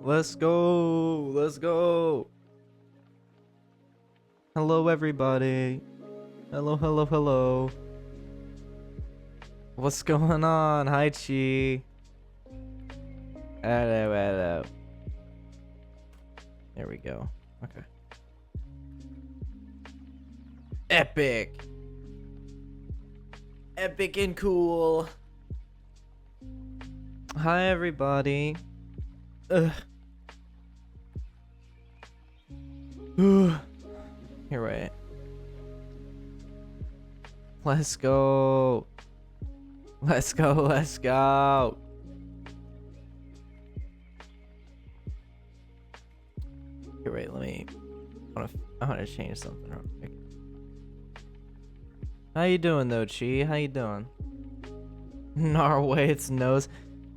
Let's go. Let's go. Hello, everybody. Hello, hello, hello. What's going on? Hi, Chi. Hello, hello. There we go. Okay. Epic. Epic and cool. Hi, everybody. Ugh. Here, wait. Let's go. Let's go. Let's go. Here, wait. Let me. I want to change something real quick. How you doing, though, Chi? How you doing? Norway, its nose.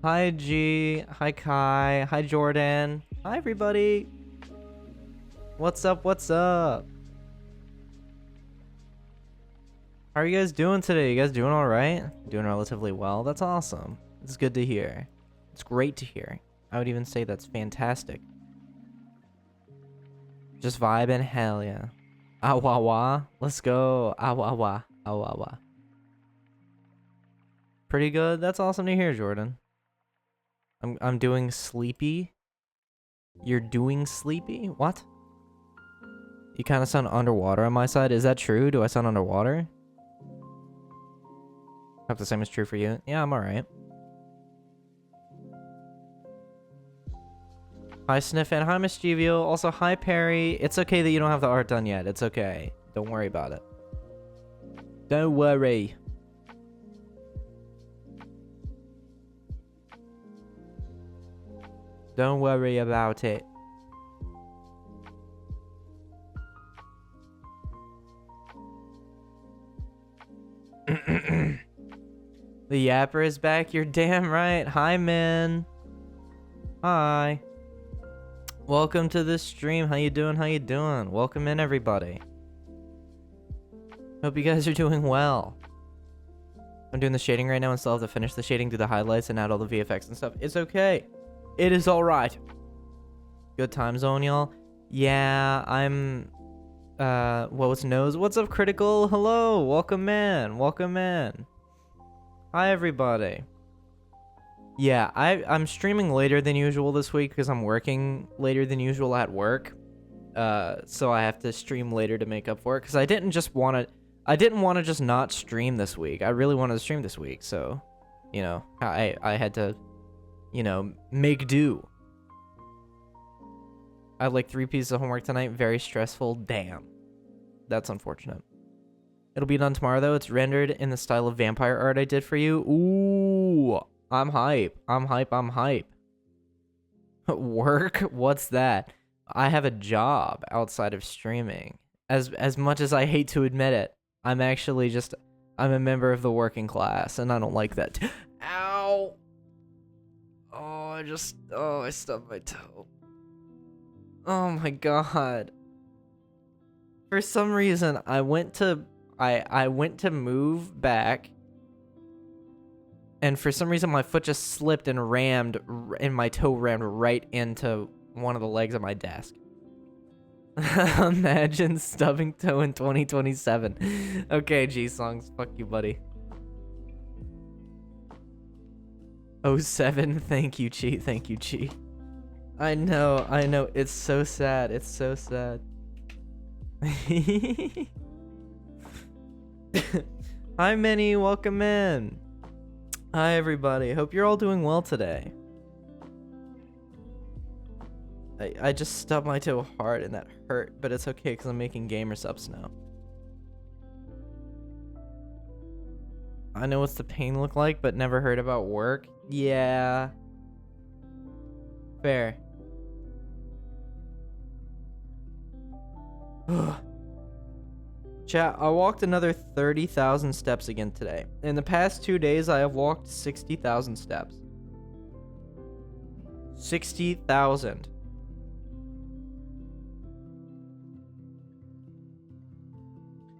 Hi, G. Hi, Kai. Hi, Jordan. Hi, everybody. What's up? What's up? How are you guys doing today? You guys doing all right? Doing relatively well. That's awesome. It's good to hear. It's great to hear. I would even say that's fantastic. Just vibing. Hell yeah. Ah wah wah. Let's go. Ah wah wah. Ah wah wah. Pretty good. That's awesome to hear, Jordan. I'm doing sleepy. You're doing sleepy? What? You kind of sound underwater on my side. Is that true? Do I sound underwater? Hope the same is true for you. Yeah, I'm alright. Hi, Sniff, and hi, Mischievio. Also, hi, Perry. It's okay that you don't have the art done yet. It's okay. Don't worry about it. Don't worry. Don't worry about it. The Yapper is back. You're damn right. Hi, man. Hi. Welcome to this stream. How you doing? How you doing? Welcome in, everybody. Hope you guys are doing well. I'm doing the shading right now and still have to finish the shading, do the highlights, and add all the VFX and stuff. It's okay. It is all right. Good time zone, y'all. Yeah, I'm... what was nose? What's up, Critical? Hello. Welcome in. Welcome in. Hi, everybody. Yeah, I'm streaming later than usual this week because I'm working later than usual at work. So I have to stream later to make up for it because I didn't want to just not stream this week. I really wanted to stream this week, so, you know, I had to, you know, make do. I had like 3 pieces of homework tonight. Very stressful. Damn. That's unfortunate. It'll be done tomorrow, though. It's rendered in the style of vampire art I did for you. Ooh, I'm hype. I'm hype. I'm hype. Work? What's that? I have a job outside of streaming. As much as I hate to admit it, I'm actually just... I'm a member of the working class, and I don't like that. Ow! Oh, I stubbed my toe. Oh my god. For some reason, I went to move back, and for some reason my foot just slipped and my toe rammed right into one of the legs of my desk. Imagine stubbing toe in 2027. Okay, G-Songs, fuck you, buddy. 07, thank you, Chi, thank you, Chi. I know, it's so sad, it's so sad. Hi, Minnie, welcome in. Hi, everybody, hope you're all doing well today. I just stubbed my toe hard and that hurt, but it's okay because I'm making gamer subs now. I know what's the pain look like, but never heard about work. Yeah. Fair. Chat, I walked another 30,000 steps again today. In the past 2 days, I have walked 60,000 steps. 60,000.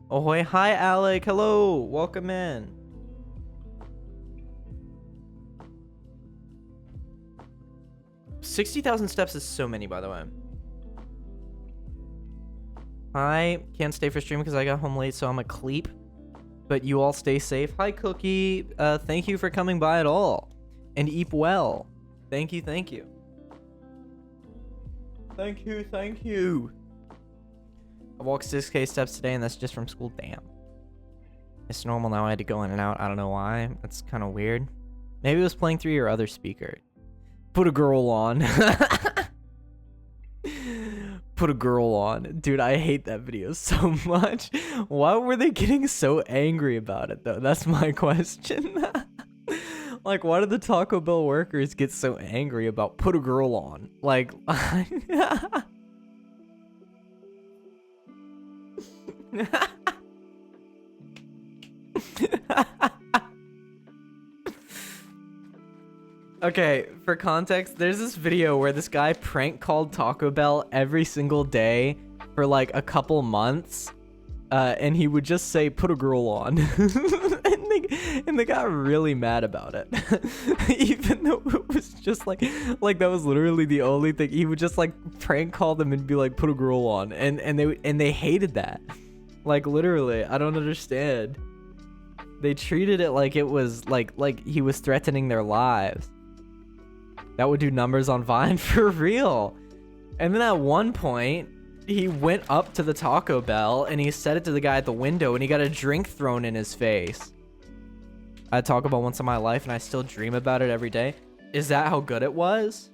Ahoy, hi Alec, hello, welcome in. 60,000 steps is so many, by the way. I can't stay for stream because I got home late, so I'm a cleep. But you all stay safe. Hi, Cookie. Thank you for coming by at all. And eat well. Thank you, thank you. Thank you, thank you. I walked 6K steps today, and that's just from school. Damn. It's normal now. I had to go in and out. I don't know why. That's kind of weird. Maybe it was playing through your other speaker. Put a girl on. Put a girl on. Dude, I hate that video so much. Why were they getting so angry about it, though? That's my question. Like, why did the Taco Bell workers get so angry about put a girl on? Like, okay, for context, there's this video where this guy prank called Taco Bell every single day for like a couple months, and he would just say, put a girl on. and they got really mad about it. Even though it was just like that was literally the only thing. He would just like prank call them and be like, put a girl on. And they hated that. Like, literally, I don't understand. They treated it like it was like he was threatening their lives. That would do numbers on Vine for real. And then at one point, he went up to the Taco Bell and he said it to the guy at the window, and he got a drink thrown in his face. I had Taco Bell once in my life and I still dream about it every day. Is that how good it was?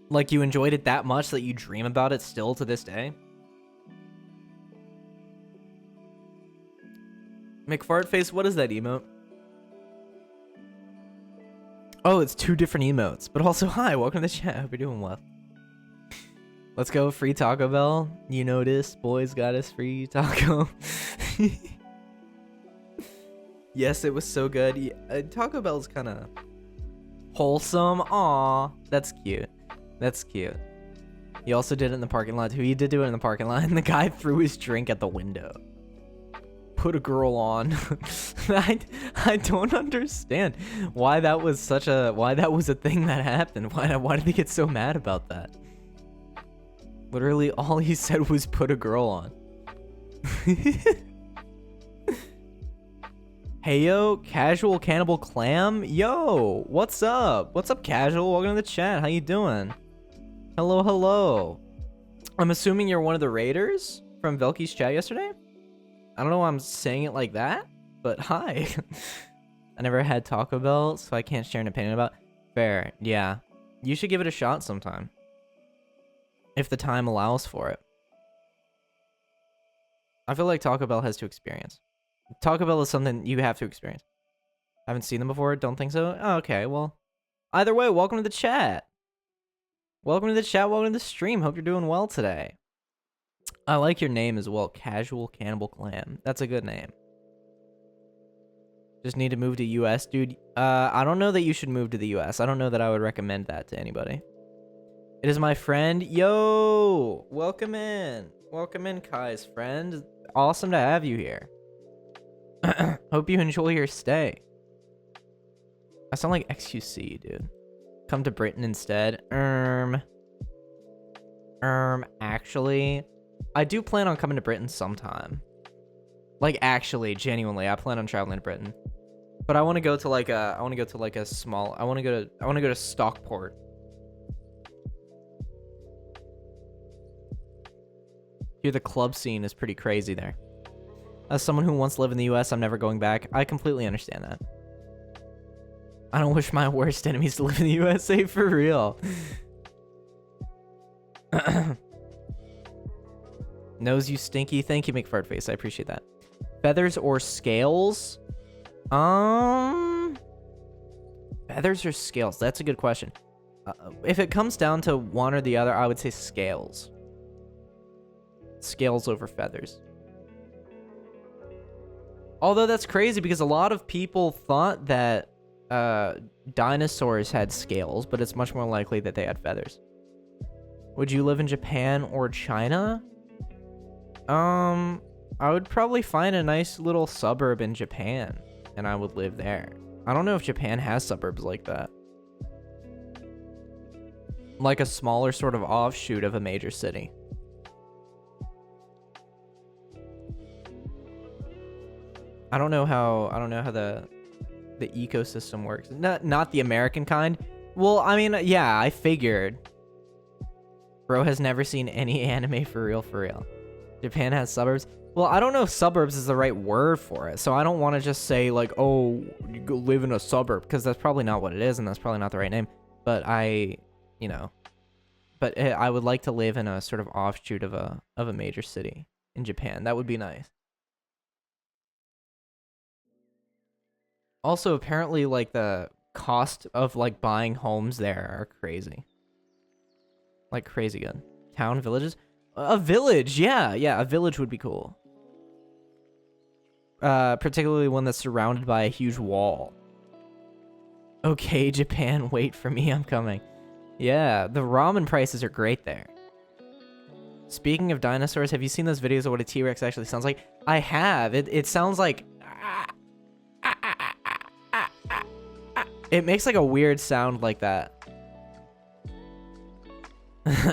Like, you enjoyed it that much that you dream about it still to this day? McFartface, what is that emote? Oh, it's two different emotes. But also, hi, welcome to the chat. Hope you're doing well. Let's go, free Taco Bell. You know this, boys got us free taco. Yes, it was so good. Yeah, Taco Bell's kind of wholesome. Aw, that's cute. That's cute. He also did it in the parking lot too. He did do it in the parking lot, and the guy threw his drink at the window. Put a girl on. I don't understand why that was a thing that happened. Why did they get so mad about that? Literally all he said was put a girl on. Hey yo, Casual Cannibal Clam. Yo, what's up? What's up, Casual? Welcome to the chat. How you doing? Hello, hello. I'm assuming you're one of the raiders from Velky's chat yesterday? I don't know why I'm saying it like that, but hi. I never had Taco Bell, so I can't share an opinion about. Fair, yeah. You should give it a shot sometime. If the time allows for it. I feel like Taco Bell has to experience. Taco Bell is something you have to experience. Haven't seen them before? Don't think so? Oh, okay, well. Either way, welcome to the chat. Welcome to the chat, welcome to the stream. Hope you're doing well today. I like your name as well, Casual Cannibal Clam. That's a good name. Just need to move to US, dude. I don't know that you should move to the US. I don't know that I would recommend that to anybody. It is my friend. Yo, welcome in. Welcome in, Kai's friend. Awesome to have you here. Hope you enjoy your stay. I sound like XQC, dude. Come to Britain instead. Actually, I do plan on coming to Britain sometime. Like, actually, genuinely, I plan on traveling to Britain. But I want to go to like a, I want to go to Stockport. Here, the club scene is pretty crazy there. As someone who once lived in the US, I'm never going back. I completely understand that. I don't wish my worst enemies to live in the USA, for real. Nose, you stinky. Thank you, McFartface. I appreciate that. Feathers or scales? Feathers or scales? That's a good question. If it comes down to one or the other, I would say scales. Scales over feathers. Although that's crazy because a lot of people thought that dinosaurs had scales, but it's much more likely that they had feathers. Would you live in Japan or China? I would probably find a nice little suburb in Japan, and I would live there. I don't know if Japan has suburbs like that. like a smaller sort of offshoot of a major city. I don't know how the ecosystem works. Not the American kind. Well, I mean, yeah, I figured. Bro has never seen any anime for real. Japan has suburbs. Well, I don't know if suburbs is the right word for it, so I don't want to just say like, oh, you go live in a suburb, because that's probably not what it is, and that's probably not the right name. But I would like to live in a sort of offshoot of a major city in Japan. That would be nice. Also, apparently, like, the cost of, like, buying homes there are crazy. Like, crazy good. Town, villages? A village, yeah, a village would be cool. Particularly one that's surrounded by a huge wall. Okay, Japan, wait for me, I'm coming. Yeah, the ramen prices are great there. Speaking of dinosaurs, have you seen those videos of what a T-Rex actually sounds like? I have. It sounds like... It makes like a weird sound like that.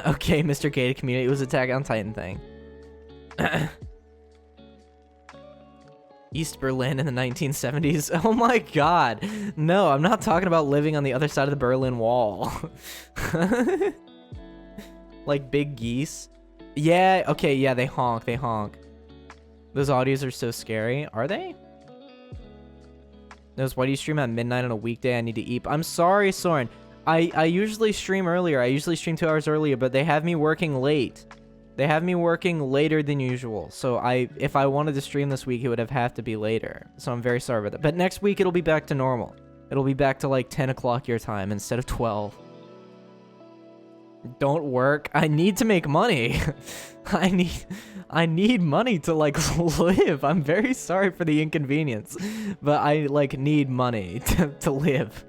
Okay, Mr. Gated Community, it was Attack on Titan thing. East Berlin in the 1970s. Oh my god. No, I'm not talking about living on the other side of the Berlin Wall. Like big geese. Yeah, okay, yeah, they honk. Those audios are so scary. Are they? Knows, why do you stream at midnight on a weekday? I need to eat. I'm sorry, Soren. I usually stream earlier. I usually stream 2 hours earlier, but they have me working late. They have me working later than usual. So if I wanted to stream this week, it would have to be later. So I'm very sorry about that. But next week, it'll be back to normal. It'll be back to like 10 o'clock your time instead of 12. Don't work. I need to make money. I need money to like live. I'm very sorry for the inconvenience, but I like need money to live.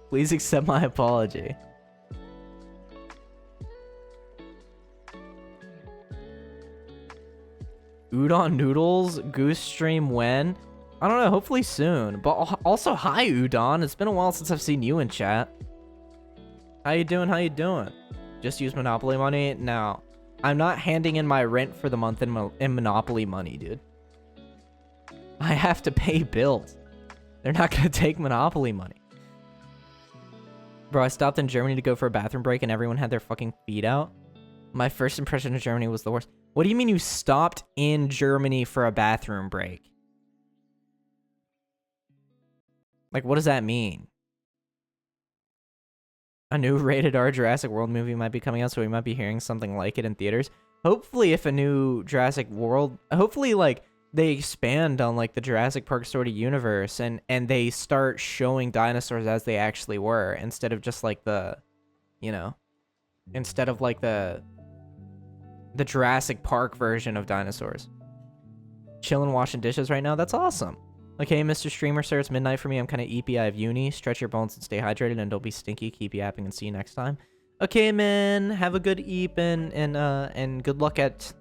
Please accept my apology. Udon noodles, goose stream when? I don't know, hopefully soon. But also, hi Udon. It's been a while since I've seen you in chat. How you doing? Just use Monopoly money? No. I'm not handing in my rent for the month in Monopoly money, dude. I have to pay bills. They're not gonna take Monopoly money. Bro, I stopped in Germany to go for a bathroom break and everyone had their fucking feet out. My first impression of Germany was the worst. What do you mean you stopped in Germany for a bathroom break? Like, what does that mean? A new rated R Jurassic World movie might be coming out, so we might be hearing something like it in theaters. Hopefully, if a new Jurassic World... Hopefully, like, they expand on, like, the Jurassic Park sort of universe, and they start showing dinosaurs as they actually were, instead of just, like, the... You know? Instead of, like, the Jurassic Park version of dinosaurs. Chilling washing dishes right now? That's awesome. Okay, Mr. Streamer, sir, it's midnight for me. I'm kind of eepy. I have uni. Stretch your bones and stay hydrated, and don't be stinky. Keep yapping, and see you next time. Okay, man. Have a good eep, and good luck at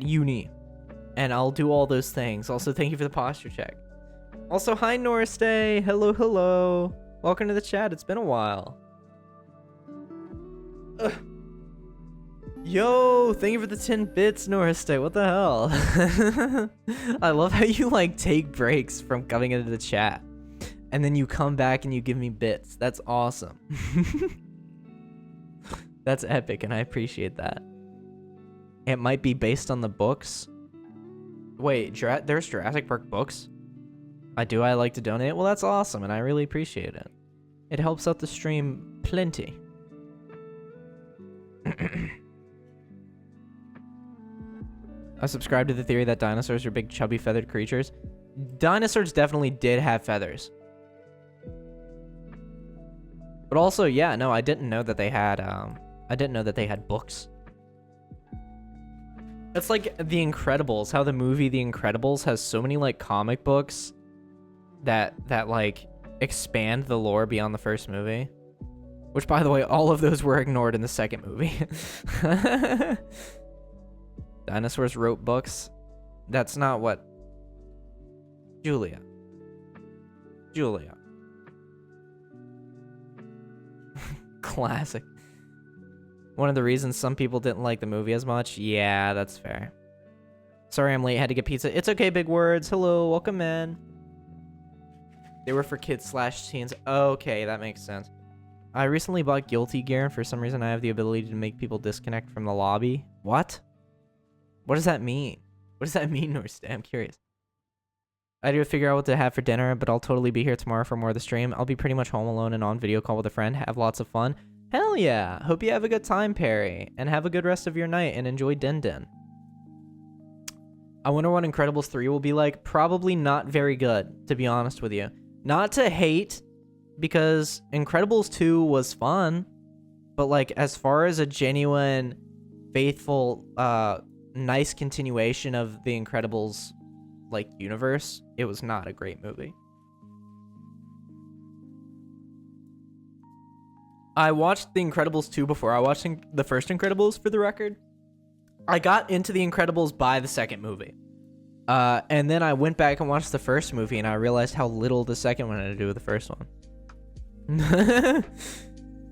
uni. And I'll do all those things. Also, thank you for the posture check. Also, hi, Norris Day. Hello. Welcome to the chat. It's been a while. Ugh. Yo, thank you for the 10 bits, Norris Day. What the hell? I love how you, like, take breaks from coming into the chat. And then you come back and you give me bits. That's awesome. That's epic, and I appreciate that. It might be based on the books. Wait, there's Jurassic Park books? I like to donate? Well, that's awesome, and I really appreciate it. It helps out the stream plenty. I subscribe to the theory that dinosaurs are big, chubby, feathered creatures. Dinosaurs definitely did have feathers. But also, yeah, no, I didn't know that they had books. It's like The Incredibles, how the movie The Incredibles has so many, like, comic books that like, expand the lore beyond the first movie. Which, by the way, all of those were ignored in the second movie. Dinosaurs wrote books. That's not what... Julia. Classic. One of the reasons some people didn't like the movie as much. Yeah, that's fair. Sorry I'm late. Had to get pizza. It's okay, big words. Hello, welcome in. They were for kids/teens. Okay, that makes sense. I recently bought Guilty Gear, and for some reason I have the ability to make people disconnect from the lobby. What? What does that mean? What does that mean, Norstay? I'm curious. I do figure out what to have for dinner, but I'll totally be here tomorrow for more of the stream. I'll be pretty much home alone and on video call with a friend. Have lots of fun. Hell yeah. Hope you have a good time, Perry. And have a good rest of your night and enjoy Din Din. I wonder what Incredibles 3 will be like. Probably not very good, to be honest with you. Not to hate, because Incredibles 2 was fun. But like, as far as a genuine, faithful, nice continuation of the Incredibles like universe, it was not a great movie. I watched The Incredibles 2 before I watched the first Incredibles, for the record. I got into The Incredibles by the second movie. And then I went back and watched the first movie, and I realized how little the second one had to do with the first one.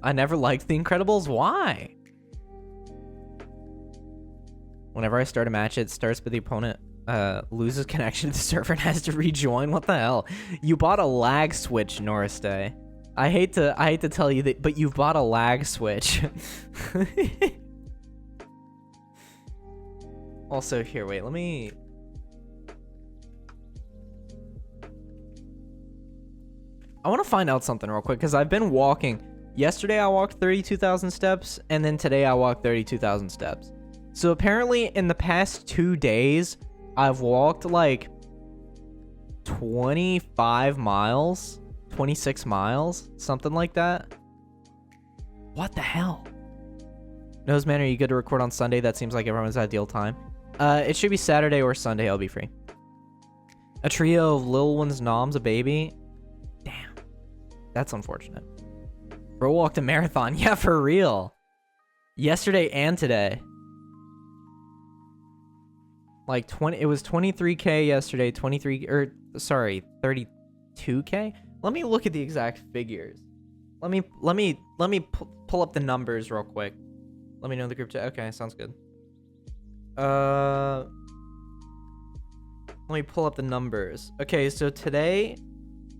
I never liked The Incredibles. Why? Whenever I start a match, it starts with the opponent loses connection to the server and has to rejoin. What the hell? You bought a lag switch, Norstay. I hate to tell you that, but you've bought a lag switch. Also, here, wait, let me... I want to find out something real quick, because I've been walking. Yesterday I walked 32,000 steps, and then today I walked 32,000 steps. So apparently in the past 2 days, I've walked like 25 miles, 26 miles, something like that. What the hell? Noseman, are you good to record on Sunday? That seems like everyone's ideal time. It should be Saturday or Sunday. I'll be free. A trio of Lil One's noms, a baby. Damn. That's unfortunate. Bro walked a marathon. Yeah, for real. Yesterday and today. Like it was 23K yesterday, 32K. Let me look at the exact figures. Let me pull up the numbers real quick. Let me know in the group chat. Okay, sounds good. Let me pull up the numbers. Okay, so today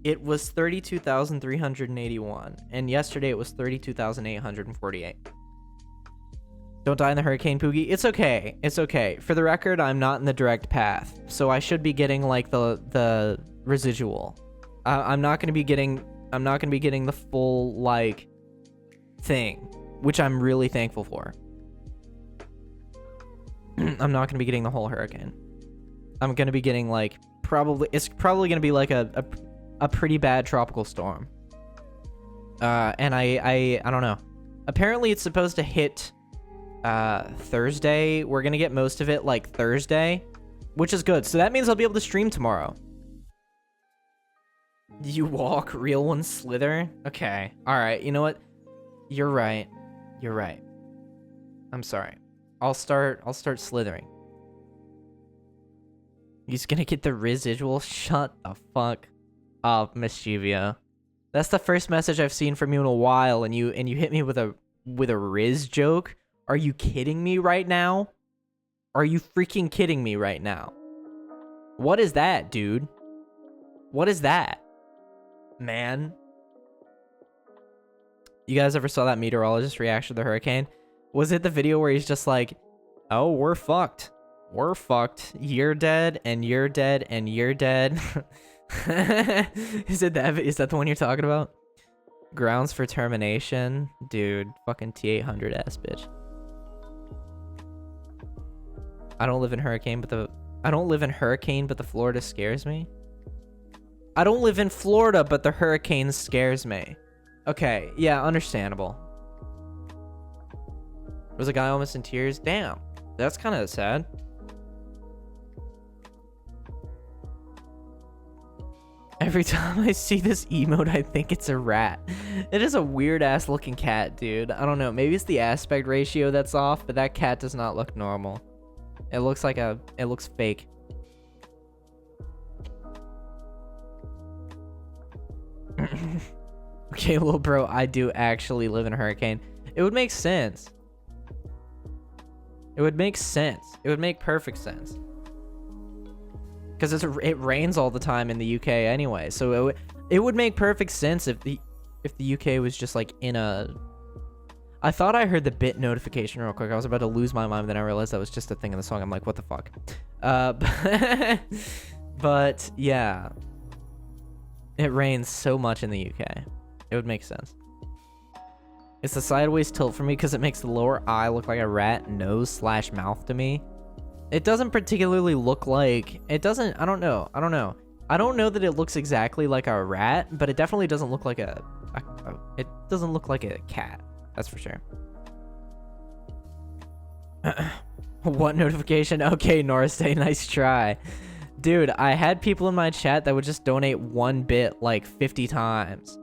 it was 32,381, and yesterday it was 32,848. Don't die in the hurricane, Poogie. It's okay. It's okay. For the record, I'm not in the direct path, so I should be getting like the residual. I'm not gonna be getting the full like thing, which I'm really thankful for. I'm not gonna be getting the whole hurricane. I'm gonna be getting like it's probably gonna be like a pretty bad tropical storm. And I don't know. Apparently, it's supposed to hit Thursday. We're gonna get most of it like Thursday, which is good. So that means I'll be able to stream tomorrow. You walk, real ones slither. Okay, all right. You know what? You're right. You're right. I'm sorry. I'll start slithering. He's gonna get the residual. Shut the fuck up, Mischievia. That's the first message I've seen from you in a while, and you hit me with a Riz joke. Are you kidding me right now? Are you freaking kidding me right now? What is that, dude? What is that? Man. You guys ever saw that meteorologist reaction to the hurricane? Was it the video where he's just like, oh, we're fucked. We're fucked. You're dead, and you're dead, and you're dead. Is that the one you're talking about? Grounds for termination? Dude, fucking T800 ass bitch. I don't live in hurricane, but the Florida scares me. I don't live in Florida, but the hurricane scares me. Okay, yeah, understandable. Was a guy almost in tears? Damn, that's kind of sad. Every time I see this emote, I think it's a rat. It is a weird ass looking cat, dude. I don't know, maybe it's the aspect ratio that's off, but that cat does not look normal. It looks fake. Okay, little bro, I do actually live in a hurricane. It would make sense. It would make sense. It would make perfect sense. Because it rains all the time in the UK anyway, so it would make perfect sense if the UK was just like in a... I thought I heard the bit notification real quick. I was about to lose my mind, then I realized that was just a thing in the song. I'm like, what the fuck? But yeah, it rains so much in the UK. It would make sense. It's the sideways tilt for me because it makes the lower eye look like a rat nose/mouth to me. It doesn't particularly look like... It doesn't... I don't know. I don't know that it looks exactly like a rat, but it definitely doesn't look like it doesn't look like a cat. That's for sure. What notification? Okay, Norris Day, nice try. Dude, I had people in my chat that would just donate 1 bit like 50 times.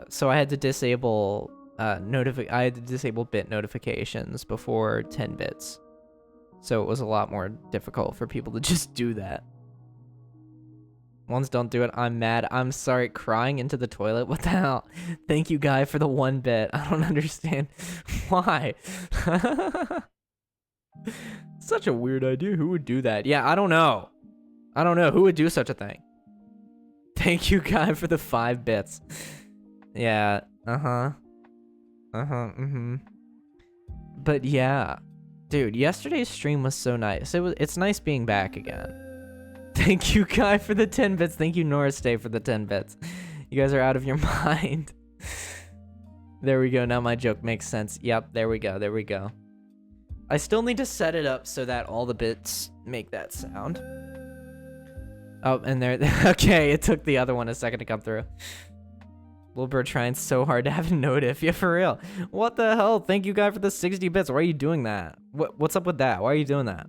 So I had to disable bit notifications before 10 bits. So it was a lot more difficult for people to just do that. Ones don't do it, I'm mad. I'm sorry, crying into the toilet? What the hell? Thank you, guy, for the 1 bit. I don't understand. Why? Such a weird idea. Who would do that? Yeah, I don't know. I don't know. Who would do such a thing? Thank you, guy, for the 5 bits. Yeah, But yeah. Dude, yesterday's stream was so nice. It's nice being back again. Thank you, Kai, for the 10 bits. Thank you, Norris Day, for the 10 bits. You guys are out of your mind. There we go. Now my joke makes sense. Yep, there we go. There we go. I still need to set it up so that all the bits make that sound. Oh, and there... Okay, it took the other one a second to come through. Little bird trying so hard to have a notif. Yeah, for real. What the hell? Thank you, guy, for the 60 bits. Why are you doing that? What's up with that? Why are you doing that?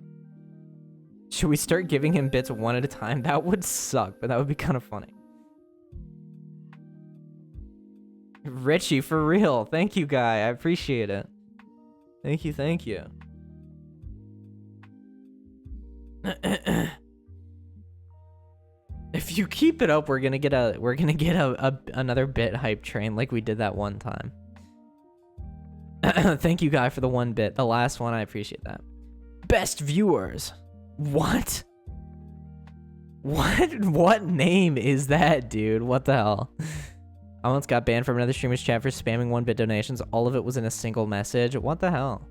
Should we start giving him bits one at a time? That would suck, but that would be kind of funny. Richie, for real. Thank you, guy. I appreciate it. Thank you, thank you. If you keep it up, we're gonna get another bit hype train like we did that one time. Thank you, guy, for the 1 bit. The last one, I appreciate that. Best viewers. What? What name is that, dude? What the hell? I once got banned from another streamer's chat for spamming 1 bit donations. All of it was in a single message. What the hell?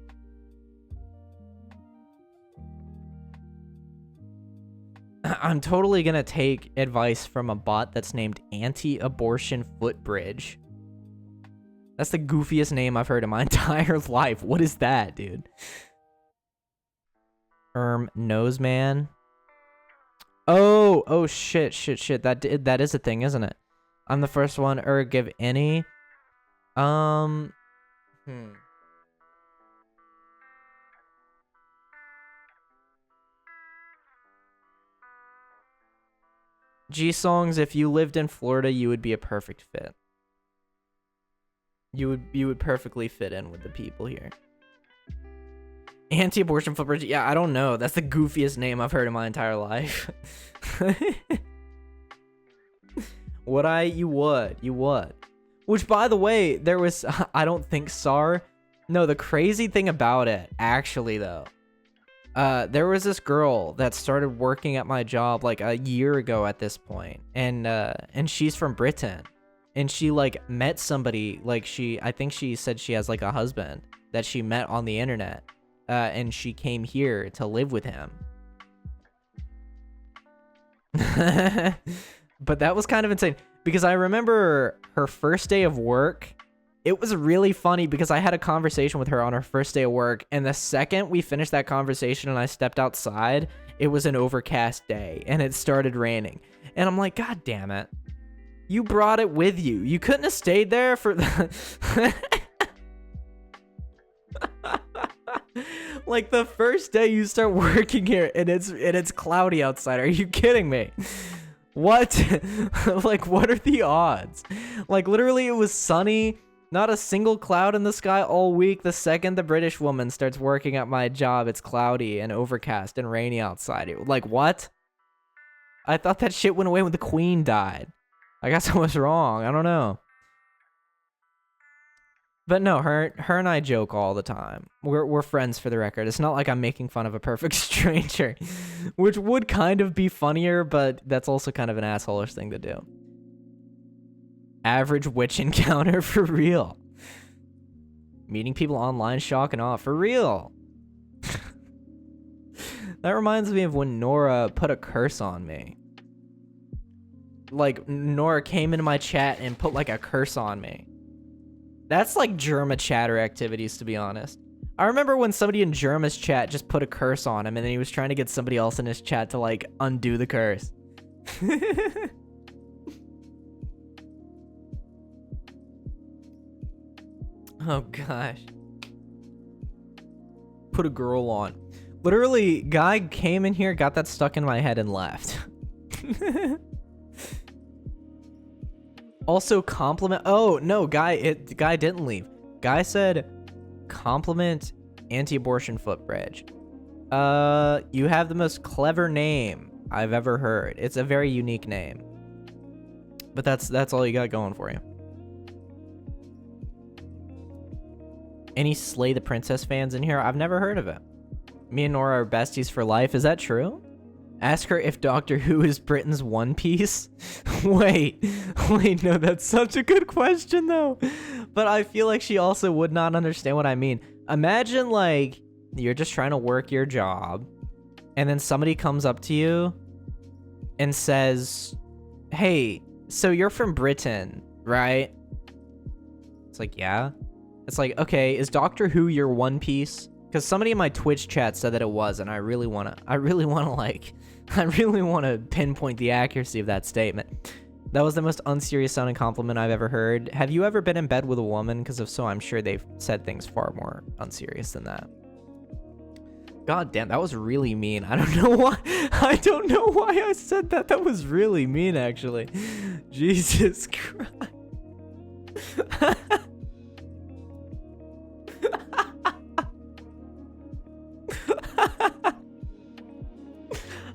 I'm totally gonna take advice from a bot that's named Anti-Abortion Footbridge. That's the goofiest name I've heard in my entire life. What is that, dude? Nose man. Oh shit. That is a thing, isn't it? I'm the first one. Give any. G-Songs, if you lived in Florida, you would be a perfect fit. You would perfectly fit in with the people here. Anti-abortion footbridge. Yeah, I don't know. That's the goofiest name I've heard in my entire life. You would. Which, by the way, there was, I don't think SAR. No, the crazy thing about it, actually, though, there was this girl that started working at my job like a year ago at this point, and she's from Britain, and she like met somebody, like I think she said she has like a husband that she met on the internet, and she came here to live with him. But that was kind of insane because I remember her first day of work. It was really funny because I had a conversation with her on her first day of work, and the second we finished that conversation and I stepped outside, it was an overcast day and it started raining. And I'm like, God damn it. You brought it with you. You couldn't have stayed there for the... Like the first day you start working here and it's cloudy outside. Are you kidding me? What? Like, what are the odds? Like, literally, it was sunny. Not a single cloud in the sky all week. The second the British woman starts working at my job, it's cloudy and overcast and rainy outside. Like, what? I thought that shit went away when the Queen died. I guess I was wrong. I don't know. But no, her and I joke all the time. We're friends, for the record. It's not like I'm making fun of a perfect stranger, which would kind of be funnier, but that's also kind of an asshole-ish thing to do. Average witch encounter for real. Meeting people online, shock and awe for real. That reminds me of when Nora put a curse on me. Like, Nora came into my chat and put like a curse on me. That's like Germa chatter activities, to be honest. I remember when somebody in Germa's chat just put a curse on him and then he was trying to get somebody else in his chat to like undo the curse. Oh gosh. Put a girl on. Literally, guy came in here, got that stuck in my head and left. Also, compliment. Oh no, guy didn't leave. Guy said, compliment anti-abortion footbridge. You have the most clever name I've ever heard. It's a very unique name. But that's all you got going for you. Any Slay the Princess fans in here? I've never heard of it. Me and Nora are besties for life. Is that true? Ask her if Doctor Who is Britain's One Piece. Wait, no, that's such a good question though. But I feel like she also would not understand what I mean. Imagine like you're just trying to work your job and then somebody comes up to you and says, hey, so you're from Britain, right? It's like, yeah. It's like, okay, is Doctor Who your One Piece? Because somebody in my Twitch chat said that it was, and I really want to pinpoint the accuracy of that statement. That was the most unserious sounding compliment I've ever heard. Have you ever been in bed with a woman? Because if so, I'm sure they've said things far more unserious than that. God damn, that was really mean. I don't know why. I don't know why I said that. That was really mean, actually. Jesus Christ.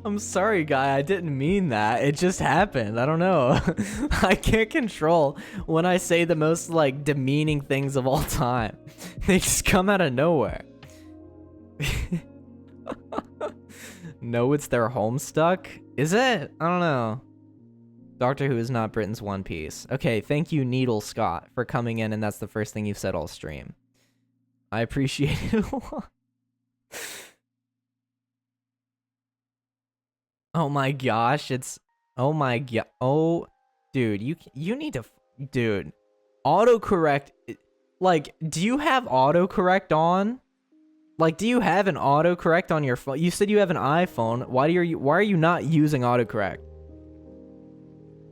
I'm sorry, guy. I didn't mean that. It just happened. I don't know. I can't control when I say the most, like, demeaning things of all time. They just come out of nowhere. No, it's their Homestuck? Is it? I don't know. Doctor Who is not Britain's One Piece. Okay, thank you, Needle Scott, for coming in, and that's the first thing you've said all stream. I appreciate it a lot. Oh my gosh, it's... Oh my god. Oh, dude, you need to... Dude, autocorrect... Like, do you have autocorrect on? Like, do you have an autocorrect on your phone? You said you have an iPhone. Why are you not using autocorrect?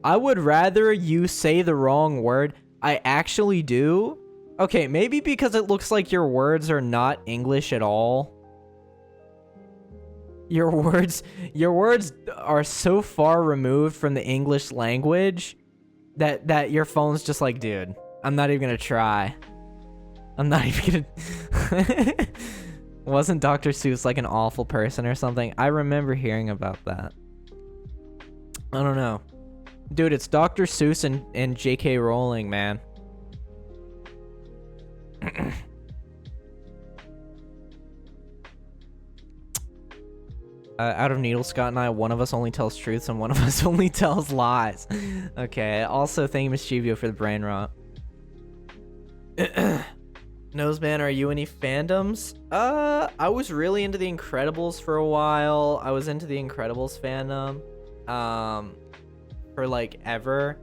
I would rather you say the wrong word. I actually do. Okay, maybe because it looks like your words are not English at all. Your words are so far removed from the English language that your phone's just like, dude, I'm not even gonna try. I'm not even gonna... Wasn't Dr. Seuss like an awful person or something? I remember hearing about that. I don't know. Dude, it's Dr. Seuss and J.K. Rowling, man. Out of Needle, Scott and I, one of us only tells truths and one of us only tells lies. Okay, also thank you, Mischivio, for the brain rot. Noseman, are you any fandoms? I was really into The Incredibles for a while. I was into The Incredibles fandom, for like ever.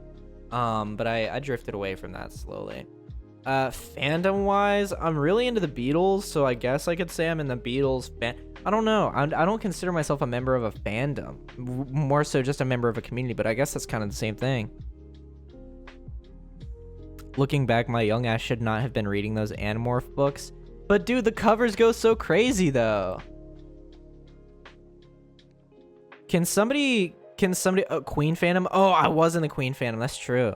But I drifted away from that slowly. Fandom-wise, I'm really into the Beatles, so I guess I could say I'm in the Beatles fan. I don't know. I don't consider myself a member of a fandom. More so just a member of a community, but I guess that's kind of the same thing. Looking back, my young ass should not have been reading those Animorph books. But dude, the covers go so crazy though. Can somebody Queen fandom? Oh, I was in the Queen fandom. That's true.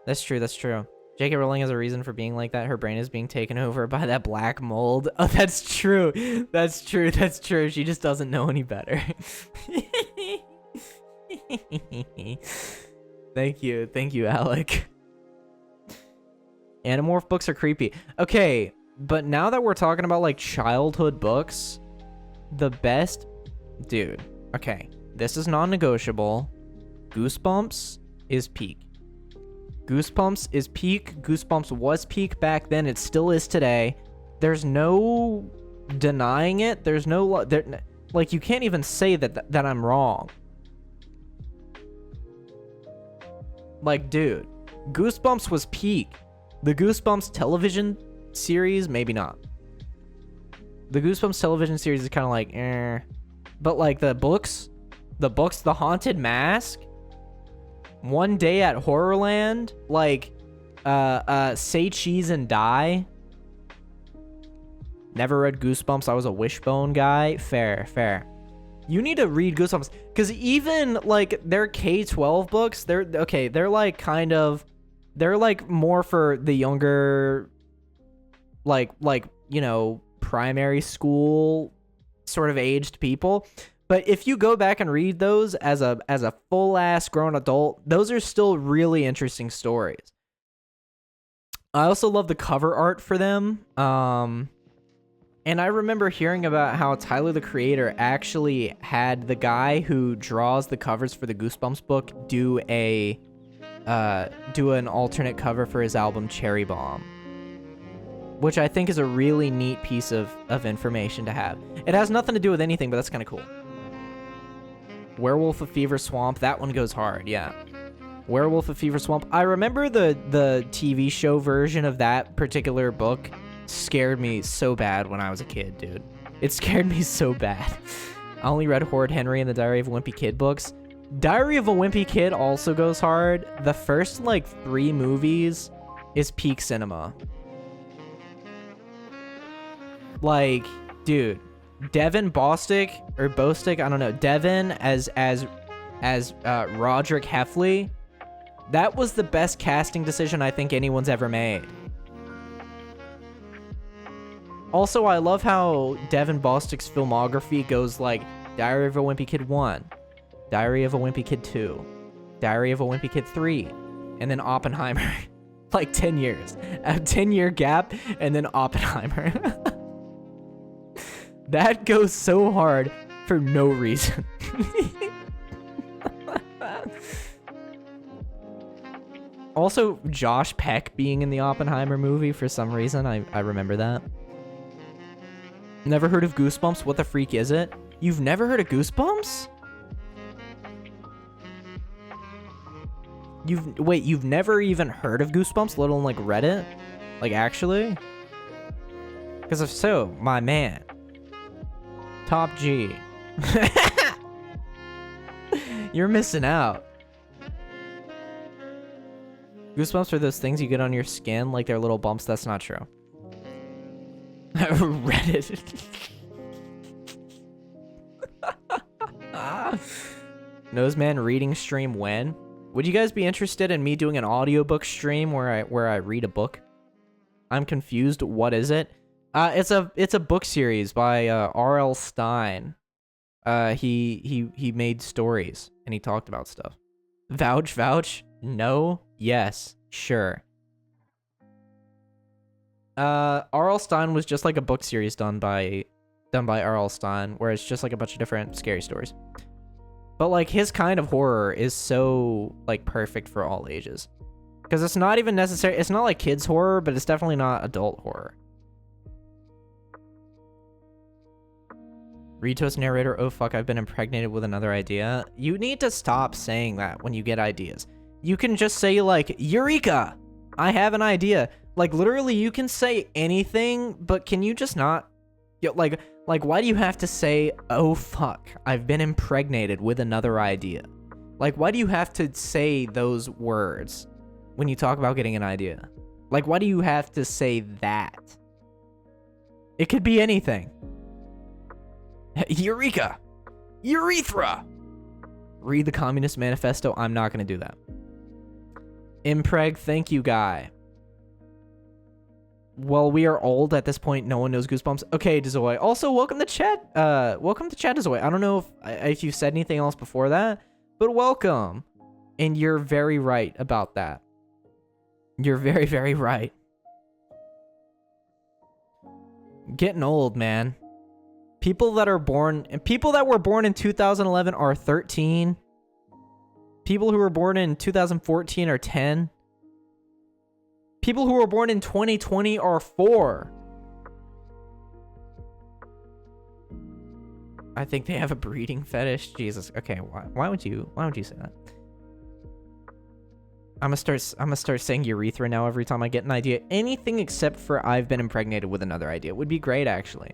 That's true. J.K. Rowling has a reason for being like that. Her brain is being taken over by that black mold. Oh, that's true. That's true. She just doesn't know any better. Thank you, Alec. Animorph books are creepy. Okay, but now that we're talking about like childhood books, the best, dude. Okay, this is non-negotiable. Goosebumps is peak. Goosebumps is peak. Goosebumps was peak back then. It still is today. There's no denying it. There's no like you can't even say that I'm wrong. Like, dude, Goosebumps was peak. The Goosebumps television series, maybe not. The Goosebumps television series is kind of like, eh. But like the books, The Haunted Mask, One Day at Horrorland, like, Say Cheese and Die. Never read Goosebumps. I was a Wishbone guy. Fair. You need to read Goosebumps, because even like their K-12 books, they're like kind of, they're like more for the younger, like you know, primary school sort of aged people. But if you go back and read those as a full ass grown adult, those are still really interesting stories. I also love the cover art for them. And I remember hearing about how Tyler, the creator, actually had the guy who draws the covers for the Goosebumps book do an alternate cover for his album Cherry Bomb, which I think is a really neat piece of information to have. It has nothing to do with anything, but that's kind of cool. Werewolf of Fever Swamp, that one goes hard, yeah. Werewolf of Fever Swamp. I remember the TV show version of that particular book scared me so bad when I was a kid, dude. It scared me so bad. I only read Horrid Henry and the Diary of a Wimpy Kid books. Diary of a Wimpy Kid also goes hard. The first, like, 3 movies is peak cinema. Like, dude, Devin Bostick, or Bostick, I don't know, Devin as Roderick Heffley, that was the best casting decision I think anyone's ever made. Also, I love how Devin Bostick's filmography goes like Diary of a Wimpy Kid 1, Diary of a Wimpy Kid 2, Diary of a Wimpy Kid 3, and then Oppenheimer. Like 10 years. A 10-year gap, and then Oppenheimer. That goes so hard for no reason. Also, Josh Peck being in the Oppenheimer movie for some reason. I remember that. Never heard of Goosebumps? What the freak is it? You've never heard of Goosebumps? You've never even heard of Goosebumps, let alone like read it? Like actually? Because if so, my man. Top G. You're missing out. Goosebumps are those things you get on your skin, like they're little bumps. That's not true. Reddit. Noseman reading stream when? Would you guys be interested in me doing an audiobook stream where I read a book? I'm confused. What is it? It's a book series by R.L. Stine. He made stories and he talked about stuff. Vouch? No? Yes. Sure. R.L. Stine was just like a book series done by R.L. Stine, where it's just like a bunch of different scary stories. But like his kind of horror is so like perfect for all ages. Because it's not even necessary, it's not like kids horror, but it's definitely not adult horror. Ritos narrator, oh fuck, I've been impregnated with another idea. You need to stop saying that when you get ideas. You can just say like, Eureka! I have an idea. Like literally you can say anything, but can you just not? Like why do you have to say, oh fuck, I've been impregnated with another idea? Like why do you have to say those words when you talk about getting an idea? Like why do you have to say that? It could be anything. Eureka! Urethra! Read the Communist Manifesto. I'm not going to do that. Impreg, thank you, guy. Well, we are old at this point. No one knows Goosebumps. Okay, Dezoy. Also, welcome to chat. Welcome to chat, Dezoy. I don't know if you've said anything else before that, but welcome. And you're very right about that. You're very, very right. Getting old, man. People that were born in 2011 are 13. People who were born in 2014 are 10. People who were born in 2020 are 4. I think they have a breeding fetish. Jesus. Okay, why would you say that? I'm gonna start saying urethra now every time I get an idea. Anything except for I've been impregnated with another idea would be great, actually.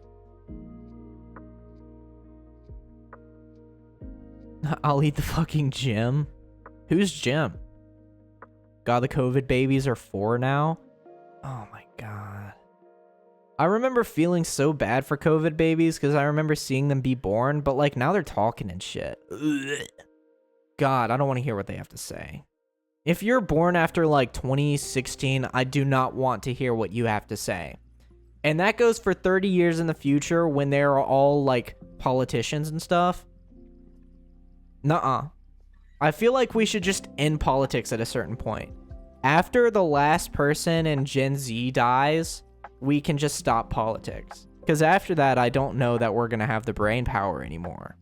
I'll eat the fucking Jim. Who's Jim? God, the COVID babies are 4 now? Oh my god. I remember feeling so bad for COVID babies because I remember seeing them be born, but like now they're talking and shit. Ugh. God, I don't want to hear what they have to say. If you're born after like 2016, I do not want to hear what you have to say. And that goes for 30 years in the future when they're all like politicians and stuff. Nuh-uh. I feel like we should just end politics at a certain point. After the last person in Gen Z dies, we can just stop politics. Because after that, I don't know that we're going to have the brain power anymore.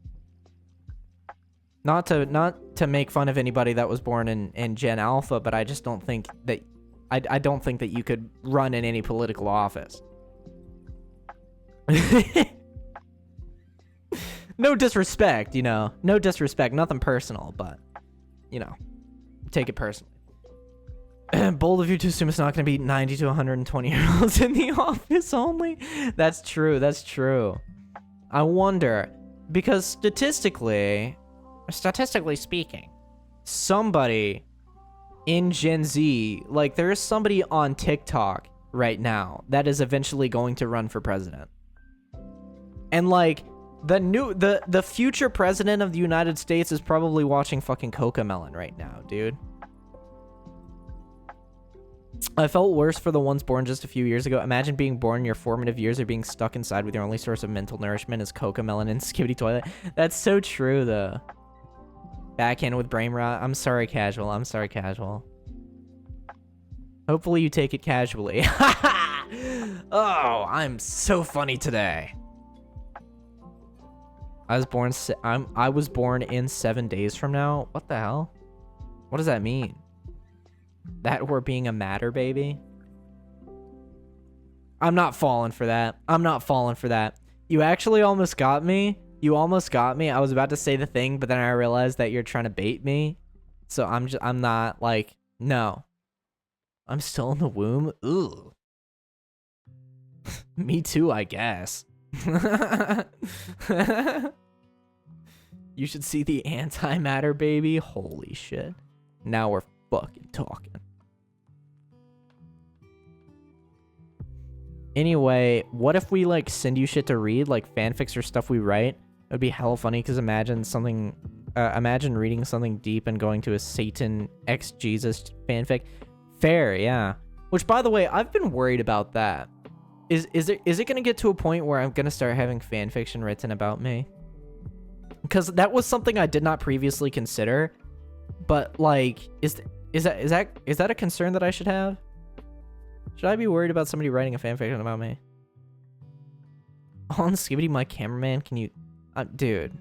Not to make fun of anybody that was born in Gen Alpha, but I just don't think that... I don't think that you could run in any political office. No disrespect, you know. No disrespect, nothing personal, but, you know, take it personally. Bold of you to assume it's not going to be 90 to 120-year-olds in the office only. That's true, that's true. I wonder, because statistically speaking, somebody in Gen Z, like there is somebody on TikTok right now that is eventually going to run for president. And like the future president of the United States is probably watching fucking Cocomelon right now, dude. I felt worse for the ones born just a few years ago. Imagine being born in your formative years or being stuck inside with your only source of mental nourishment is Cocomelon and Skibidi Toilet. That's so true, though. Backhand with brain rot. I'm sorry, Casual. I'm sorry, Casual. Hopefully you take it casually. Oh, I'm so funny today. I was born in 7 days from now. What the hell? What does that mean? That we're being a matter baby? I'm not falling for that. I'm not falling for that. You actually almost got me. You almost got me. I was about to say the thing, but then I realized that you're trying to bait me. So I'm not like, no. I'm still in the womb? Ooh. Me too, I guess. You should see the antimatter baby. Holy shit. Now we're fucking talking. Anyway, what if we like send you shit to read, like fanfics or stuff we write? It would be hella funny because imagine reading something deep and going to a Satan x Jesus fanfic. Fair, yeah. Which, by the way, I've been worried about that. Is it gonna get to a point where I'm gonna start having fanfiction written about me? Because that was something I did not previously consider. But like, is that a concern that I should have? Should I be worried about somebody writing a fanfiction about me? On Skibidi, my cameraman, can you... dude.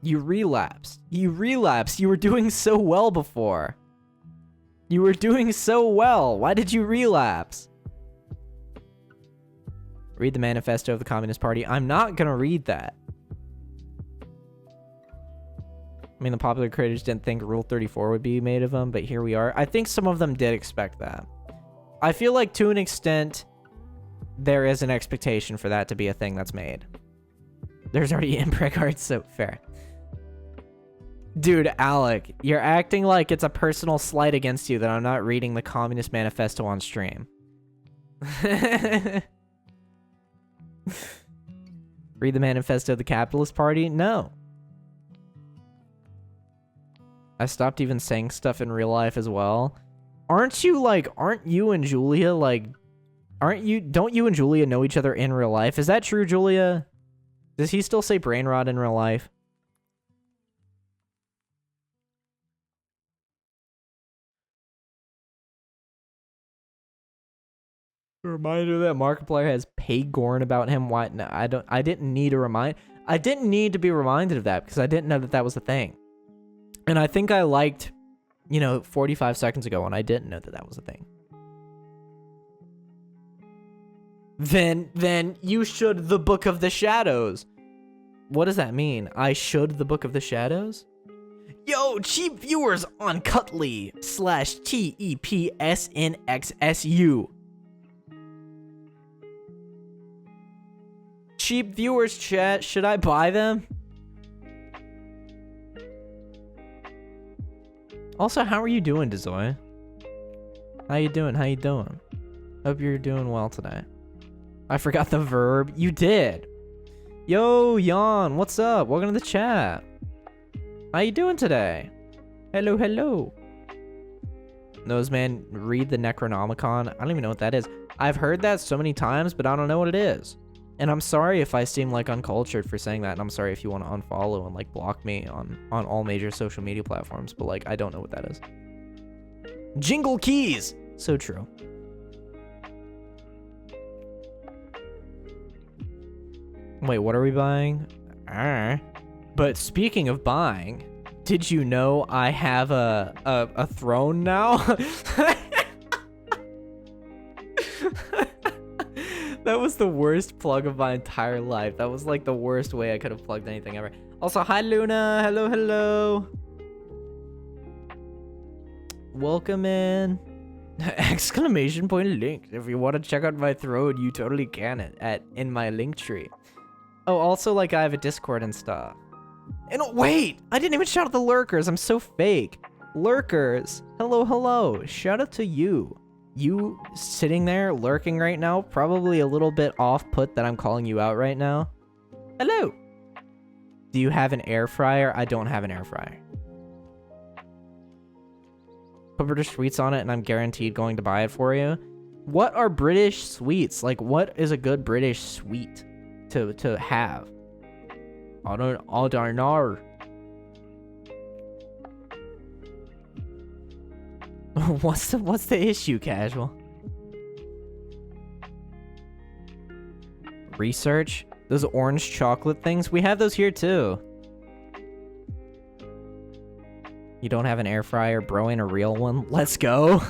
You relapsed. You relapsed. You were doing so well before. You were doing so well. Why did you relapse? Read the manifesto of the Communist Party. I'm not gonna read that. I mean, the popular creators didn't think Rule 34 would be made of them, but here we are. I think some of them did expect that. I feel like, to an extent, there is an expectation for that to be a thing that's made. There's already impreg art, so fair. Dude, Alec, you're acting like it's a personal slight against you that I'm not reading the Communist Manifesto on stream. Read the manifesto of the Capitalist Party? No. I stopped even saying stuff in real life as well. Aren't you and Julia don't you and Julia know each other in real life? Is that true, Julia? Does he still say brain rot in real life? Reminder that Markiplier has Paygorn about him. Why? No, I don't. I didn't need to remind. I didn't need to be reminded of that because I didn't know that that was a thing. And I think I liked, 45 seconds ago when I didn't know that that was a thing. Then you should the Book of the Shadows. What does that mean? I should the Book of the Shadows? Yo, cheap viewers on Cutly /TEPSNXSU. Cheap viewers, chat. Should I buy them? Also, how are you doing, Dezoy? How you doing? How you doing? Hope you're doing well today. I forgot the verb. You did. Yo, Jan, what's up? Welcome to the chat. How you doing today? Hello, hello. Nose man, read the Necronomicon. I don't even know what that is. I've heard that so many times, but I don't know what it is. And I'm sorry if I seem like uncultured for saying that, and I'm sorry if you want to unfollow and like block me on all major social media platforms, but like I don't know what that is. Jingle keys! So true. Wait, what are we buying? But speaking of buying, did you know I have a throne now? That was the worst plug of my entire life. That was like the worst way I could have plugged anything ever. Also, hi Luna. Hello, hello. Welcome in. Exclamation point link. If you want to check out my throne, you totally can in my link tree. Oh, also like I have a Discord and stuff. And wait, I didn't even shout out the lurkers. I'm so fake. Lurkers, hello, hello. Shout out to you. You sitting there lurking right now, probably a little bit off-put that I'm calling you out right now. Hello. Do you have an air fryer? I don't have an air fryer. Put British sweets on it and I'm guaranteed going to buy it for you. What are British sweets? Like, what is a good British sweet to have? I don't know. What's the issue, Casual? Research? Those orange chocolate things? We have those here too. You don't have an air fryer, bro, ain't a real one. Let's go.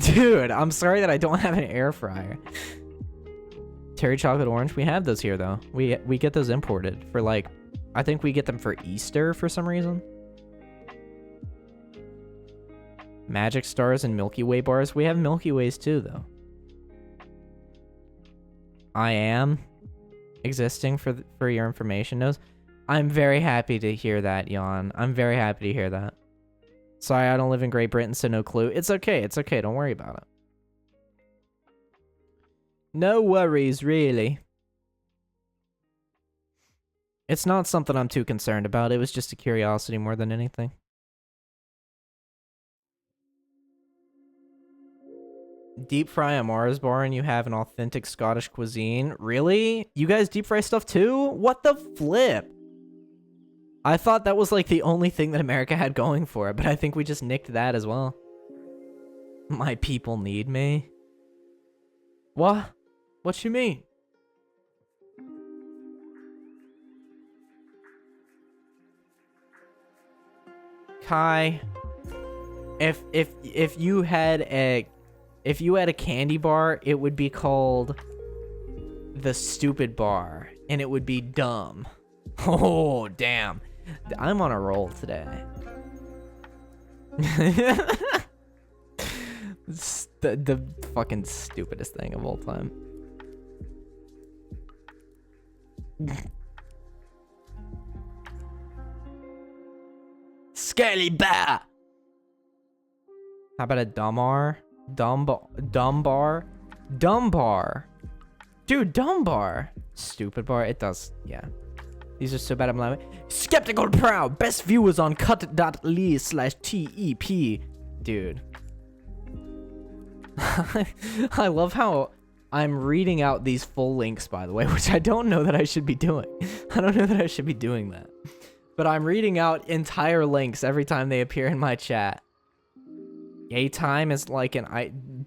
Dude, I'm sorry that I don't have an air fryer. Terry chocolate orange? We have those here though. We get those imported for like, I think we get them for Easter for some reason. Magic stars and Milky Way bars. We have Milky Ways too, though. I am existing for your information, Nose. I'm very happy to hear that, Jan. I'm very happy to hear that. Sorry, I don't live in Great Britain, so no clue. It's okay. It's okay. Don't worry about it. No worries, really. It's not something I'm too concerned about. It was just a curiosity more than anything. Deep fry a Mars bar and you have an authentic Scottish cuisine? Really? You guys deep fry stuff too? What the flip? I thought that was like the only thing that America had going for it, but I think we just nicked that as well. My people need me? What? What you mean? Kai, if you had a candy bar, it would be called the stupid bar, and it would be dumb. Oh, damn. I'm on a roll today. the fucking stupidest thing of all time. Scaly bear. How about a dumbar? Dumb bar? Dumb bar. Dude, dumb bar. Stupid bar. It does, yeah. These are so bad, I'm like, Skeptical Proud. Best viewers on cut.ly/TEP. Dude. I love how I'm reading out these full links, by the way, which I don't know that I should be doing. I don't know that I should be doing that. But I'm reading out entire links every time they appear in my chat. Yay time is like an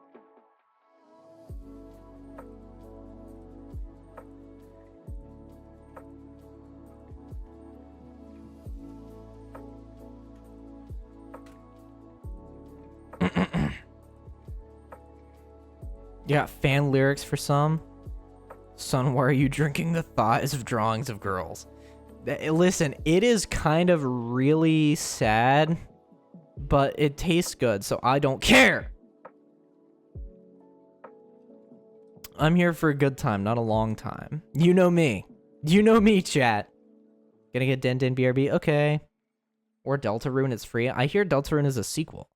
You got fan lyrics for some. Son, why are you drinking the thighs of drawings of girls? Listen, it is kind of really sad, but it tastes good, so I don't care. I'm here for a good time, not a long time. You know me. You know me, chat. Gonna get Den Den BRB? Okay. Or Deltarune, it's free. I hear Deltarune is a sequel.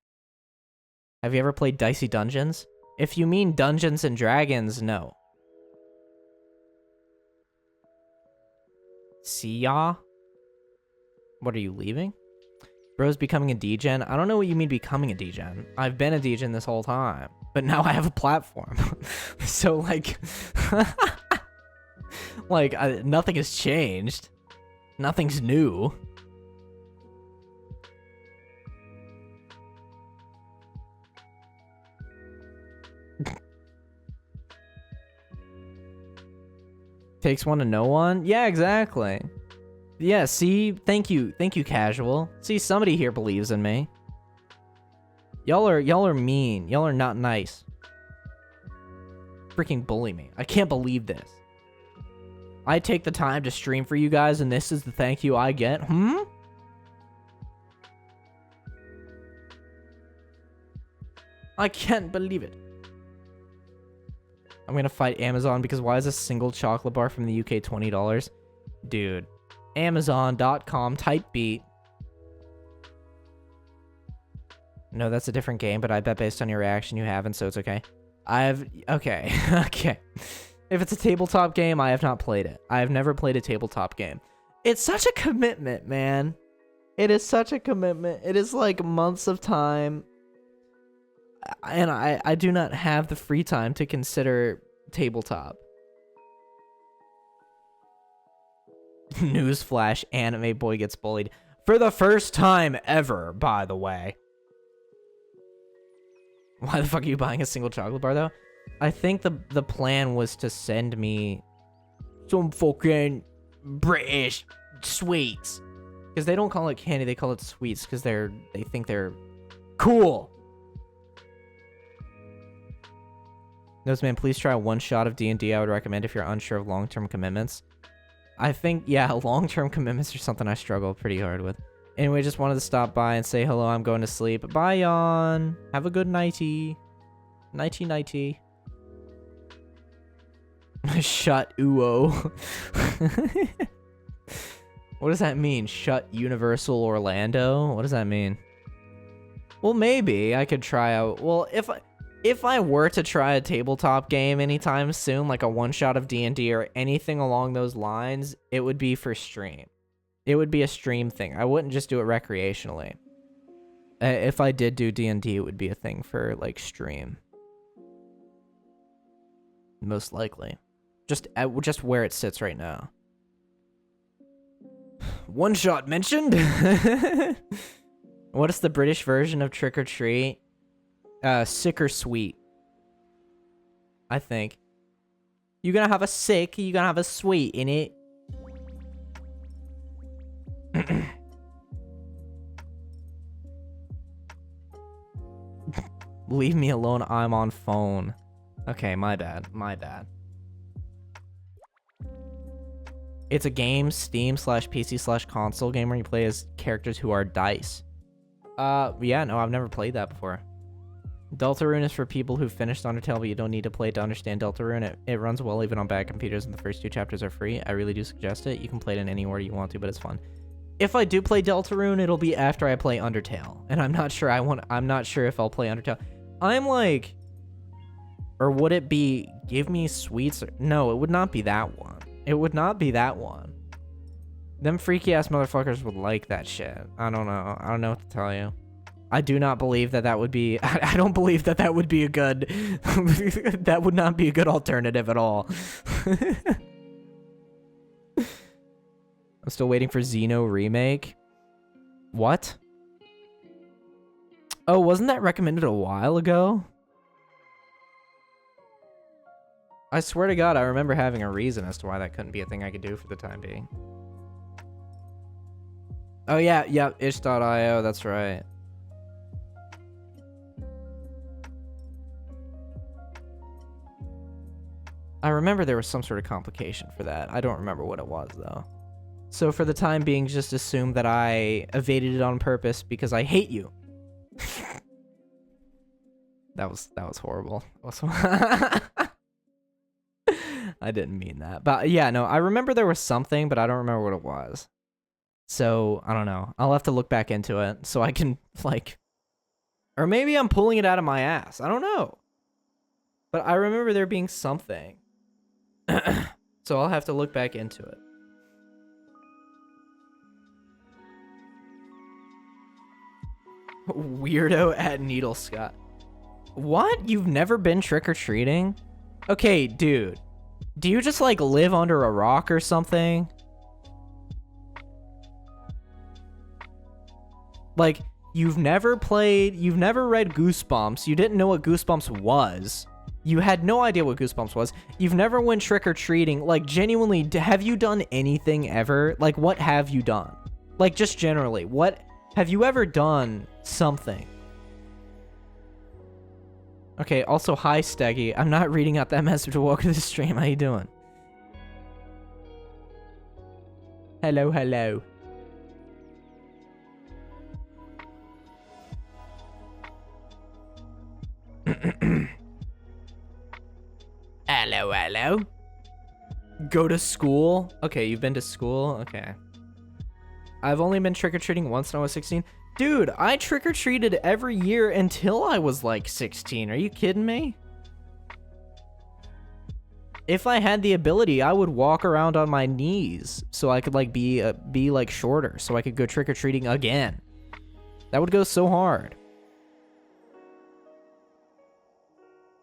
Have you ever played Dicey Dungeons? If you mean Dungeons and Dragons, no. See ya? What, are you leaving? Bro's becoming a degen? I don't know what you mean becoming a degen. I've been a degen this whole time. But now I have a platform. So, like... nothing has changed. Nothing's new. Takes one to know one? Yeah, exactly. Yeah, see? Thank you, casual. See, somebody here believes in me. Y'all are mean. Y'all are not nice. Freaking bully me. I can't believe this. I take the time to stream for you guys, and this is the thank you I get? I can't believe it. I'm gonna fight Amazon because why is a single chocolate bar from the UK $20? Dude. Amazon.com, type beat. No, that's a different game, but I bet based on your reaction you haven't, so it's okay. Okay. Okay. If it's a tabletop game, I have not played it. I have never played a tabletop game. It's such a commitment, man. It is such a commitment. It is like months of time. And I do not have the free time to consider tabletop. Newsflash, anime boy gets bullied. For the first time ever, by the way. Why the fuck are you buying a single chocolate bar, though? I think the plan was to send me some fucking British sweets. Because they don't call it candy, they call it sweets because they think they're cool. Noseman, please try one shot of D&D. I would recommend if you're unsure of long-term commitments. I think, yeah, long-term commitments are something I struggle pretty hard with. Anyway, just wanted to stop by and say hello. I'm going to sleep. Bye, Yon. Have a good nighty. Nighty-nighty. Shut Uo. What does that mean? Shut Universal Orlando? What does that mean? Well, maybe I could try out... Well, if I were to try a tabletop game anytime soon, like a one-shot of D&D or anything along those lines, it would be for stream. It would be a stream thing. I wouldn't just do it recreationally. If I did do D&D, it would be a thing for, like, stream. Most likely. Just where it sits right now. One shot mentioned? What is the British version of Trick or Treat? Sick or sweet. I think. You're gonna have a sick, you're gonna have a sweet in it. Leave me alone, I'm on phone. Okay, my bad. It's a game, Steam/PC/console game where you play as characters who are dice. Yeah, no, I've never played that before. Deltarune is for people who finished Undertale, but you don't need to play it to understand Deltarune. It runs well even on bad computers, and the first 2 chapters are free. I really do suggest it. You can play it in any order you want to, but it's fun. If I do play Deltarune, it'll be after I play Undertale, and I'm not sure if I'll play Undertale. I'm like, or would it be Give Me Sweets? No, it would not be that one. It would not be that one. Them freaky ass motherfuckers would like that shit. I don't know. I don't know what to tell you. I do not believe that would be... I don't believe that would be a good... that would not be a good alternative at all. I'm still waiting for Xeno Remake. What? Oh, wasn't that recommended a while ago? I swear to God, I remember having a reason as to why that couldn't be a thing I could do for the time being. Oh yeah, itch.io, that's right. I remember there was some sort of complication for that. I don't remember what it was, though. So for the time being, just assume that I evaded it on purpose because I hate you. That was horrible. I didn't mean that. But yeah, no, I remember there was something, but I don't remember what it was. So, I don't know. I'll have to look back into it so I can, like... Or maybe I'm pulling it out of my ass. I don't know. But I remember there being something. So I'll have to look back into it. Weirdo at Needle Scott. What? You've never been trick-or-treating? Okay, dude. Do you just, like, live under a rock or something? Like, you've never read Goosebumps. You didn't know what Goosebumps was. You had no idea what Goosebumps was. You've never went trick-or-treating. Like, genuinely, have you done anything ever? Like, what have you done? Like, just generally, what... Have you ever done something? Okay, also, hi, Steggy. I'm not reading out that message. Welcome to the stream. How you doing? Hello, hello. Hello, hello. Go to school? Okay, you've been to school? Okay. I've only been trick-or-treating once when I was 16. Dude, I trick-or-treated every year until I was like 16. Are you kidding me? If I had the ability, I would walk around on my knees so I could like be like shorter so I could go trick-or-treating again. That would go so hard.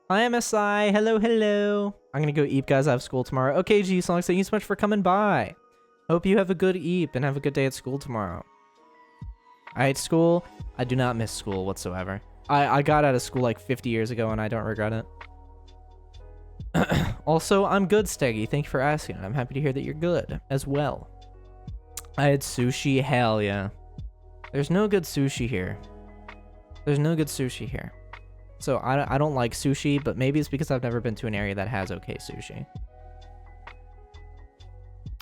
Hi, MSI. Hello, hello. I'm gonna go eat, guys. I have school tomorrow. Okay, G-Song, thank you so much for coming by. Hope you have a good eep and have a good day at school tomorrow. I hate school. I do not miss school whatsoever. I got out of school like 50 years ago and I don't regret it. Also, I'm good, Steggy. Thank you for asking. I'm happy to hear that you're good as well. I had sushi. Hell yeah. There's no good sushi here. There's no good sushi here. So I don't like sushi, but maybe it's because I've never been to an area that has okay sushi.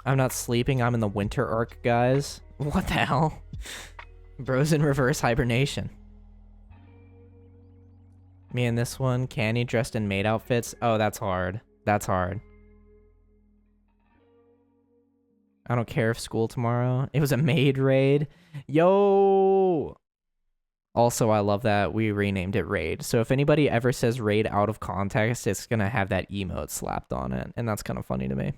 I'm not sleeping. I'm in the winter arc, guys. What the hell? Bro's in reverse hibernation. Me and this one, Canny dressed in maid outfits. Oh, that's hard. That's hard. I don't care if school tomorrow. It was a maid raid. Yo! Also, I love that we renamed it Raid. So if anybody ever says Raid out of context, it's gonna have that emote slapped on it. And that's kind of funny to me.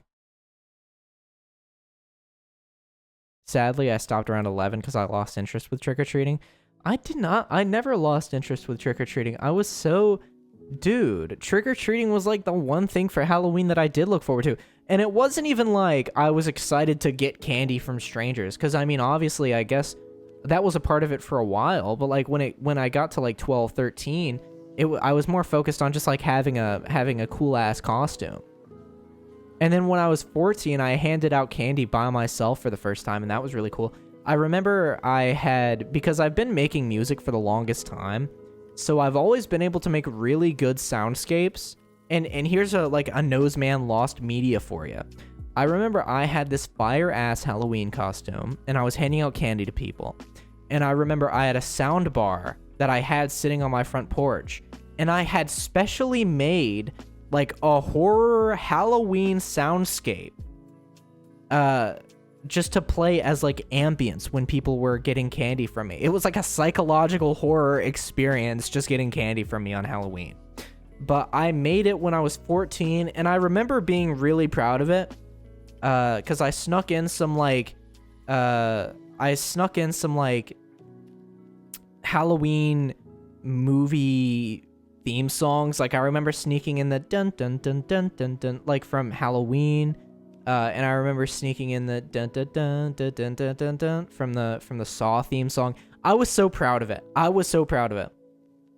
Sadly, I stopped around 11 because I lost interest with trick-or-treating. I never lost interest with trick-or-treating. I was so... Dude, trick-or-treating was like the one thing for Halloween that I did look forward to. And it wasn't even like I was excited to get candy from strangers. Because, I mean, obviously, I guess that was a part of it for a while. But, like, when I got to, like, 12, 13, I was more focused on just, like, having a cool-ass costume. And then when I was 14, I handed out candy by myself for the first time, and that was really cool. I remember because I've been making music for the longest time, so I've always been able to make really good soundscapes. And here's a Noseman lost media for you. I remember I had this fire-ass Halloween costume, and I was handing out candy to people. And I remember I had a sound bar that I had sitting on my front porch, and I had specially made like a horror Halloween soundscape just to play as like ambience when people were getting candy from me. It was like a psychological horror experience just getting candy from me on Halloween. But I made it when I was 14, and I remember being really proud of it because I snuck in some like Halloween movie theme songs. Like I remember sneaking in the dun dun dun dun dun dun like from Halloween, and I remember sneaking in the dun dun dun dun dun dun dun, dun from the Saw theme song. I was so proud of it. I was so proud of it.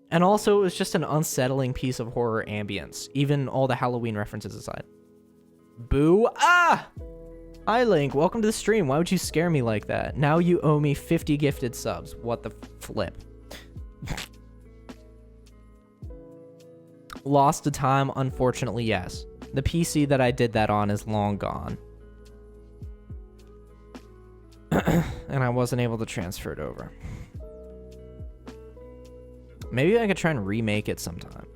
And also, it was just an unsettling piece of horror ambience, even all the Halloween references aside. Boo! Ah! Hi, Link. Welcome to the stream. Why would you scare me like that? Now you owe me 50 gifted subs. What the flip? Lost to time, unfortunately, yes. The PC that I did that on is long gone. And I wasn't able to transfer it over. Maybe I could try and remake it sometime.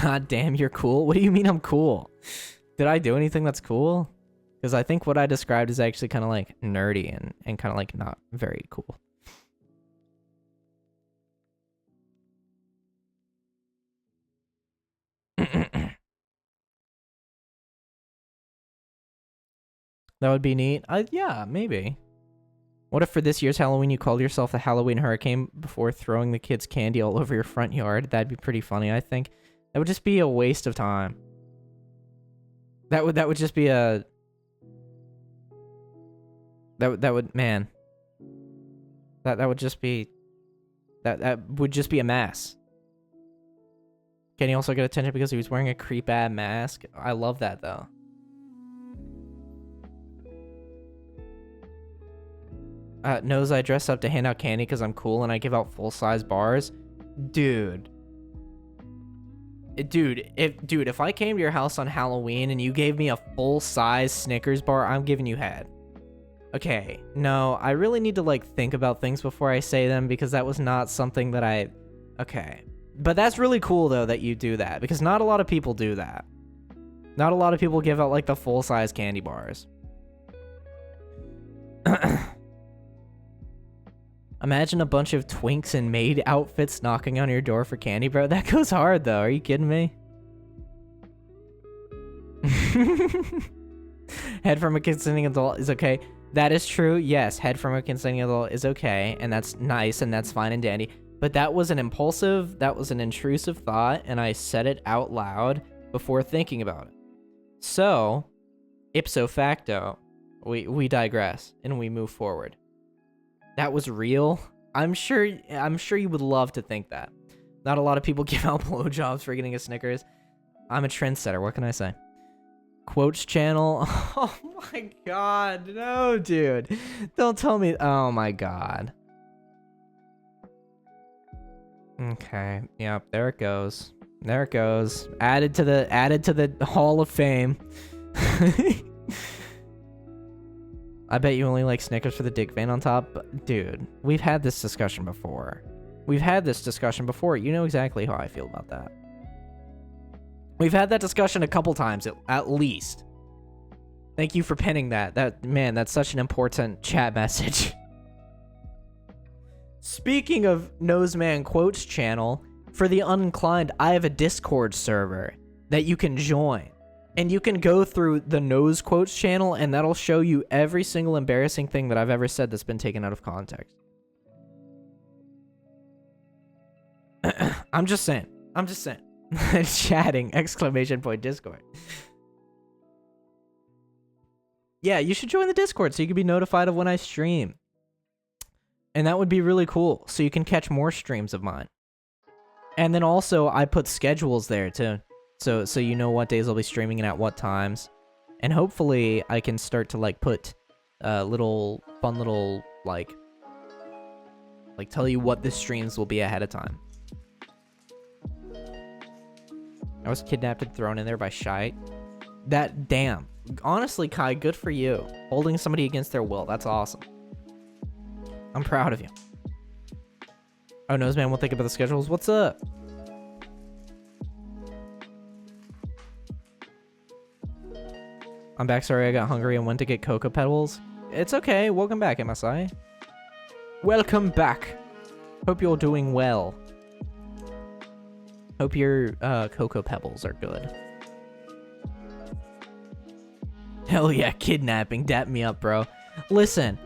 God damn, you're cool? What do you mean I'm cool? Did I do anything that's cool? Because I think what I described is actually kind of like nerdy and kind of like not very cool. That would be neat. Yeah, maybe. What if for this year's Halloween you called yourself the Halloween Hurricane before throwing the kids' candy all over your front yard? That'd be pretty funny, I think. That would just be a waste of time. That would just be a... That would man. That would just be... That would just be a mess. Can he also get attention because he was wearing a creep-ass mask? I love that, though. Knows I dress up to hand out candy because I'm cool and I give out full-size bars. Dude, if I came to your house on Halloween and you gave me a full-size Snickers bar, I'm giving you head. Okay, no, I really need to, like, think about things before I say them because that was not something that I... Okay. But that's really cool, though, that you do that because not a lot of people do that. Not a lot of people give out, like, the full-size candy bars. Imagine a bunch of twinks in maid outfits knocking on your door for candy, bro. That goes hard, though. Are you kidding me? Head from a consenting adult is okay. That is true. Yes, head from a consenting adult is okay, and that's nice, and that's fine and dandy. But that was an impulsive, that was an intrusive thought, and I said it out loud before thinking about it. So, ipso facto, we digress, and we move forward. That was real. I'm sure you would love to think that. Not a lot of people give out blowjobs for getting a Snickers. I'm a trendsetter. What can I say? Quotes channel. Oh my god. No, dude. Don't tell me. Oh my god. Okay. Yep. There it goes. There it goes. Added to the Hall of Fame. I bet you only like Snickers for the dick vein on top. But, dude, we've had this discussion before. You know exactly how I feel about that. We've had that discussion a couple times, at least. Thank you for pinning that. Man, that's such an important chat message. Speaking of Noseman Quotes channel, for the uninclined, I have a Discord server that you can join. And you can go through the Nose Quotes channel, and that'll show you every single embarrassing thing that I've ever said that's been taken out of context. I'm just saying. Chatting, ! Discord. Yeah, you should join the Discord so you can be notified of when I stream. And that would be really cool, so you can catch more streams of mine. And then also, I put schedules there, too. So you know what days I'll be streaming and at what times. And hopefully I can start to like put fun little like tell you what the streams will be ahead of time. I was kidnapped and thrown in there by Shite. That damn. Honestly, Kai, good for you. Holding somebody against their will. That's awesome. I'm proud of you. Oh, Noseman won't think about the schedules. What's up? I'm back. Sorry, I got hungry and went to get Cocoa Pebbles. It's okay. Welcome back, MSI. Welcome back. Hope you're doing well. Hope your Cocoa Pebbles are good. Hell yeah, kidnapping. Dap me up, bro. Listen,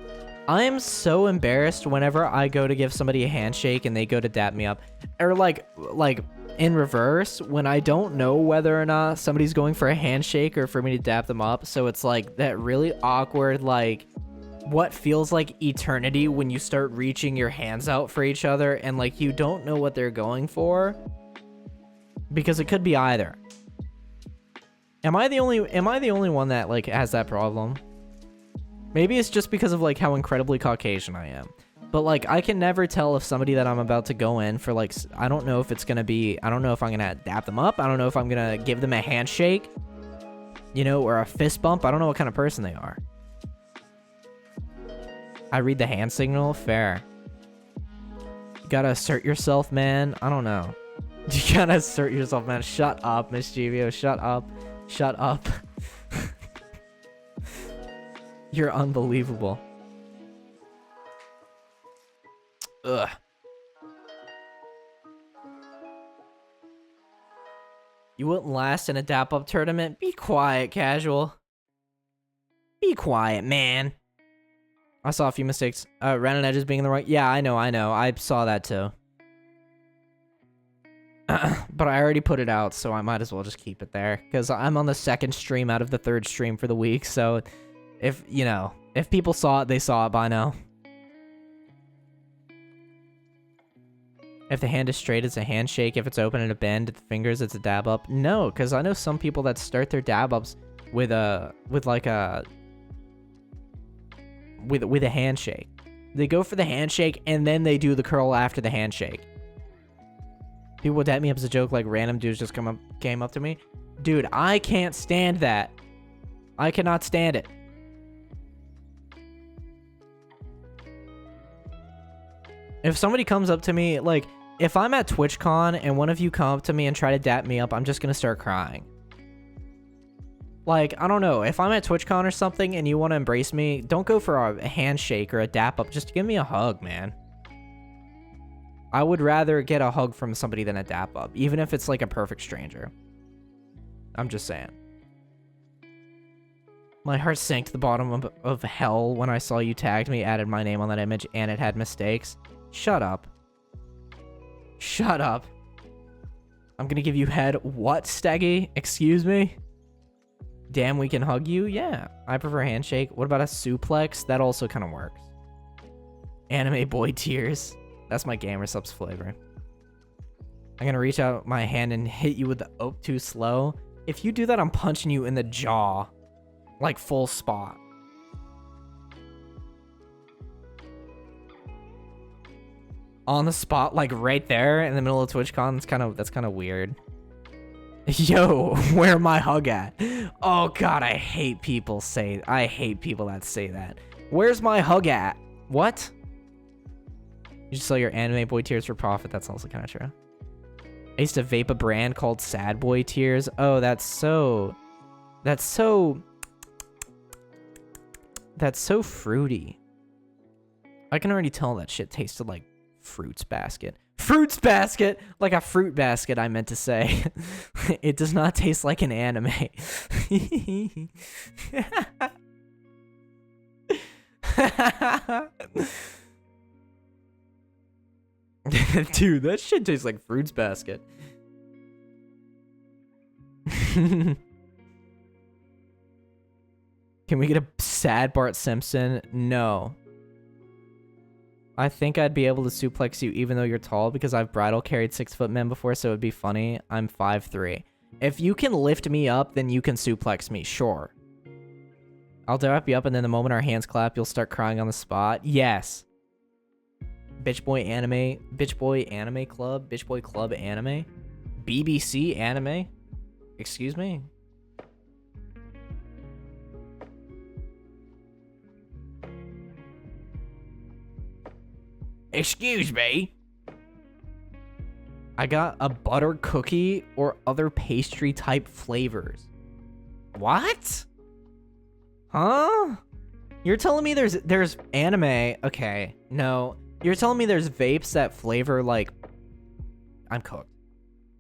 I am so embarrassed whenever I go to give somebody a handshake and they go to dap me up. Or like in reverse, when I don't know whether or not somebody's going for a handshake or for me to dap them up. So it's like that really awkward, like what feels like eternity when you start reaching your hands out for each other and like you don't know what they're going for because it could be either. Am I the only one that like has that problem? Maybe it's just because of like how incredibly Caucasian I am. But, like, I can never tell if somebody that I'm about to go in for, like, I don't know if it's gonna be, I don't know if I'm gonna dap them up. I don't know if I'm gonna give them a handshake, you know, or a fist bump. I don't know what kind of person they are. I read the hand signal. Fair. You gotta assert yourself, man. I don't know. You gotta assert yourself, man. Shut up, Mischievio. Shut up. Shut up. You're unbelievable. Ugh. You wouldn't last in a dap up tournament? Be quiet, casual. Be quiet, man. I saw a few mistakes. Random edges being in the right. Yeah, I know. I saw that too. But I already put it out, so I might as well just keep it there. Because I'm on the second stream out of the third stream for the week, so if, you know, if people saw it, they saw it by now. If the hand is straight, it's a handshake. If it's open and a bend at the fingers, it's a dab up. No, because I know some people that start their dab ups with a handshake. They go for the handshake and then they do the curl after the handshake. People would dap me up as a joke, like random dudes just came up to me. Dude, I can't stand that. I cannot stand it. If somebody comes up to me, like, if I'm at TwitchCon and one of you come up to me and try to dap me up, I'm just gonna start crying. Like, I don't know. If I'm at TwitchCon or something and you want to embrace me, don't go for a handshake or a dap up. Just give me a hug, man. I would rather get a hug from somebody than a dap up, even if it's like a perfect stranger. I'm just saying. My heart sank to the bottom of hell when I saw you tagged me, added my name on that image, and it had mistakes. Shut up. Shut up. I'm gonna give you head. What, Steggy? Excuse me? Damn, we can hug you? Yeah. I prefer handshake. What about a suplex? That also kind of works. Anime boy tears. That's my gamer subs flavor. I'm gonna reach out my hand and hit you with the oak too slow. If you do that, I'm punching you in the jaw. Like full spot. On the spot, like right there in the middle of TwitchCon. That's kind of weird. Yo, where my hug at? Oh god, I hate people that say that. Where's my hug at? What? You just sell your anime boy tears for profit. That's also kind of true. I used to vape a brand called Sad Boy Tears. Oh, that's so fruity. I can already tell that shit tasted like Fruits Basket. Fruits Basket! Like a fruit basket, I meant to say. It does not taste like an anime. Dude, that shit tastes like Fruits Basket. Can we get a sad Bart Simpson? No. I think I'd be able to suplex you even though you're tall because I've bridal carried 6-foot men before, so it'd be funny. I'm 5'3". If you can lift me up, then you can suplex me, sure. I'll wrap you up, and then the moment our hands clap, you'll start crying on the spot. Yes. Bitch Boy Anime Club, Bitch Boy Club Anime, BBC Anime. Excuse me. Excuse me. I got a butter cookie or other pastry type flavors. What? Huh? You're telling me there's anime? Okay, no. You're telling me there's vapes that flavor like... I'm cooked.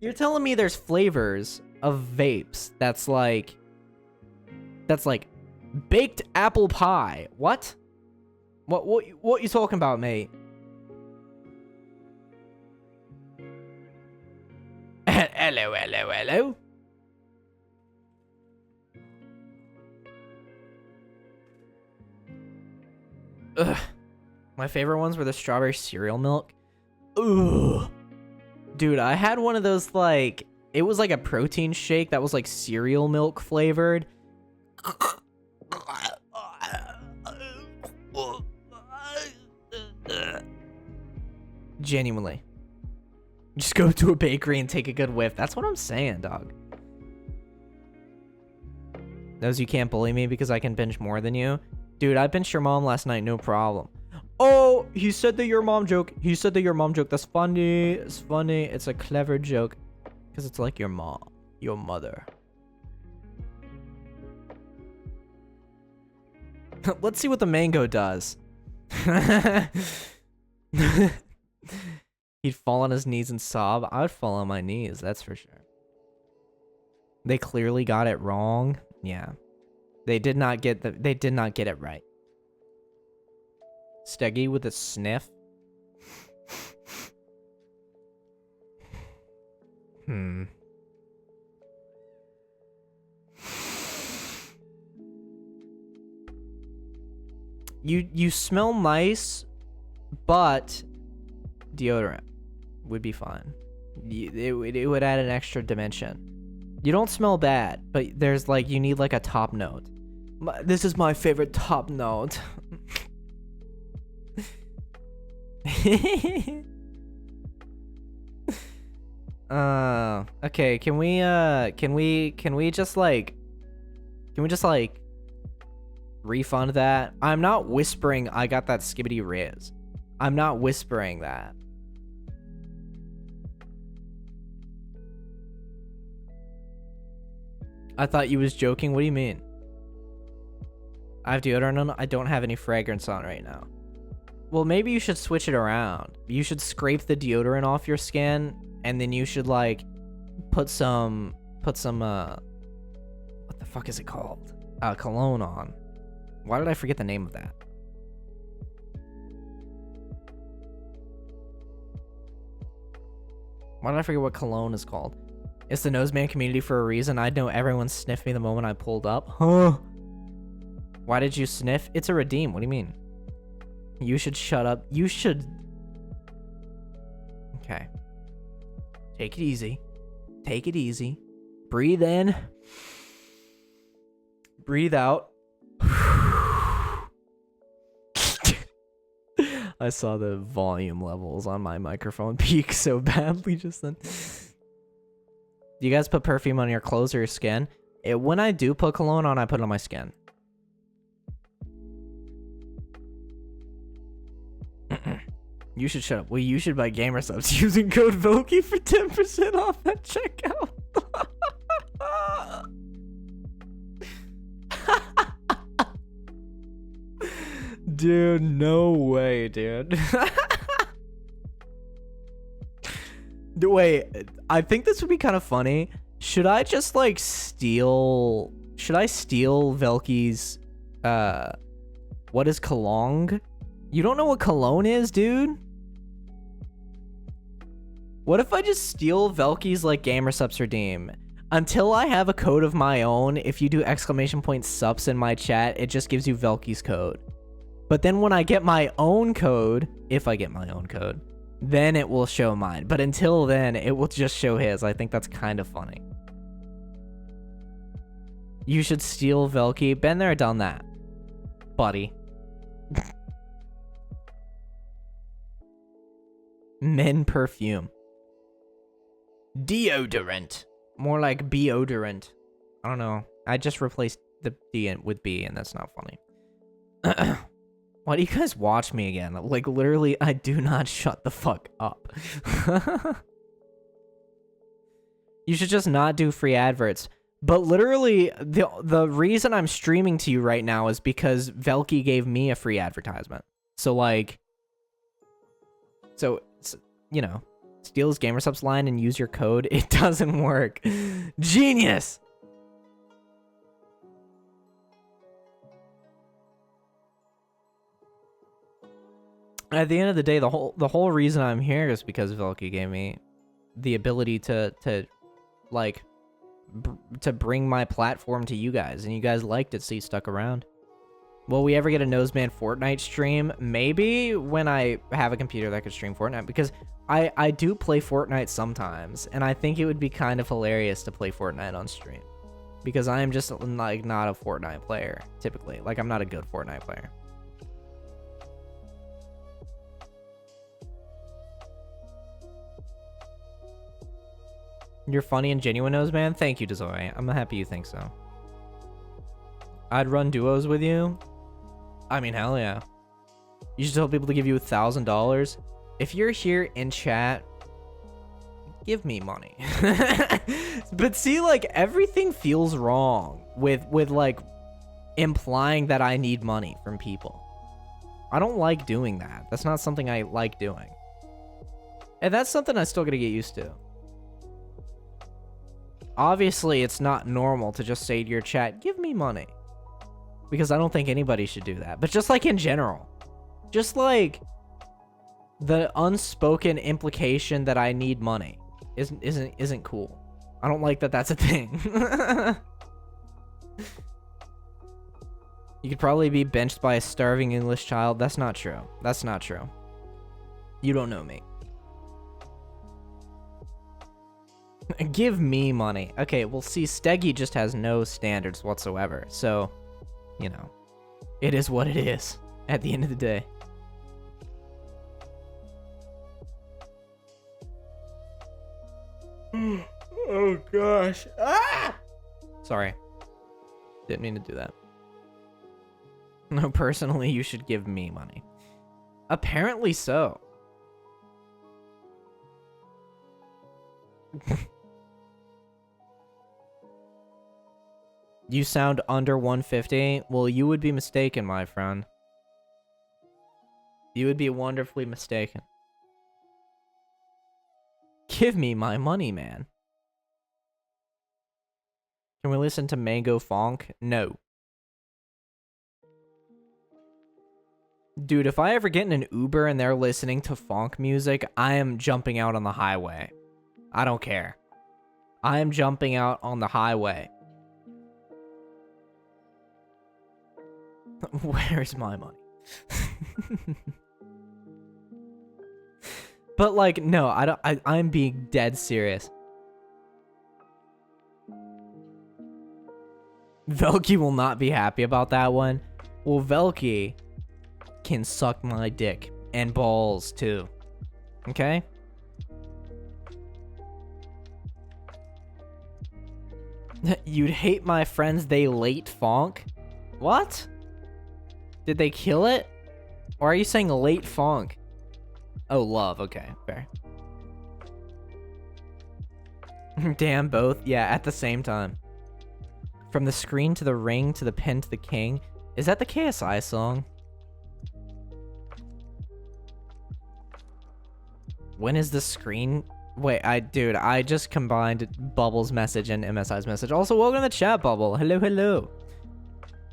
You're telling me there's flavors of vapes that's like baked apple pie. What? What you talking about, mate? Hello. Ugh. My favorite ones were the strawberry cereal milk. Ugh. Dude, I had one of those, like, it was like a protein shake that was like cereal milk flavored. Genuinely. Just go to a bakery and take a good whiff. That's what I'm saying, dog. Knows you can't bully me because I can binge more than you. Dude, I binged your mom last night, no problem. Oh, he said that your mom joke. He said that your mom joke. That's funny. It's funny. It's a clever joke. Because it's like your mom. Your mother. Let's see what the mango does. He'd fall on his knees and sob. I would fall on my knees, that's for sure. They clearly got it wrong. Yeah. They did not get it right. Steggy with a sniff. You smell nice, but deodorant would be fine. It would add an extra dimension. You don't smell bad, but there's like, you need like a top note. This is my favorite top note. Okay, can we just like refund that? I'm not whispering I got that skibbity riz. I'm not whispering that. I thought you was joking. What do you mean? I have deodorant on. I don't have any fragrance on right now. Well, maybe you should switch it around. You should scrape the deodorant off your skin, and then you should like put some what the fuck is it called? Cologne on. Why did I forget the name of that? Why did I forget what cologne is called? It's the Noseman community for a reason. I know everyone sniffed me the moment I pulled up. Huh? Why did you sniff? It's a redeem. What do you mean? You should shut up. You should... Okay. Take it easy. Take it easy. Breathe in. Breathe out. I saw the volume levels on my microphone peak so badly just then. Do you guys put perfume on your clothes or your skin? When I do put cologne on, I put it on my skin. You should shut up. Well, you should buy gamer subs using code VOKI for 10% off at checkout. Dude, no way, dude. Wait, I think this would be kind of funny. Should I just like steal... Should I steal Velky's... What is cologne? You don't know what cologne is, dude? What if I just steal Velky's like gamer subs redeem? Until I have a code of my own, if you do !subs in my chat, it just gives you Velky's code. But then when I get my own code, if I get my own code, then it will show mine. But until then, it will just show his. I think that's kind of funny. You should steal Velky. Been there, done that, buddy. Men perfume. Deodorant. More like deodorant. I don't know. I just replaced the D with B, and that's not funny. Why do you guys watch me again? Like, literally, I do not shut the fuck up. You should just not do free adverts. But literally, the reason I'm streaming to you right now is because Velky gave me a free advertisement. So, like... So, you know, steal his gamer subs line and use your code. It doesn't work. Genius! At the end of the day, the whole reason I'm here is because Velky gave me the ability to bring my platform to you guys, and you guys liked it, so you stuck around. Will we ever get a Noseman Fortnite stream? Maybe when I have a computer that could stream Fortnite, because I do play Fortnite sometimes, and I think it would be kind of hilarious to play Fortnite on stream, because I am just like not a Fortnite player typically. Like, I'm not a good Fortnite player. You're funny and genuine, Nose Man. Thank you, Dezoy. I'm happy you think so. I'd run duos with you. I mean, hell yeah. You should tell people to give you $1,000. If you're here in chat, give me money. But see, like, everything feels wrong with like implying that I need money from people. I don't like doing that. That's not something I like doing. And that's something I still gotta get used to. Obviously, it's not normal to just say to your chat, give me money. Because I don't think anybody should do that. But just like in general. Just like the unspoken implication that I need money isn't cool. I don't like that that's a thing. You could probably be benched by a starving English child. That's not true. That's not true. You don't know me. Give me money. Okay, well, see, Steggy just has no standards whatsoever. So, you know, it is what it is at the end of the day. Oh, gosh. Ah! Sorry. Didn't mean to do that. No, personally, you should give me money. Apparently so. You sound under 150? Well, you would be mistaken, my friend. You would be wonderfully mistaken. Give me my money, man. Can we listen to Mango Funk? No. Dude, if I ever get in an Uber and they're listening to funk music, I am jumping out on the highway. I don't care. I am jumping out on the highway. Where's my money? But like, no, I'm being dead serious. Velky will not be happy about that one. Well, Velky can suck my dick and balls too. Okay? You'd hate my friends, they late funk? What? Did they kill it? Or are you saying late funk? Oh, love. Okay, fair. Damn, both. Yeah, at the same time. From the screen to the ring to the pin to the king. Is that the KSI song? When is the screen? Wait, dude, I just combined Bubble's message and MSI's message. Also, welcome to the chat, Bubble. Hello, hello.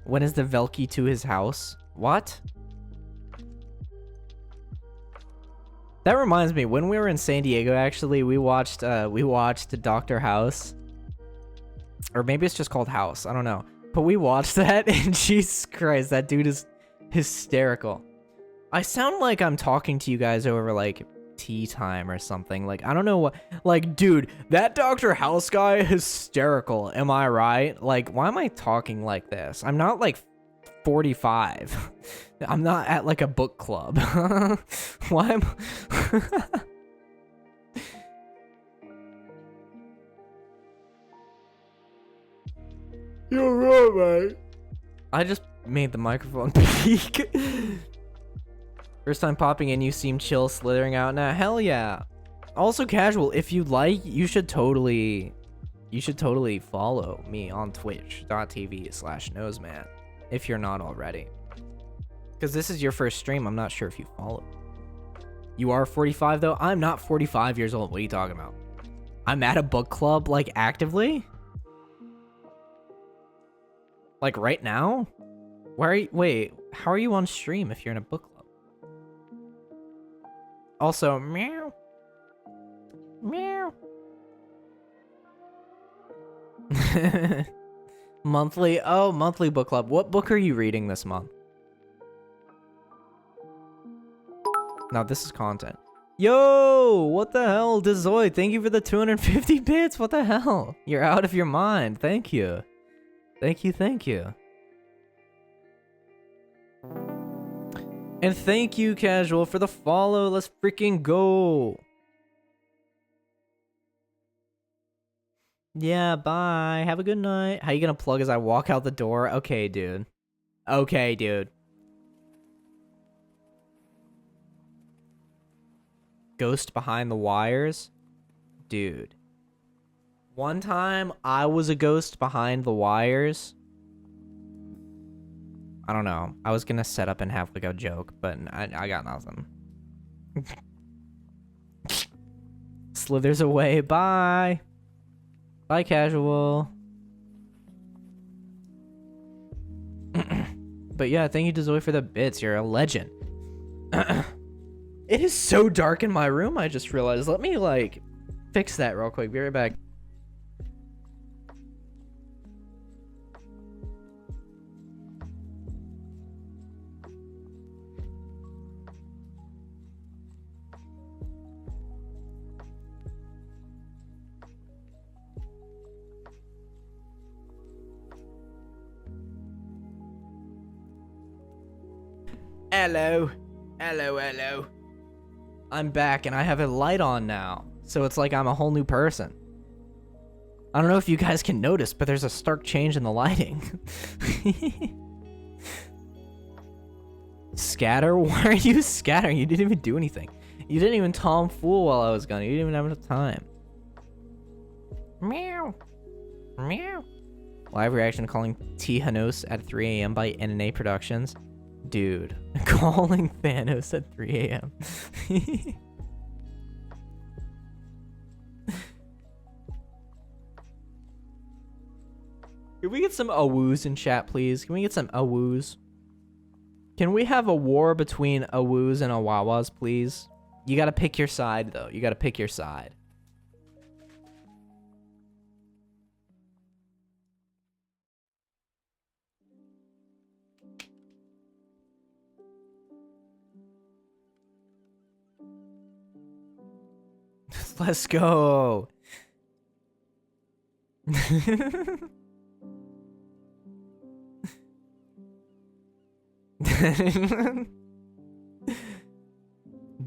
When is the Velky to his house? What? That reminds me, when we were in San Diego, actually, we watched Dr. House. Or maybe it's just called House. I don't know. But we watched that, and Jesus Christ, that dude is hysterical. I sound like I'm talking to you guys over, like, tea time or something. Like, I don't know what... Like, dude, that Dr. House guy, hysterical. Am I right? Like, why am I talking like this? I'm not, like, 45. I'm not at, like, a book club. Why am... You're right, mate. I just made the microphone peak. First time popping in, you seem chill, slithering out. Now, hell yeah. Also casual, if you'd like, you should totally follow me on twitch.tv/noseman if you're not already. Because this is your first stream, I'm not sure if you follow. You are 45 though? I'm not 45 years old. What are you talking about? I'm at a book club, like, actively? Like, right now? Why are you... Wait, how are you on stream if you're in a book club? Also, meow. Meow. Monthly? Oh, monthly book club. What book are you reading this month? Now, this is content. Yo! What the hell? Dezoid, thank you for the 250 bits. What the hell? You're out of your mind. Thank you. Thank you, thank you. And thank you, Casual, for the follow. Let's freaking go. Yeah, bye. Have a good night. How you gonna plug as I walk out the door? Okay, dude. Okay, dude. Ghost behind the wires? Dude. One time, I was a ghost behind the wires. I don't know. I was gonna set up and have like a joke, but I got nothing. Slithers away. Bye. Bye, casual. But yeah, thank you to Zoe for the bits. You're a legend. It is so dark in my room, I just realized. Let me, like, fix that real quick. Be right back. Hello. Hello, hello. I'm back and I have a light on now. So it's like I'm a whole new person. I don't know if you guys can notice, but there's a stark change in the lighting. Scatter? Why are you scattering? You didn't even do anything. You didn't even tomfool while I was gone. You didn't even have enough time. Meow. Meow. Live reaction calling Thanos at 3 a.m. by NNA Productions. Dude, calling Thanos at 3 a.m. Can we get some awoos in chat, please? Can we get some awoos? Can we have a war between awoos and awawas, please? You gotta pick your side, though. You gotta pick your side. Let's go.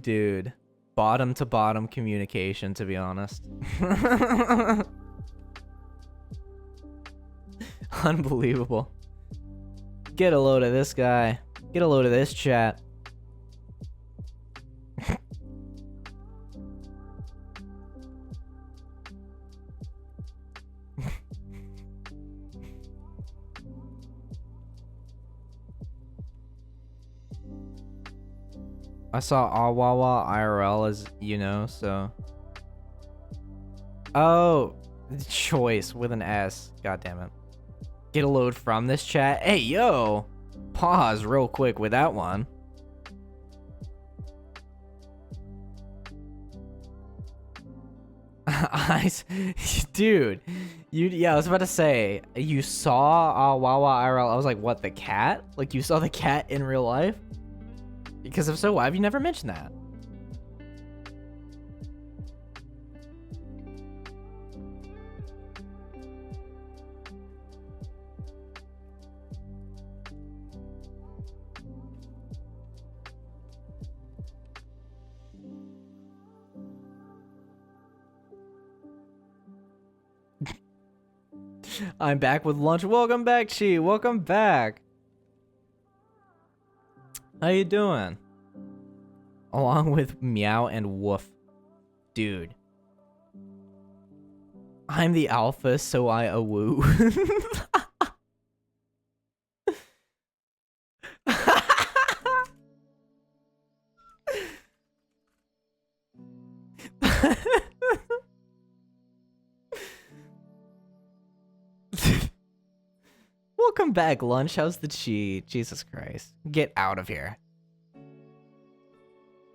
Dude, bottom to bottom communication, to be honest. Unbelievable. Get a load of this guy. Get a load of this chat. I saw Awawa IRL, as you know, so. Oh, choice with an S. God damn it. Get a load from this chat. Hey, yo. Pause real quick with that one. Dude, yeah, I was about to say, you saw Wawa IRL. I was like, what, the cat? Like, you saw the cat in real life? Because if so, why have you never mentioned that? I'm back with lunch. Welcome back, Chi. Welcome back. How you doing? Along with Meow and Woof. Dude. I'm the alpha, so I awoo. Welcome back, lunch. How's the chi? Jesus Christ. Get out of here.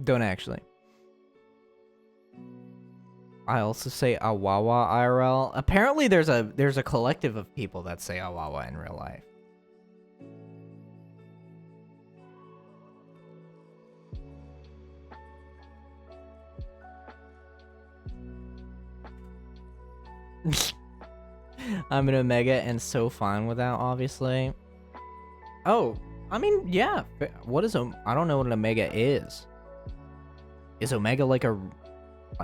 Don't actually. I also say Awawa IRL. Apparently there's a collective of people that say Awawa in real life. I'm an Omega and so fine with that, obviously. Oh, I mean, yeah. What is I don't know what an Omega is. Is Omega like a...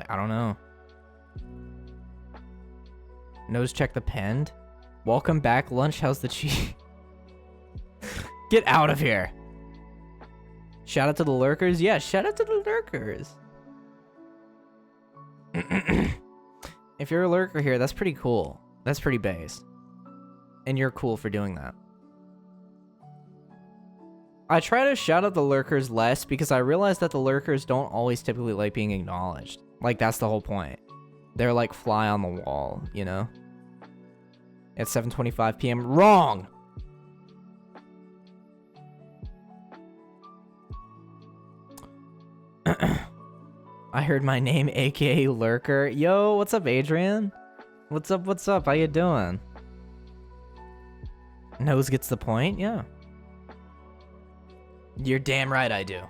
I don't know. Nose check the pinned. Welcome back, lunch. How's the cheese? Get out of here. Shout out to the lurkers. Yeah, shout out to the lurkers. If you're a lurker here, that's pretty cool. That's pretty base. And you're cool for doing that. I try to shout out the lurkers less because I realize that the lurkers don't always typically like being acknowledged. Like, that's the whole point. They're like fly on the wall, you know? At 7:25 p.m. Wrong! I heard my name, aka Lurker. Yo, what's up, Adrian? What's up, what's up? How you doing? Nose gets the point? Yeah. You're damn right I do.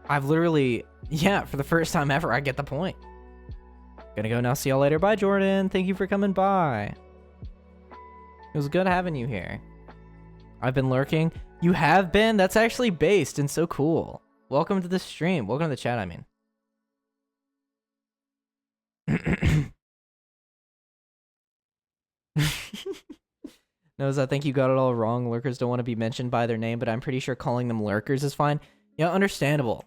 I've literally... Yeah, for the first time ever, I get the point. Gonna go now. See y'all later. Bye, Jordan. Thank you for coming by. It was good having you here. I've been lurking. You have been? That's actually based and so cool. Welcome to the stream. Welcome to the chat, I mean. Knows, I think you got it all wrong. Lurkers don't want to be mentioned by their name, but I'm pretty sure calling them lurkers is fine. Yeah, understandable.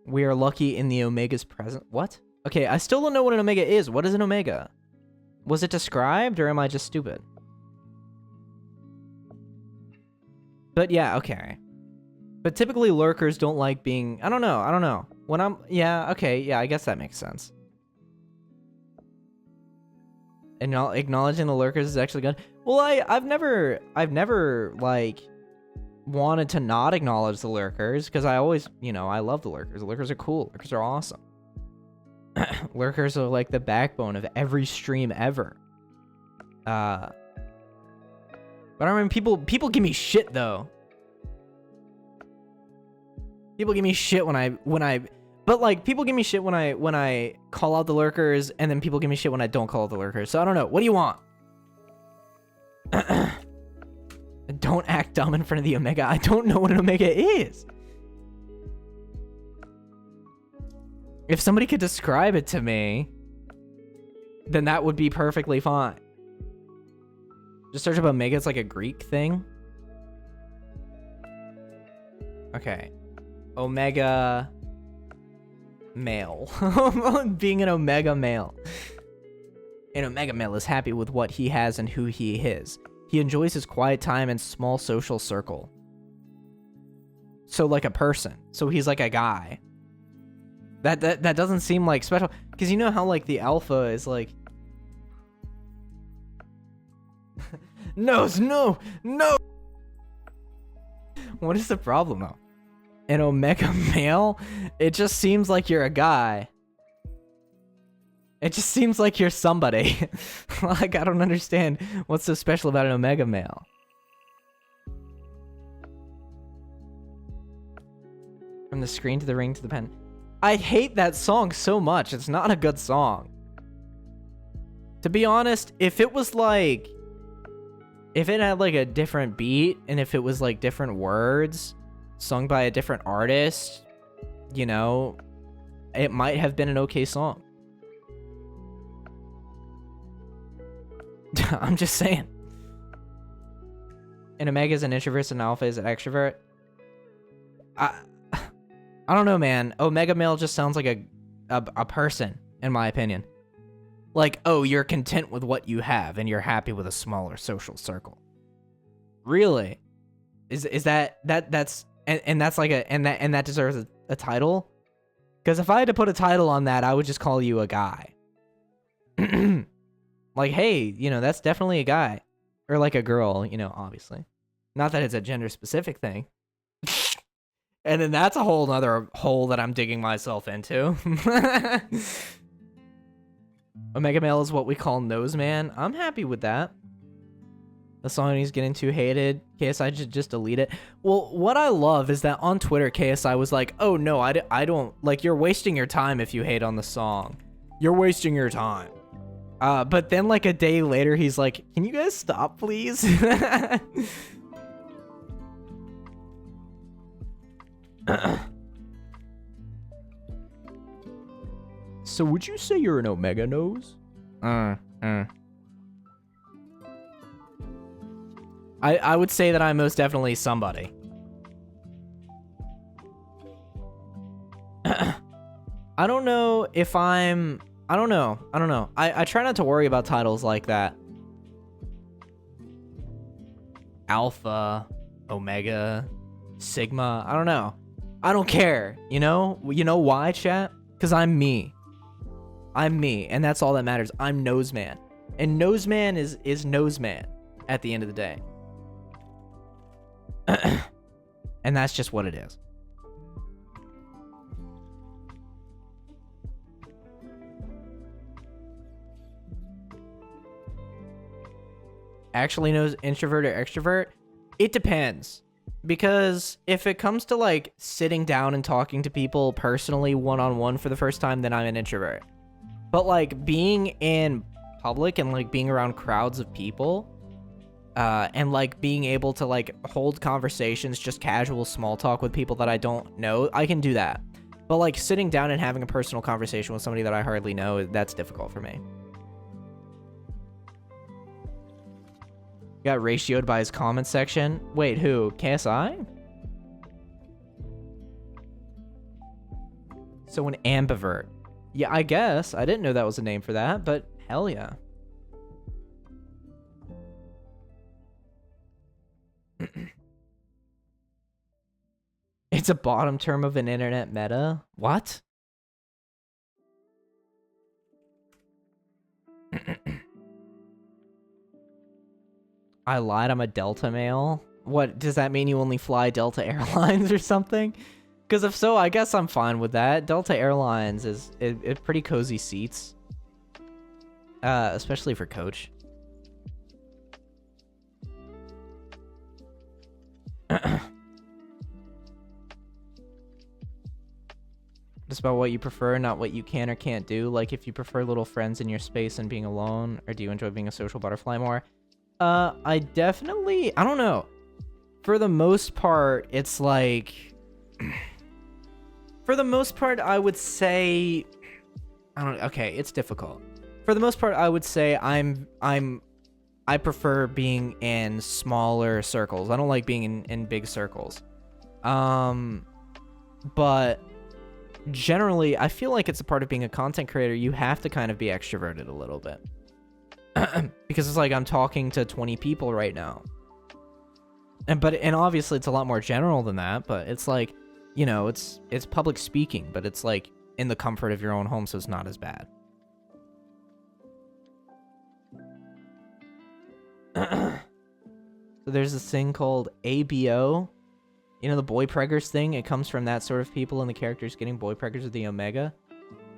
We are lucky in the Omega's present. What? Okay, I still don't know what an Omega is. What is an Omega? Was it described, or am I just stupid? But yeah, okay. But typically lurkers don't like being... I don't know. When I'm... Yeah, okay, yeah, I guess that makes sense. And acknowledging the lurkers is actually good. Well, I've never, like, wanted to not acknowledge the lurkers, because I always, you know, I love the lurkers. The lurkers are cool. Lurkers are awesome. Lurkers are like the backbone of every stream ever. But I mean, people give me shit though. People give me shit when I but like people give me shit when I call out the lurkers, and then people give me shit when I don't call out the lurkers. So I don't know. What do you want? Don't act dumb in front of the Omega. I don't know what an Omega is. If somebody could describe it to me, then that would be perfectly fine. Just search up Omega. It's like a Greek thing. Okay. Omega male. Being an Omega male. An Omega male is happy with what he has and who he is. He enjoys his quiet time and small social circle. So like a person. So he's like a guy. That doesn't seem like special, because you know how like the alpha is like no. What is the problem though? An Omega male? It just seems like you're a guy. It just seems like you're somebody. Like, I don't understand what's so special about an Omega male. From the screen to the ring to the pen. I hate that song so much. It's not a good song. To be honest, if it was like... If it had like a different beat, and if it was like different words, sung by a different artist, you know, it might have been an okay song. I'm just saying. An Omega is an introvert, and an alpha is an extrovert. I don't know, man. Omega male just sounds like a person, in my opinion. Like, oh, you're content with what you have, and you're happy with a smaller social circle. Really? Is that's and that's like and that deserves a title? Because if I had to put a title on that, I would just call you a guy. Like, hey, you know, that's definitely a guy. Or like a girl, you know, obviously. Not that it's a gender specific thing. And then that's a whole nother hole that I'm digging myself into. Omega male is what we call nose man. I'm happy with that. The song he's getting too hated. KSI should just delete it. Well, what I love is that on Twitter, KSI was like, oh no, I don't, like, you're wasting your time if you hate on the song. You're wasting your time. But then like a day later, he's like, can you guys stop, please? So would you say you're an Omega nose? I would say that I'm most definitely somebody. I don't know if I'm... I don't know. I try not to worry about titles like that. Alpha, Omega, Sigma. I don't know. I don't care, you know? You know why, chat? Because I'm me. I'm me, and that's all that matters. I'm Noseman. And Noseman is Noseman at the end of the day. And that's just what it is. Actually knows introvert or extrovert? It depends. Because if it comes to like sitting down and talking to people personally one-on-one for the first time, then I'm an introvert. But like being in public and like being around crowds of people, and like being able to like hold conversations, just casual small talk with people that I don't know, I can do that. But like sitting down and having a personal conversation with somebody that I hardly know, that's difficult for me. Got ratioed by his comment section. Wait, who? KSI? So an ambivert. Yeah, I guess. I didn't know that was a name for that, but hell yeah. It's a bottom term of an internet meta? What? I lied, I'm a Delta male. What, does that mean you only fly Delta Airlines or something? Because if so, I guess I'm fine with that. Delta Airlines is pretty cozy seats. Especially for coach. Just about what you prefer, not what you can or can't do. Like if you prefer little friends in your space and being alone, or do you enjoy being a social butterfly more? I definitely, I don't know. For the most part, it's like, for the most part, I would say, okay, it's difficult. For the most part, I would say I prefer being in smaller circles. I don't like being in big circles. But generally, I feel like it's a part of being a content creator. You have to kind of be extroverted a little bit. Because it's like I'm talking to 20 people right now. And obviously it's a lot more general than that, but it's like, you know, it's public speaking, but it's like in the comfort of your own home, so it's not as bad. So there's this thing called ABO. You know, the boy preggers thing? It comes from that sort of people and the characters getting boy preggers with the Omega.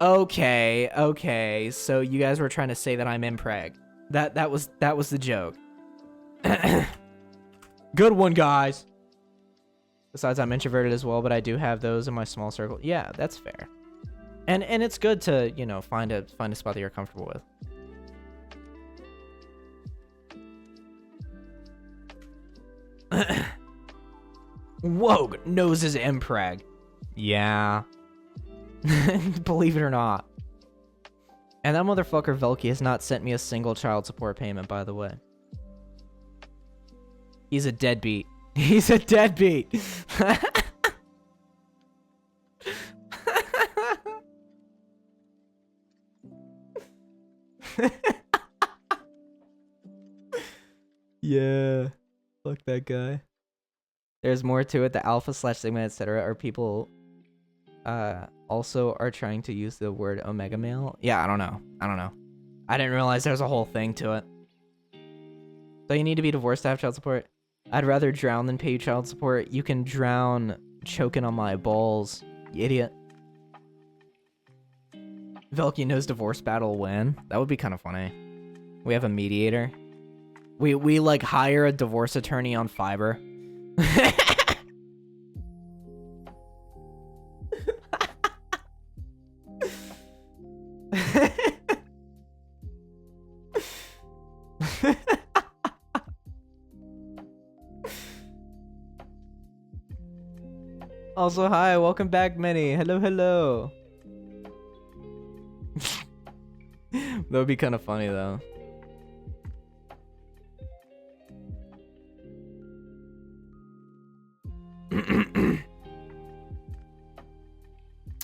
Okay, so you guys were trying to say that I'm impreg. That was the joke. Good one, guys. Besides, I'm introverted as well, but I do have those in my small circle. Yeah, that's fair. And it's good to, you know, find a spot that you're comfortable with. Whoa, knows his impreg. Yeah. Believe it or not. And that motherfucker Velky has not sent me a single child support payment, by the way. He's a deadbeat. He's a deadbeat. Yeah. Fuck that guy. There's more to it. The alpha / sigma, etc. are people also are trying to use the word omega male. Yeah, I don't know. I didn't realize there's a whole thing to it. So you need to be divorced to have child support? I'd rather drown than pay you child support. You can drown choking on my balls, you idiot. Velky knows divorce battle win. That would be kind of funny. We have a mediator. We like hire a divorce attorney on Fiverr. Also, hi, welcome back, Minnie. Hello, hello. That would be kind of funny, though.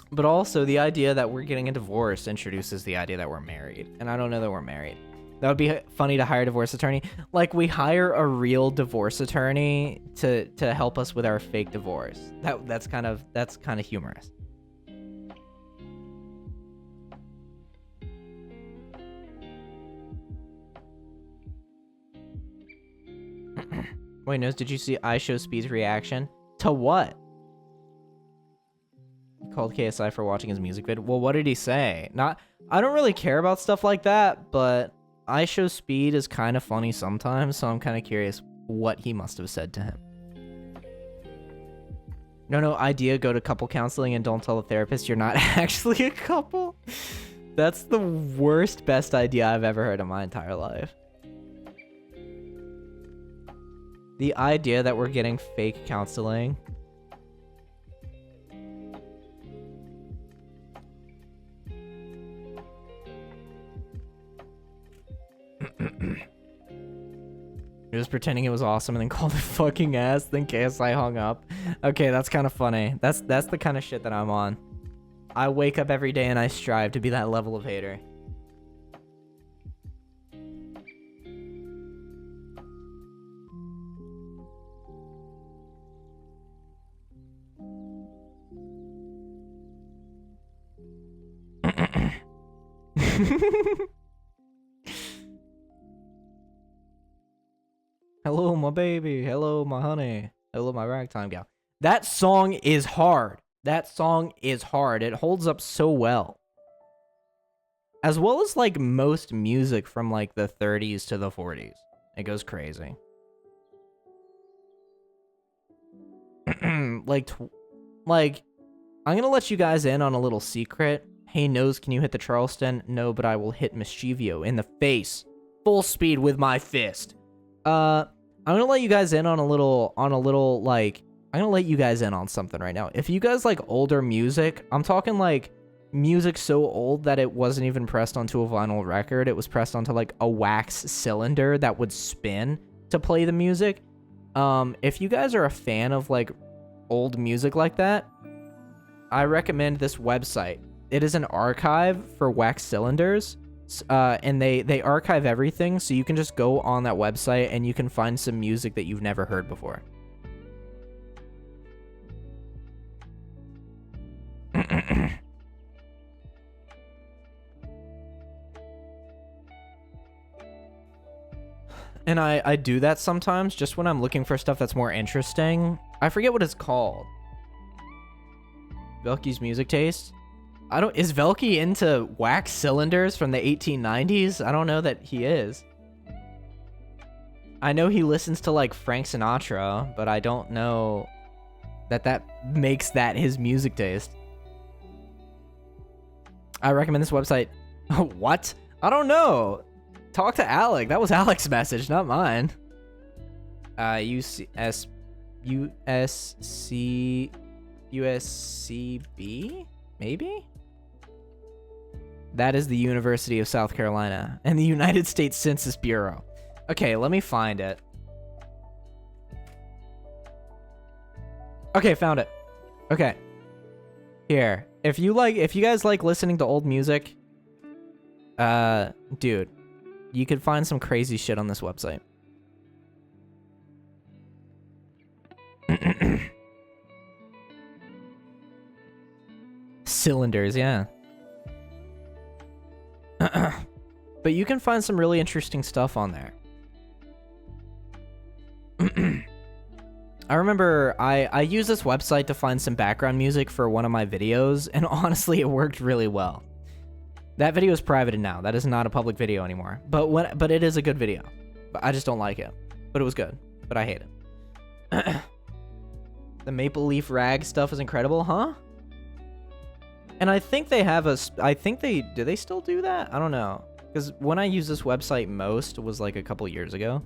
But also, the idea that we're getting a divorce introduces the idea that we're married. And I don't know that we're married. That would be funny to hire a divorce attorney. Like, we hire a real divorce attorney to help us with our fake divorce. That's kind of humorous. Wait, Nose, did you see iShowSpeed's reaction? To what? He called KSI for watching his music vid. Well, what did he say? I don't really care about stuff like that, but iShowSpeed is kind of funny sometimes, so I'm kind of curious what he must have said to him. No idea, go to couple counseling and don't tell the therapist you're not actually a couple. That's the worst, best idea I've ever heard in my entire life. The idea that we're getting fake counseling. He was pretending it was awesome and then called it fucking ass, then KSI hung up. Okay, that's kind of funny. That's the kind of shit that I'm on. I wake up every day and I strive to be that level of hater. Hello, my baby. Hello, my honey. Hello, my ragtime gal. That song is hard. That song is hard. It holds up so well. As well as, like, most music from, like, the 30s to the 40s. It goes crazy. like, I'm gonna let you guys in on a little secret. Hey, Nose, can you hit the Charleston? No, but I will hit Mischivio in the face. Full speed with my fist. I'm gonna let you guys in on a little, like, I'm gonna let you guys in on something right now. If you guys like older music, I'm talking like music so old that it wasn't even pressed onto a vinyl record. It was pressed onto like a wax cylinder that would spin to play the music. If you guys are a fan of like old music like that, I recommend this website. It is an archive for wax cylinders. And they archive everything, so you can just go on that website and you can find some music that you've never heard before. And I do that sometimes, just when I'm looking for stuff that's more interesting. I forget what it's called. Velky's music taste? Is Velky into wax cylinders from the 1890s? I don't know that he is. I know he listens to like Frank Sinatra, but I don't know that makes that his music taste. I recommend this website. What? I don't know. Talk to Alec. That was Alec's message, not mine. USCB? Maybe? That is the University of South Carolina and the United States Census Bureau. Okay, let me find it. Okay, found it. Okay. Here. If you guys like listening to old music, dude, you could find some crazy shit on this website. Cylinders, yeah. But you can find some really interesting stuff on there. I remember I used this website to find some background music for one of my videos, and honestly, it worked really well. That video is privated now. That is not a public video anymore. But it is a good video. But I just don't like it. But it was good. But I hate it. The Maple Leaf Rag stuff is incredible, huh? And I think they have do they still do that? I don't know. Because when I used this website most was like a couple years ago.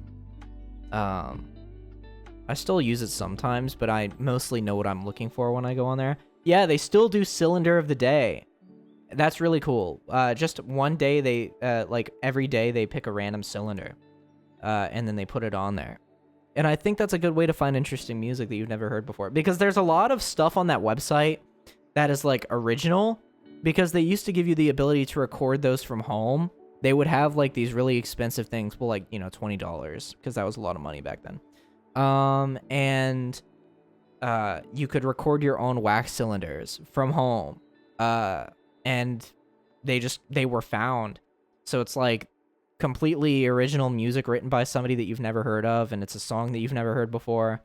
I I still use it sometimes, but I mostly know what I'm looking for when I go on there. Yeah, they still do Cylinder of the Day. That's really cool. Just one day, like, every day they pick a random cylinder, and then they put it on there. And I think that's a good way to find interesting music that you've never heard before. Because there's a lot of stuff on that website that is, like, original. Because they used to give you the ability to record those from home. They would have, like, these really expensive things. Well, like, you know, $20. Because that was a lot of money back then. And you could record your own wax cylinders from home. And they were found. So it's, like, completely original music written by somebody that you've never heard of, and it's a song that you've never heard before.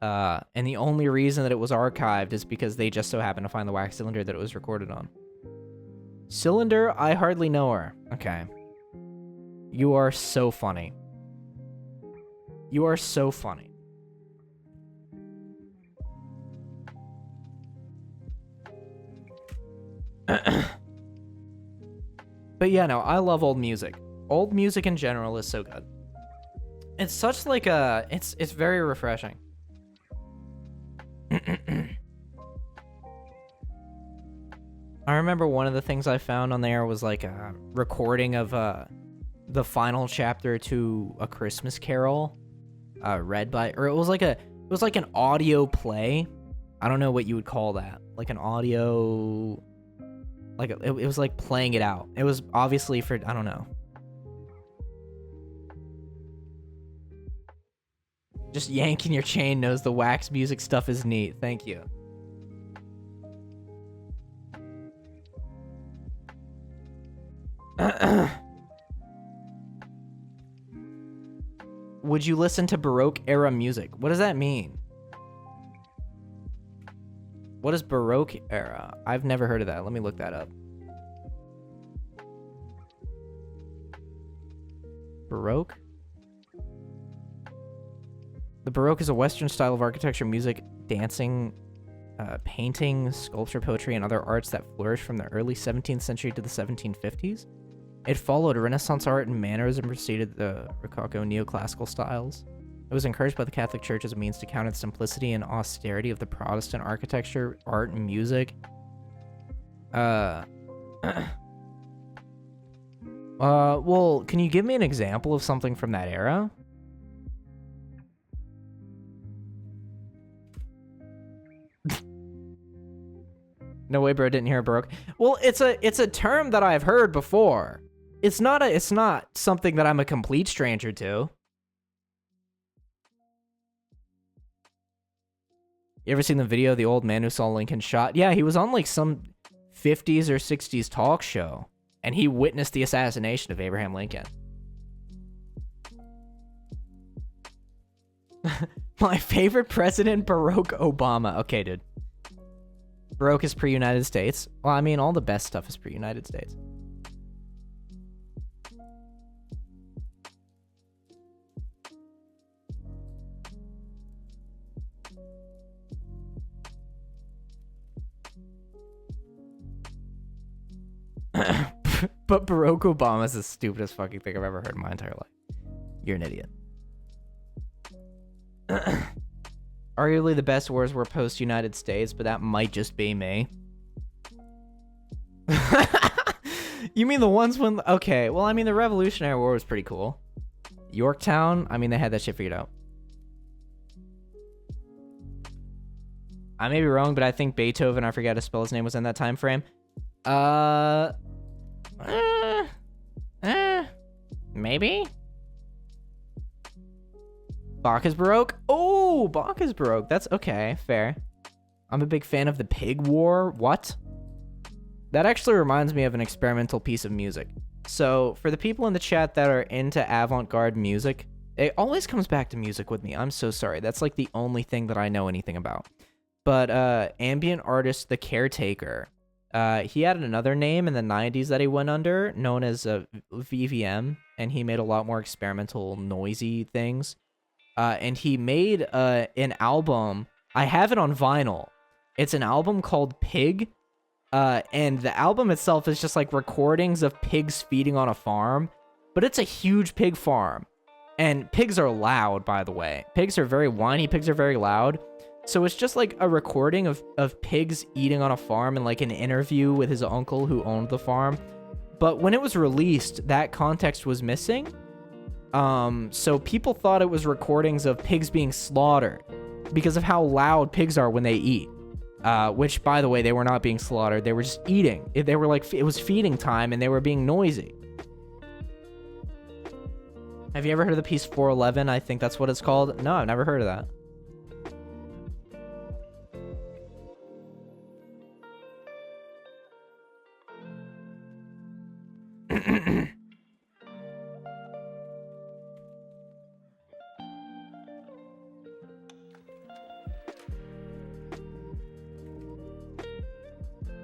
And the only reason that it was archived is because they just so happened to find the wax cylinder that it was recorded on. Cylinder, I hardly know her. Okay. You are so funny. You are so funny. But yeah, no, I love old music. Old music in general is so good. It's such like a... It's very refreshing. I remember one of the things I found on there was like a recording of the final chapter to A Christmas Carol, read by... Or it was like an audio play. I don't know what you would call that. Like an audio... Like, it was like playing it out. It was obviously for... I don't know. Just yanking your chain knows the wax music stuff is neat. Thank you. Would you listen to Baroque era music? What does that mean? What is Baroque era? I've never heard of that. Let me look that up. Baroque? The Baroque is a Western style of architecture, music, dancing, painting, sculpture, poetry, and other arts that flourished from the early 17th century to the 1750s. It followed Renaissance art and manners and preceded the Rococo neoclassical styles. It was encouraged by the Catholic Church as a means to counter the simplicity and austerity of the Protestant architecture, art, and music. Well, can you give me an example of something from that era? No way, bro, didn't hear Baroque. Well, it's a term that I've heard before. It's not something that I'm a complete stranger to. You ever seen the video of the old man who saw Lincoln shot? Yeah, he was on like some 50s or 60s talk show, and he witnessed the assassination of Abraham Lincoln. My favorite president, Barack Obama. Okay, dude. Baroque is pre-United States. Well, I mean, all the best stuff is pre-United States. But Barack Obama is the stupidest fucking thing I've ever heard in my entire life. You're an idiot. Arguably the best wars were post-United States, but that might just be me. You mean the ones when... Okay, well, I mean, the Revolutionary War was pretty cool. Yorktown, I mean, they had that shit figured out. I may be wrong, but I think Beethoven, I forgot to spell his name, was in that time frame. Maybe? Bach is Baroque? Oh, Bach is Baroque. That's okay, fair. I'm a big fan of the Pig War. What? That actually reminds me of an experimental piece of music. So, for the people in the chat that are into avant-garde music, it always comes back to music with me. I'm so sorry. That's like the only thing that I know anything about. But ambient artist The Caretaker, he had another name in the 90s that he went under, known as VVM, and he made a lot more experimental, noisy things. And he made an album. I have it on vinyl. It's an album called Pig. And the album itself is just like recordings of pigs feeding on a farm. But it's a huge pig farm. And pigs are loud, by the way. Pigs are very whiny. Pigs are very loud. So it's just like a recording of pigs eating on a farm and like an interview with his uncle who owned the farm. But when it was released, that context was missing. So people thought it was recordings of pigs being slaughtered because of how loud pigs are when they eat. Which, by the way, they were not being slaughtered. They were just eating. They were like, it was feeding time and they were being noisy. Have you ever heard of the piece 411? I think that's what it's called. No, I've never heard of that.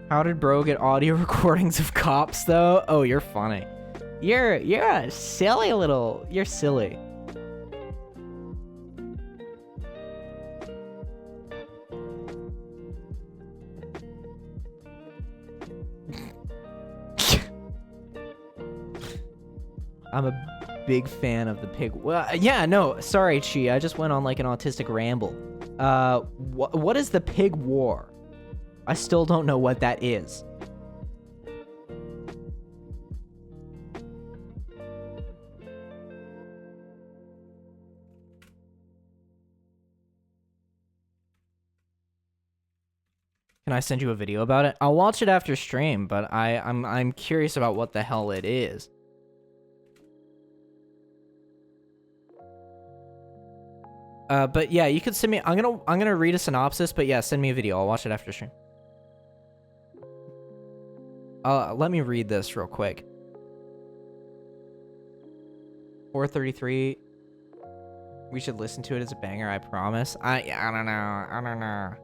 How did bro get audio recordings of cops though? Oh, you're funny. You're a silly little... You're silly. I'm a big fan of the pig. Well, yeah, no, sorry, Chi. I just went on like an autistic ramble. What is the pig war? I still don't know what that is. Can I send you a video about it? I'll watch it after stream, but I'm curious about what the hell it is. But yeah, you could send me. I'm gonna read a synopsis, but yeah, send me a video. I'll watch it after stream. Let me read this real quick. 433. We should listen to it as a banger, I promise. I don't know.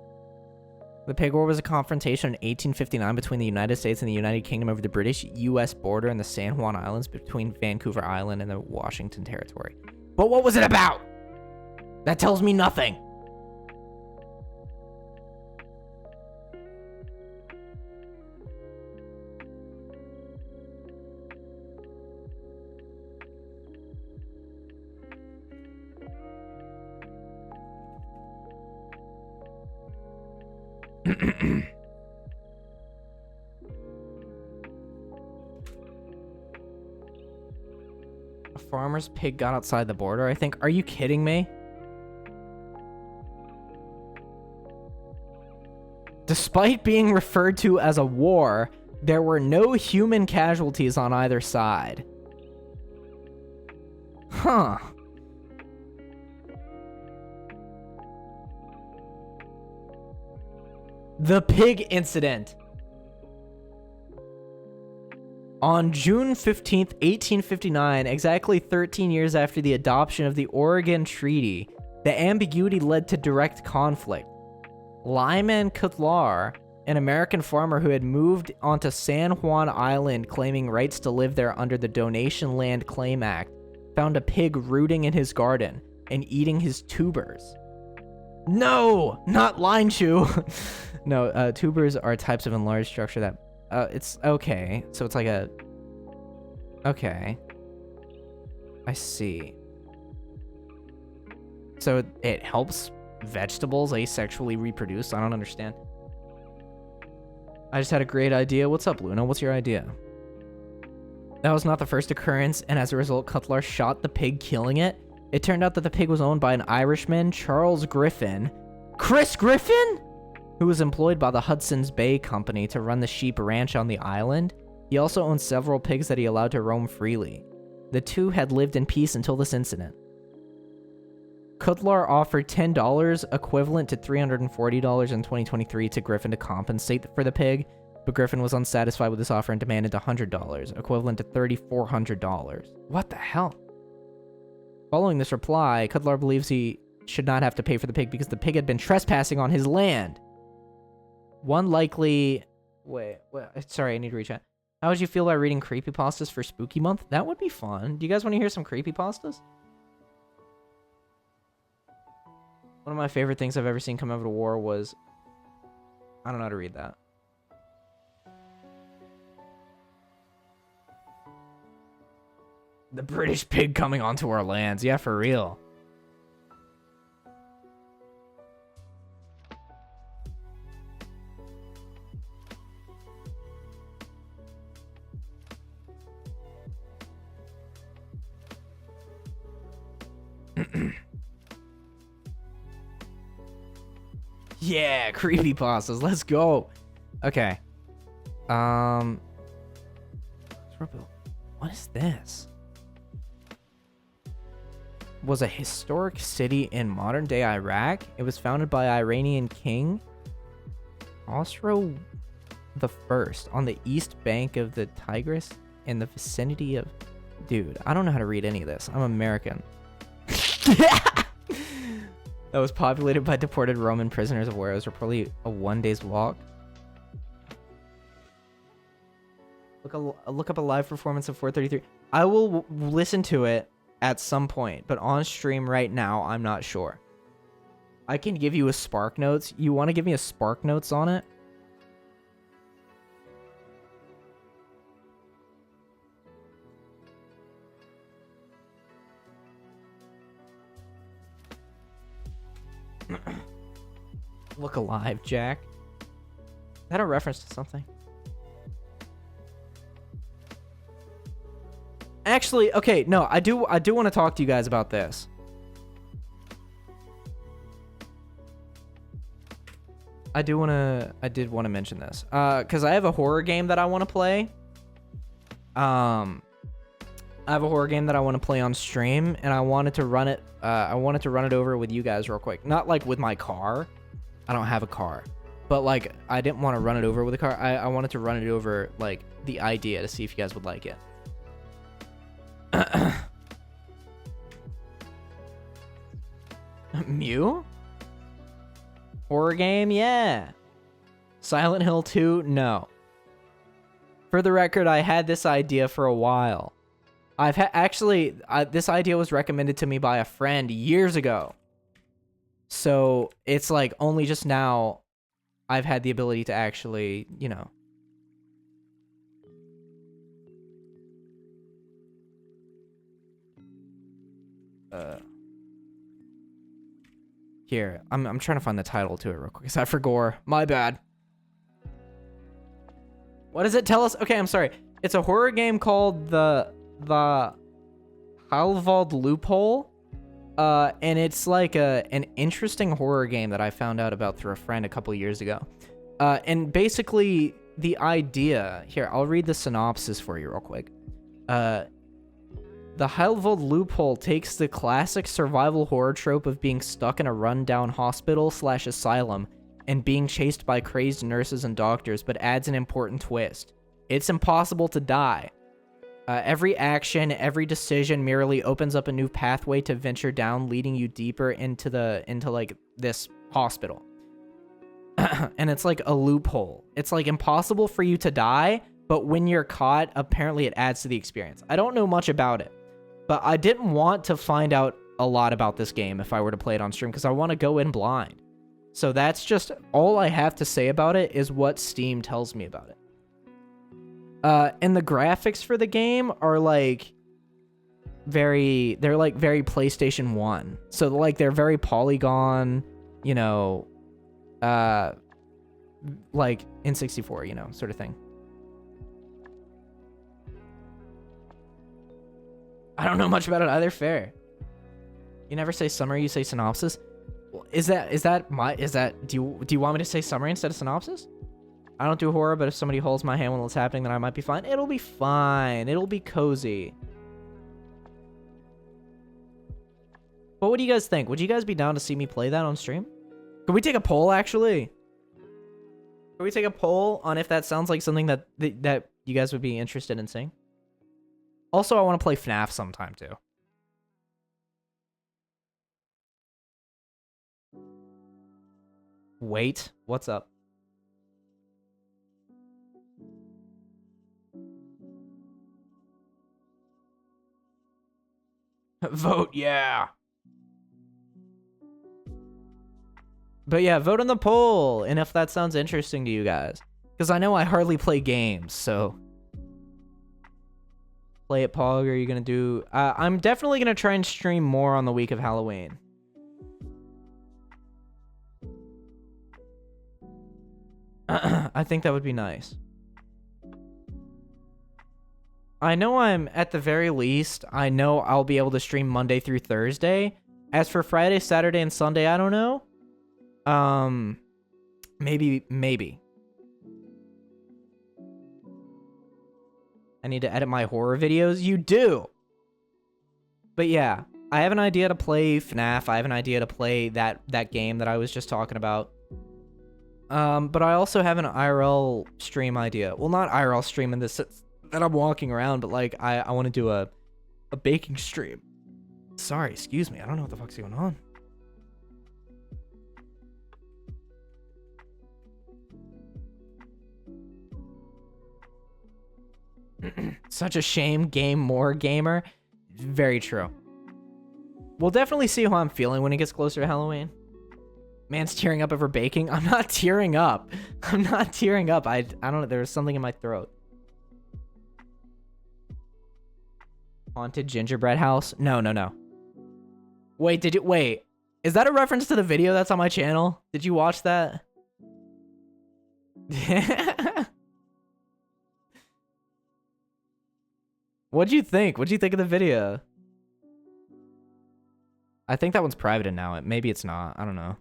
The Pig War was a confrontation in 1859 between the United States and the United Kingdom over the British-U.S. border and the San Juan Islands between Vancouver Island and the Washington Territory. But what was it about? That tells me nothing. A farmer's pig got outside the border, I think. Are you kidding me? Despite being referred to as a war, there were no human casualties on either side. Huh. The pig incident. On June 15th, 1859, exactly 13 years after the adoption of the Oregon Treaty, the ambiguity led to direct conflict. Lyman Cutlar, an American farmer who had moved onto San Juan Island claiming rights to live there under the Donation Land Claim Act, found a pig rooting in his garden and eating his tubers. No, not line chew. No, tubers are types of enlarged structure that... it's okay. So it's like a... Okay. I see. So it helps vegetables asexually reproduce? I don't understand. I just had a great idea. What's up, Luna? What's your idea? That was not the first occurrence, and as a result, Cutlar shot the pig, killing it. It turned out that the pig was owned by an Irishman, Charles Griffin. Chris Griffin? Who was employed by the Hudson's Bay Company to run the sheep ranch on the island. He also owned several pigs that he allowed to roam freely. The two had lived in peace until this incident. Cutlar offered $10, equivalent to $340 in 2023, to Griffin to compensate for the pig, but Griffin was unsatisfied with this offer and demanded $100, equivalent to $3,400. What the hell? Following this reply, Cutlar believes he should not have to pay for the pig because the pig had been trespassing on his land. One likely... Wait, sorry, I need to reach out. How would you feel about reading creepypastas for Spooky Month? That would be fun. Do you guys want to hear some creepypastas? One of my favorite things I've ever seen come out of war was... I don't know how to read that. The British pig coming onto our lands. Yeah, for real. Yeah, creepypastas. Let's go. Okay. What is this? Was a historic city in modern-day Iraq. It was founded by Iranian king Khosrow the First on the east bank of the Tigris in the vicinity of... Dude, I don't know how to read any of this. I'm American. That was populated by deported Roman prisoners of war. It was reportedly a 1 day's walk. Look up a live performance of 433. I will listen to it at some point, but on stream right now, I'm not sure. I can give you a Spark Notes. You want to give me a Spark Notes on it? Look alive, Jack. Is that a reference to something? Actually, okay, no, I do want to talk to you guys about this. I did want to mention this. Cuz I have a horror game that I want to play. I have a horror game that I want to play on stream, and I wanted to run it over with you guys real quick. Not like with my car. I don't have a car. But like I didn't want to run it over with a car. I wanted to run it over like the idea to see if you guys would like it. Mew? Horror game? Yeah. Silent Hill 2? No. For the record, I had this idea for a while. This idea was recommended to me by a friend years ago. So it's like only just now I've had the ability to actually, you know. Here, I'm trying to find the title to it real quick. Is that for gore? My bad. What does it tell us? Okay, I'm sorry. It's a horror game called the Halvald Loophole. And it's like an interesting horror game that I found out about through a friend a couple years ago. And basically the idea here, I'll read the synopsis for you real quick. The Halvald Loophole takes the classic survival horror trope of being stuck in a rundown hospital/asylum and being chased by crazed nurses and doctors, but adds an important twist. It's impossible to die. Every action, every decision merely opens up a new pathway to venture down, leading you deeper into like this hospital. And it's like a loophole. It's like impossible for you to die, but when you're caught, apparently it adds to the experience. I don't know much about it, but I didn't want to find out a lot about this game if I were to play it on stream because I want to go in blind. So that's just all I have to say about it is what Steam tells me about it. And the graphics for the game are like very PlayStation 1. So like they're very polygon, you know, like N64, you know, sort of thing. I don't know much about it either. Fair. You never say summary, you say synopsis. Do you want me to say summary instead of synopsis? I don't do horror, but if somebody holds my hand while it's happening, then I might be fine. It'll be fine. It'll be cozy. But what do you guys think? Would you guys be down to see me play that on stream? Could we take a poll, actually? Could we take a poll on if that sounds like something that you guys would be interested in seeing? Also, I want to play FNAF sometime, too. Wait, what's up? Vote, yeah. But yeah, vote on the poll, and if that sounds interesting to you guys. Because I know I hardly play games, so... play it, Pog? Or are you gonna do... I'm definitely gonna try and stream more on the week of Halloween. I think that would be nice. I know I'm, at the very least, I know I'll be able to stream Monday through Thursday. As for Friday, Saturday, and Sunday, I don't know. Maybe. I need to edit my horror videos. You do. But yeah, I have an idea to play FNAF. I have an idea to play that game that I was just talking about. But I also have an IRL stream idea. Well, not IRL stream in the sense that I'm walking around, but like I want to do a baking stream. Sorry, excuse me. I don't know what the fuck's going on. Such a shame. Game more gamer. Very true. We'll definitely see how I'm feeling when it gets closer to Halloween. Man's tearing up over baking. I'm not tearing up. I'm not tearing up. I don't know. There's something in my throat. Haunted gingerbread house? No. Wait, wait. Is that a reference to the video that's on my channel? Did you watch that? What'd you think? What'd you think of the video? I think that one's private now. Maybe it's not. I don't know.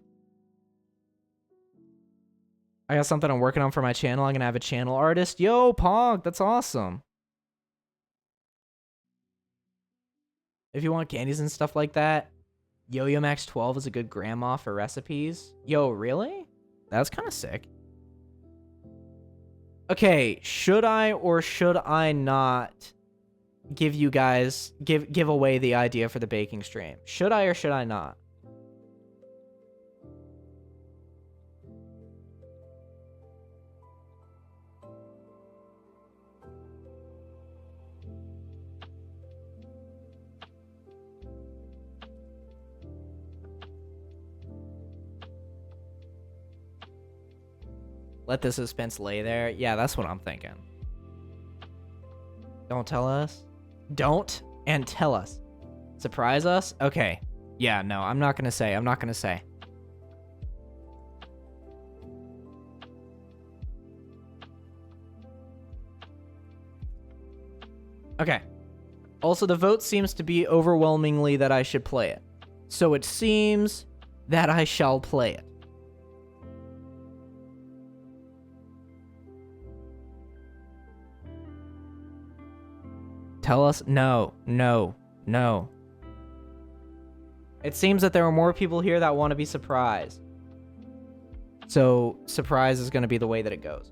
I got something I'm working on for my channel. I'm gonna have a channel artist. Yo, Pog, that's awesome. If you want candies and stuff like that, Yo-Yo Max 12 is a good grandma for recipes. Yo, really? That's kind of sick. Okay, should I or should I not give you guys give away the idea for the baking stream? Should I or should I not? Let the suspense lay there. Yeah, that's what I'm thinking. Don't tell us. Don't and tell us. Surprise us? Okay. Yeah, no, I'm not gonna say. I'm not gonna say. Okay. Also, the vote seems to be overwhelmingly that I should play it. So it seems that I shall play it. Tell us? No. It seems that there are more people here that want to be surprised. So, surprise is going to be the way that it goes.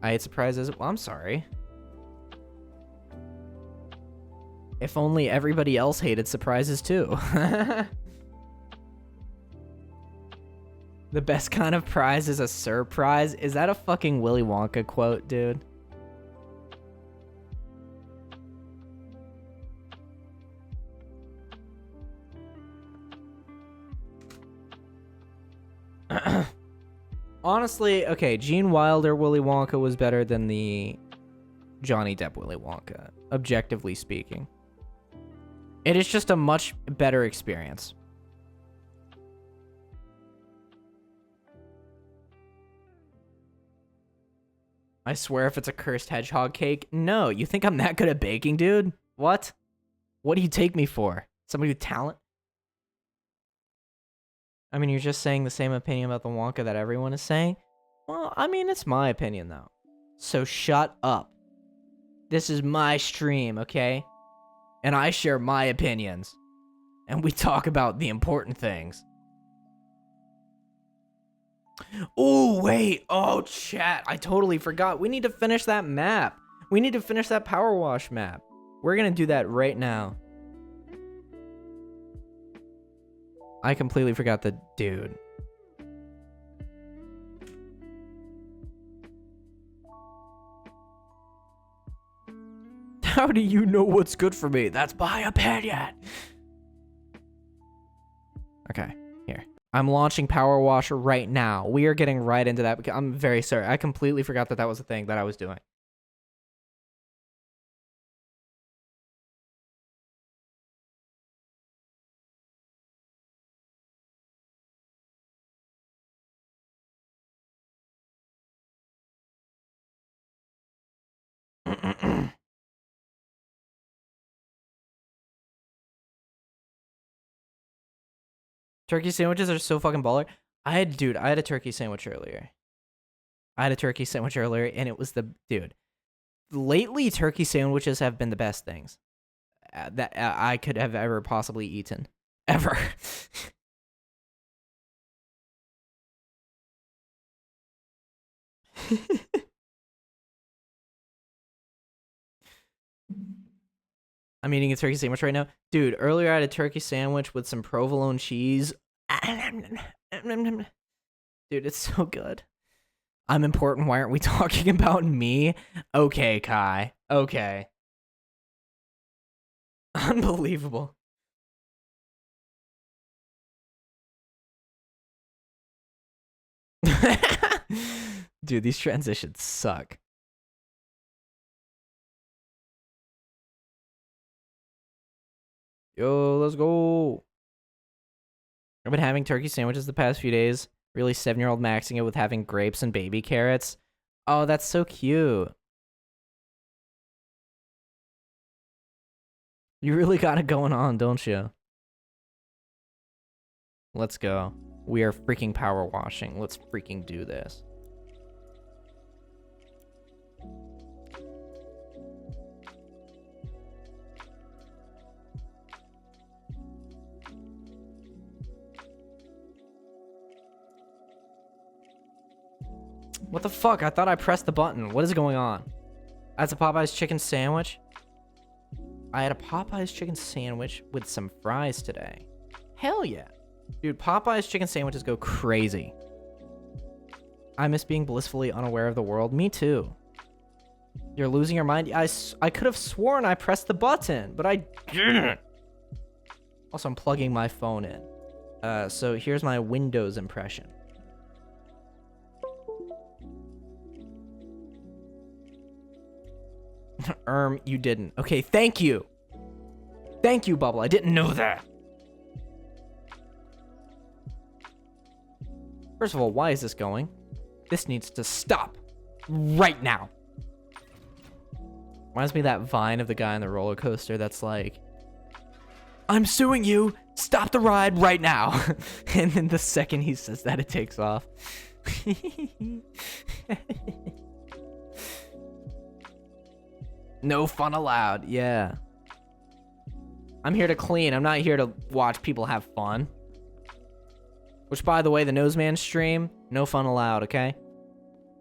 I hate surprises. Well, I'm sorry. If only everybody else hated surprises too. The best kind of prize is a surprise. Is that a fucking Willy Wonka quote, dude? Honestly, okay, Gene Wilder Willy Wonka was better than the Johnny Depp Willy Wonka, objectively speaking. It is just a much better experience. I swear if it's a cursed hedgehog cake. No, you think I'm that good at baking, dude? What? What do you take me for? Somebody with talent? I mean, you're just saying the same opinion about the Wonka that everyone is saying? Well, I mean, it's my opinion, though. So shut up. This is my stream, okay? And I share my opinions. And we talk about the important things. Oh, wait. Oh, chat. I totally forgot. We need to finish that map. We need to finish that power wash map. We're going to do that right now. I completely forgot the dude. How do you know what's good for me? That's my opinion. Okay, here. I'm launching Power Wash right now. We are getting right into that. I'm very sorry. I completely forgot that that was a thing that I was doing. Turkey sandwiches are so fucking baller. Dude, I had a turkey sandwich earlier. And it was dude. Lately, turkey sandwiches have been the best things that I could have ever possibly eaten. Ever. I'm eating a turkey sandwich right now. Dude, earlier I had a turkey sandwich with some provolone cheese. Dude, it's so good. I'm important. Why aren't we talking about me? Okay, Kai. Okay. Unbelievable. Dude, these transitions suck. Yo, let's go. I've been having turkey sandwiches the past few days. Really 7-year-old maxing it with having grapes and baby carrots. Oh, that's so cute. You really got it going on, don't you? Let's go. We are freaking power washing. Let's freaking do this. What the fuck? I thought I pressed the button. What is going on? That's a Popeye's chicken sandwich. I had a Popeye's chicken sandwich with some fries today. Hell yeah. Dude, Popeye's chicken sandwiches go crazy. I miss being blissfully unaware of the world. Me too. You're losing your mind? I could have sworn I pressed the button, but I didn't. Also, I'm plugging my phone in. So here's my Windows impression. You didn't. Okay, thank you. Thank you, Bubble. I didn't know that. First of all, why is this going? This needs to stop right now. Reminds me of that vine of the guy on the roller coaster that's like, I'm suing you. Stop the ride right now. And then the second he says that, it takes off. No fun allowed. Yeah. I'm here to clean. I'm not here to watch people have fun. Which, by the way, the Noseman stream, no fun allowed, okay?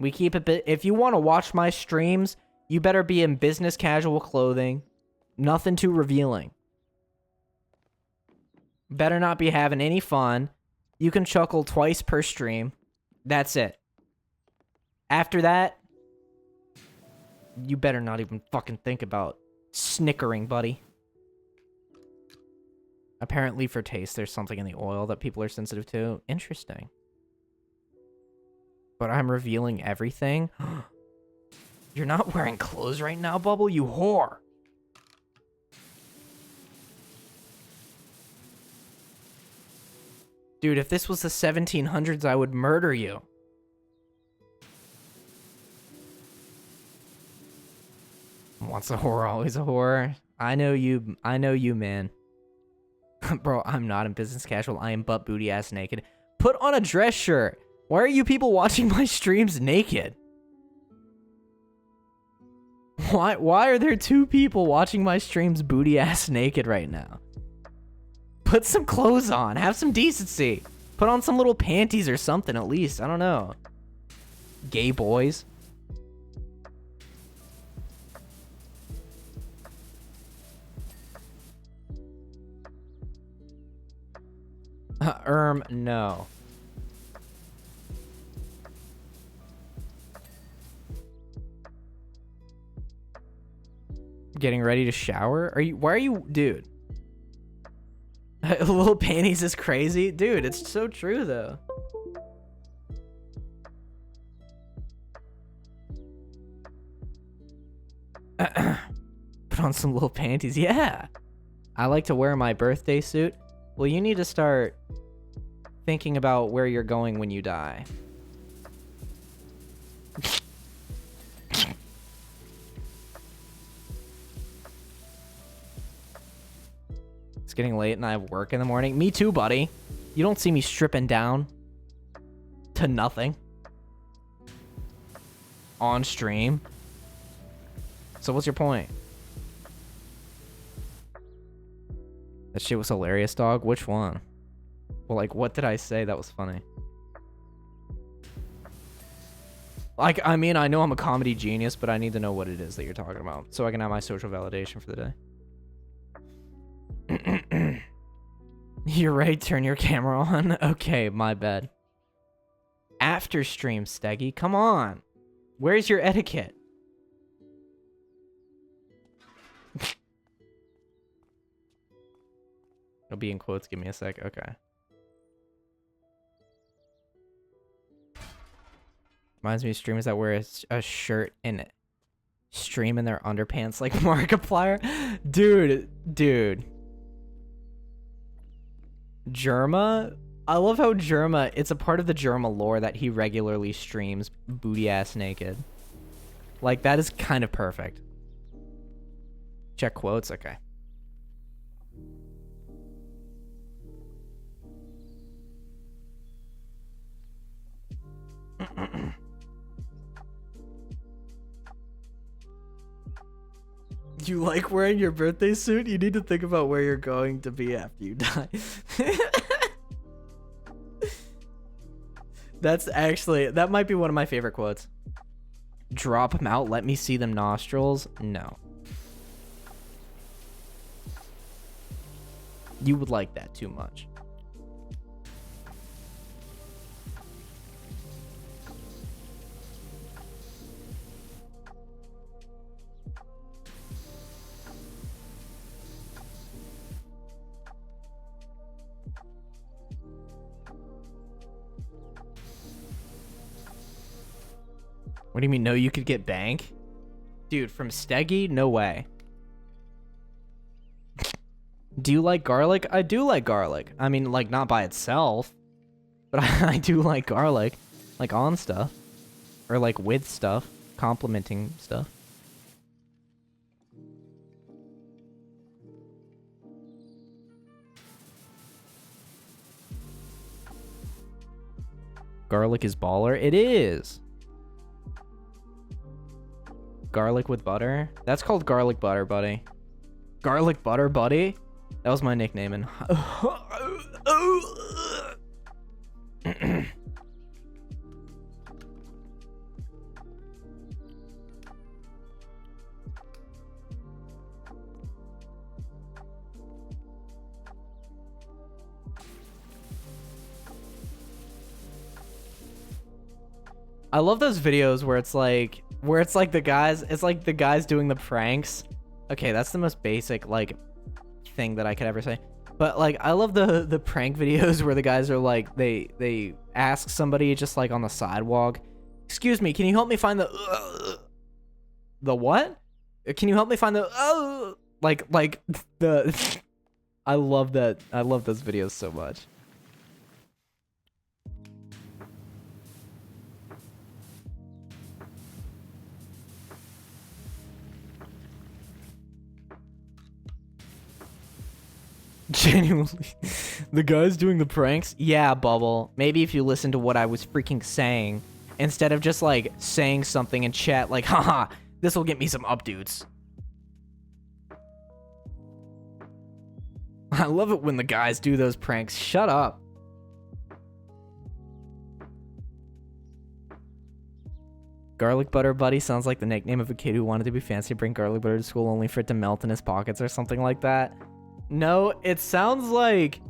We keep it... If you want to watch my streams, you better be in business casual clothing. Nothing too revealing. Better not be having any fun. You can chuckle twice per stream. That's it. After that, you better not even fucking think about snickering, buddy. Apparently for taste, there's something in the oil that people are sensitive to. Interesting. But I'm revealing everything. You're not wearing clothes right now, Bubble, you whore. Dude, if this was the 1700s, I would murder you. Once a whore, always a whore. I know you, man. Bro, I'm not in business casual. I am butt booty ass naked. Put on a dress shirt. Why are you people watching my streams naked? Why are there two people watching my streams booty ass naked right now? Put some clothes on. Have some decency. Put on some little panties or something at least. I don't know. Gay boys. No. Getting ready to shower? Why are you, dude? Little panties is crazy? Dude, it's so true though. Put on some little panties. Yeah. I like to wear my birthday suit. Well, you need to start thinking about where you're going when you die. It's getting late and I have work in the morning. Me too, buddy. You don't see me stripping down to nothing on stream. So what's your point? That shit was hilarious, dog. Which one? Well, like, what did I say that was funny? Like, I mean, I know I'm a comedy genius, but I need to know what it is that you're talking about so I can have my social validation for the day. You're right, turn your camera on. Okay, my bad. After stream, Steggy, come on. Where's your etiquette? It'll be in quotes, give me a sec. Okay. Reminds me of streamers that wear a shirt and stream in their underpants like Markiplier. Dude. Germa? I love how Germa, it's a part of the Germa lore that he regularly streams booty ass naked. Like, that is kind of perfect. Check quotes, okay. You like wearing your birthday suit? You need to think about where you're going to be after you die. That's actually, that might be one of my favorite quotes. Drop them out, let me see them nostrils. No. You would like that too much. What do you mean, no, you could get bank? Dude, from Steggy? No way. Do you like garlic? I do like garlic. I mean, like, not by itself. But I do like garlic. Like, on stuff. Or, like, with stuff. Complimenting stuff. Garlic is baller? It is! Garlic with butter? That's called garlic butter, buddy. Garlic butter, buddy? That was my nickname in... I love those videos where it's like the guys doing the pranks. Okay, that's the most basic like thing that I could ever say. But like I love the prank videos where the guys are like they ask somebody just like on the sidewalk, "Excuse me, can you help me find the what? Can you help me find the like the I love that. I love those videos so much. Genuinely. The guys doing the pranks? Yeah, Bubble. Maybe if you listen to what I was freaking saying, instead of just, like, saying something in chat like, haha, this will get me some updudes. I love it when the guys do those pranks. Shut up. Garlic butter buddy sounds like the nickname of a kid who wanted to be fancy, bring garlic butter to school only for it to melt in his pockets or something like that. No, it sounds like...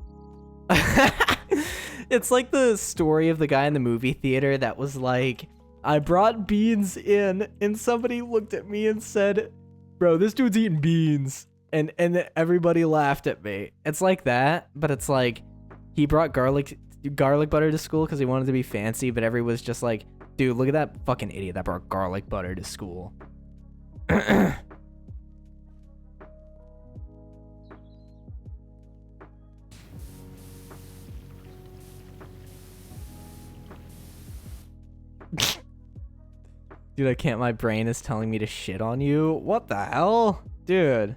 It's like the story of the guy in the movie theater that was like, I brought beans in, and somebody looked at me and said, bro, this dude's eating beans. And everybody laughed at me. It's like that, but it's like, he brought garlic butter to school because he wanted to be fancy, but everyone's just like, dude, look at that fucking idiot that brought garlic butter to school. Dude, I can't. My brain is telling me to shit on you. What the hell? Dude.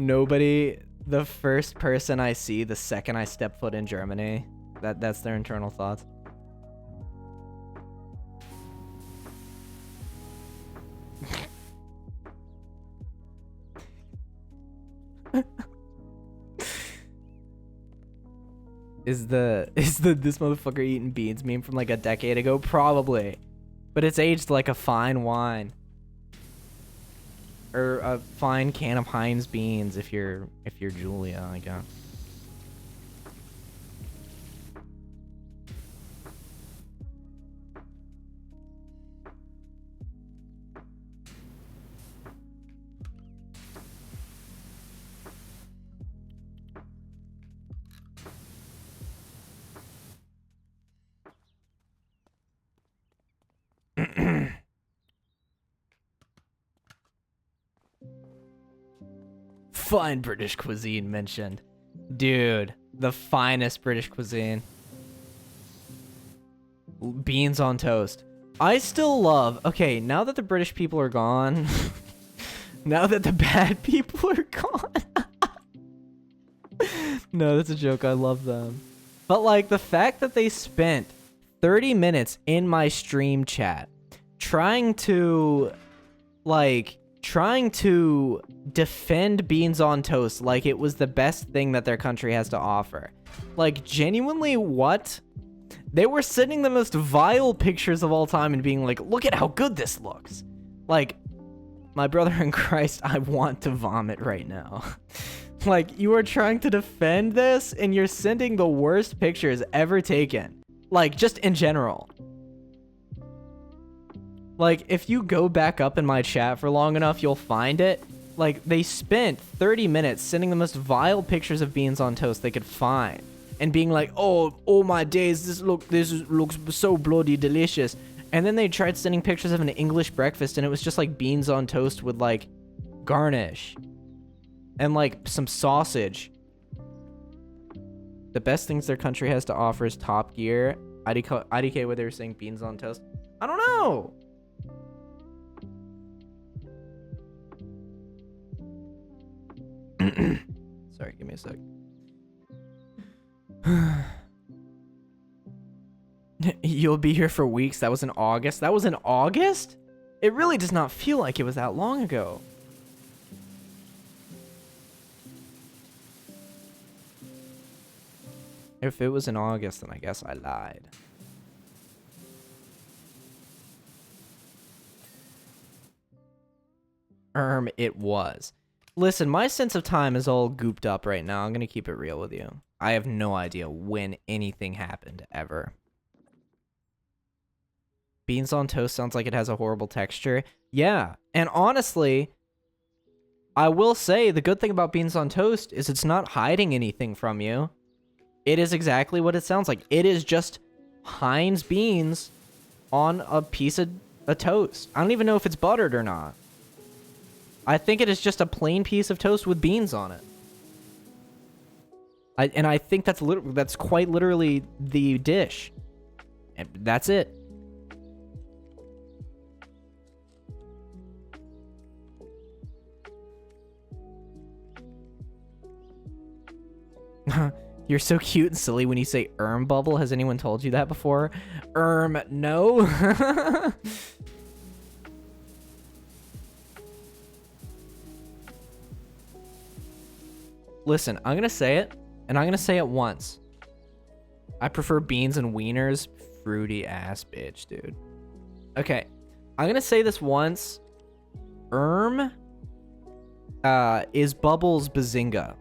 nobody, the first person I see the second I step foot in Germany, that's their internal thoughts. Is the this motherfucker eating beans meme from like a decade ago? Probably. But it's aged like a fine wine. Or a fine can of Heinz beans if you're Julia, I guess. Fine British cuisine mentioned. Dude, the finest British cuisine. Beans on toast. I still love... Okay, now that the British people are gone... now that the bad people are gone... No, that's a joke. I love them. But, like, the fact that they spent 30 minutes in my stream chat trying to defend beans on toast like it was the best thing that their country has to offer. Like, genuinely, what? They were sending the most vile pictures of all time and being like, look at how good this looks. Like, my brother in Christ, I want to vomit right now. Like, you are trying to defend this and you're sending the worst pictures ever taken. Like, just in general. Like, if you go back up in my chat for long enough, you'll find it. Like, they spent 30 minutes sending the most vile pictures of beans on toast they could find. And being like, oh my days, this looks so bloody delicious. And then they tried sending pictures of an English breakfast, and it was just like beans on toast with like garnish. And like some sausage. The best things their country has to offer is Top Gear. IDK, where they were saying beans on toast. I don't know. Sorry, give me a sec. You'll be here for weeks. That was in August. That was in August? It really does not feel like it was that long ago. If it was in August, then I guess I lied. It was. Listen, my sense of time is all gooped up right now. I'm going to keep it real with you. I have no idea when anything happened, ever. Beans on toast sounds like it has a horrible texture. Yeah, and honestly, I will say the good thing about beans on toast is it's not hiding anything from you. It is exactly what it sounds like. It is just Heinz beans on a piece of a toast. I don't even know if it's buttered or not. I think it is just a plain piece of toast with beans on it. And I think that's quite literally the dish. And that's it. You're so cute and silly when you say bubble. Has anyone told you that before? No. Listen, I'm gonna say it, and I'm gonna say it once. I prefer beans and wieners. Fruity ass bitch, dude. Okay, I'm gonna say this once. Is Bubbles Bazinga.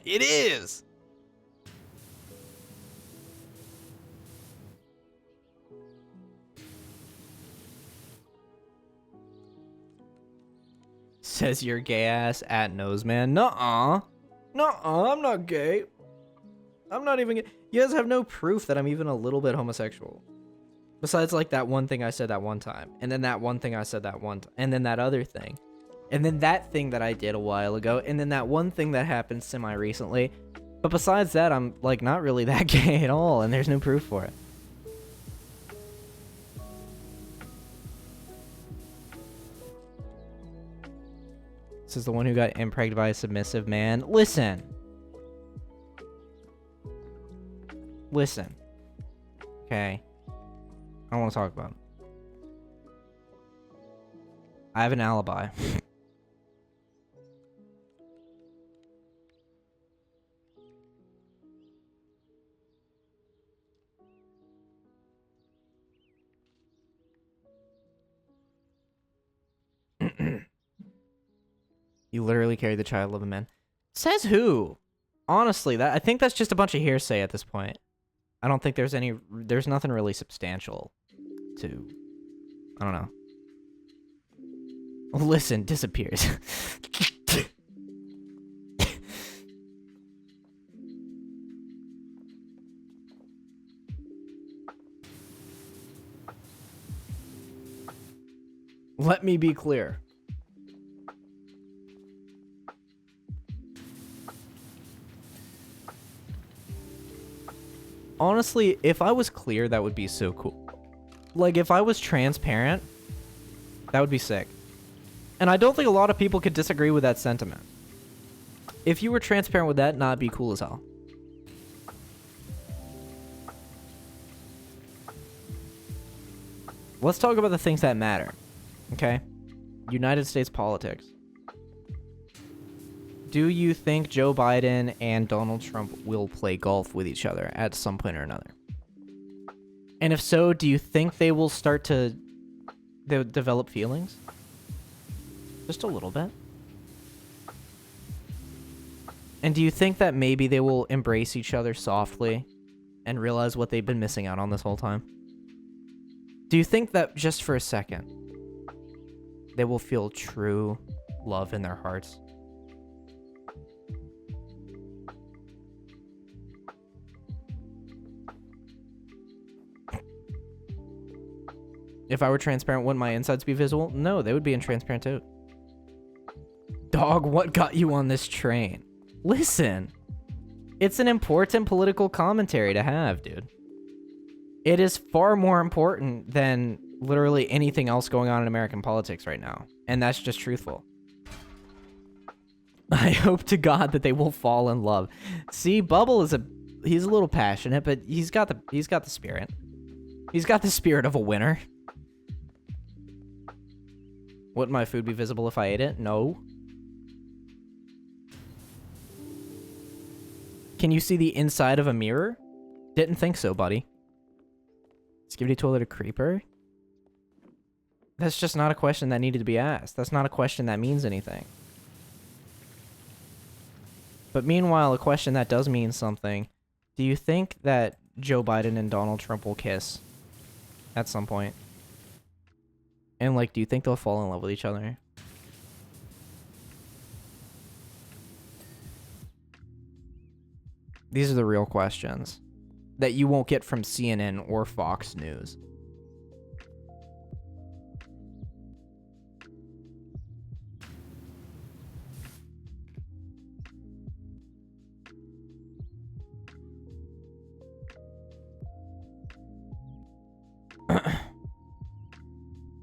It is. Says your gay ass at Noseman. Nuh-uh. Nuh-uh, I'm not gay. I'm not even gay. You guys have no proof that I'm even a little bit homosexual. Besides, like, that one thing I said that one time. And then that one thing I said that one time. And then that other thing. and then that thing that I did a while ago, and then that one thing that happened semi-recently. But besides that, I'm, like, not really that gay at all, and there's no proof for it. This is the one who got impregnated by a submissive man. Listen. Listen. Okay. I don't want to talk about it. I have an alibi. You literally carried the child of a man. Says who? Honestly, I think that's just a bunch of hearsay at this point. I don't think there's nothing really substantial to, I don't know. Listen, disappears. Let me be clear. Honestly, if I was clear, that would be so cool. Like, if I was transparent, that would be sick. And I don't think a lot of people could disagree with that sentiment. If you were transparent with that, it'd be cool as hell. Let's talk about the things that matter. Okay? United States politics. Do you think Joe Biden and Donald Trump will play golf with each other at some point or another? And if so, do you think they will start to develop feelings? Just a little bit. And do you think that maybe they will embrace each other softly and realize what they've been missing out on this whole time? Do you think that just for a second, they will feel true love in their hearts? If I were transparent, wouldn't my insides be visible? No, they would be intransparent too. Dog, what got you on this train? Listen, it's an important political commentary to have, dude. It is far more important than literally anything else going on in American politics right now. And that's just truthful. I hope to God that they will fall in love. See, Bubble is he's a little passionate, but he's got the spirit. He's got the spirit of a winner. Wouldn't my food be visible if I ate it? No. Can you see the inside of a mirror? Didn't think so, buddy. Skibidi toilet a creeper? That's just not a question that needed to be asked. That's not a question that means anything. But meanwhile, a question that does mean something. Do you think that Joe Biden and Donald Trump will kiss at some point? And, like, do you think they'll fall in love with each other? These are the real questions that you won't get from CNN or Fox News.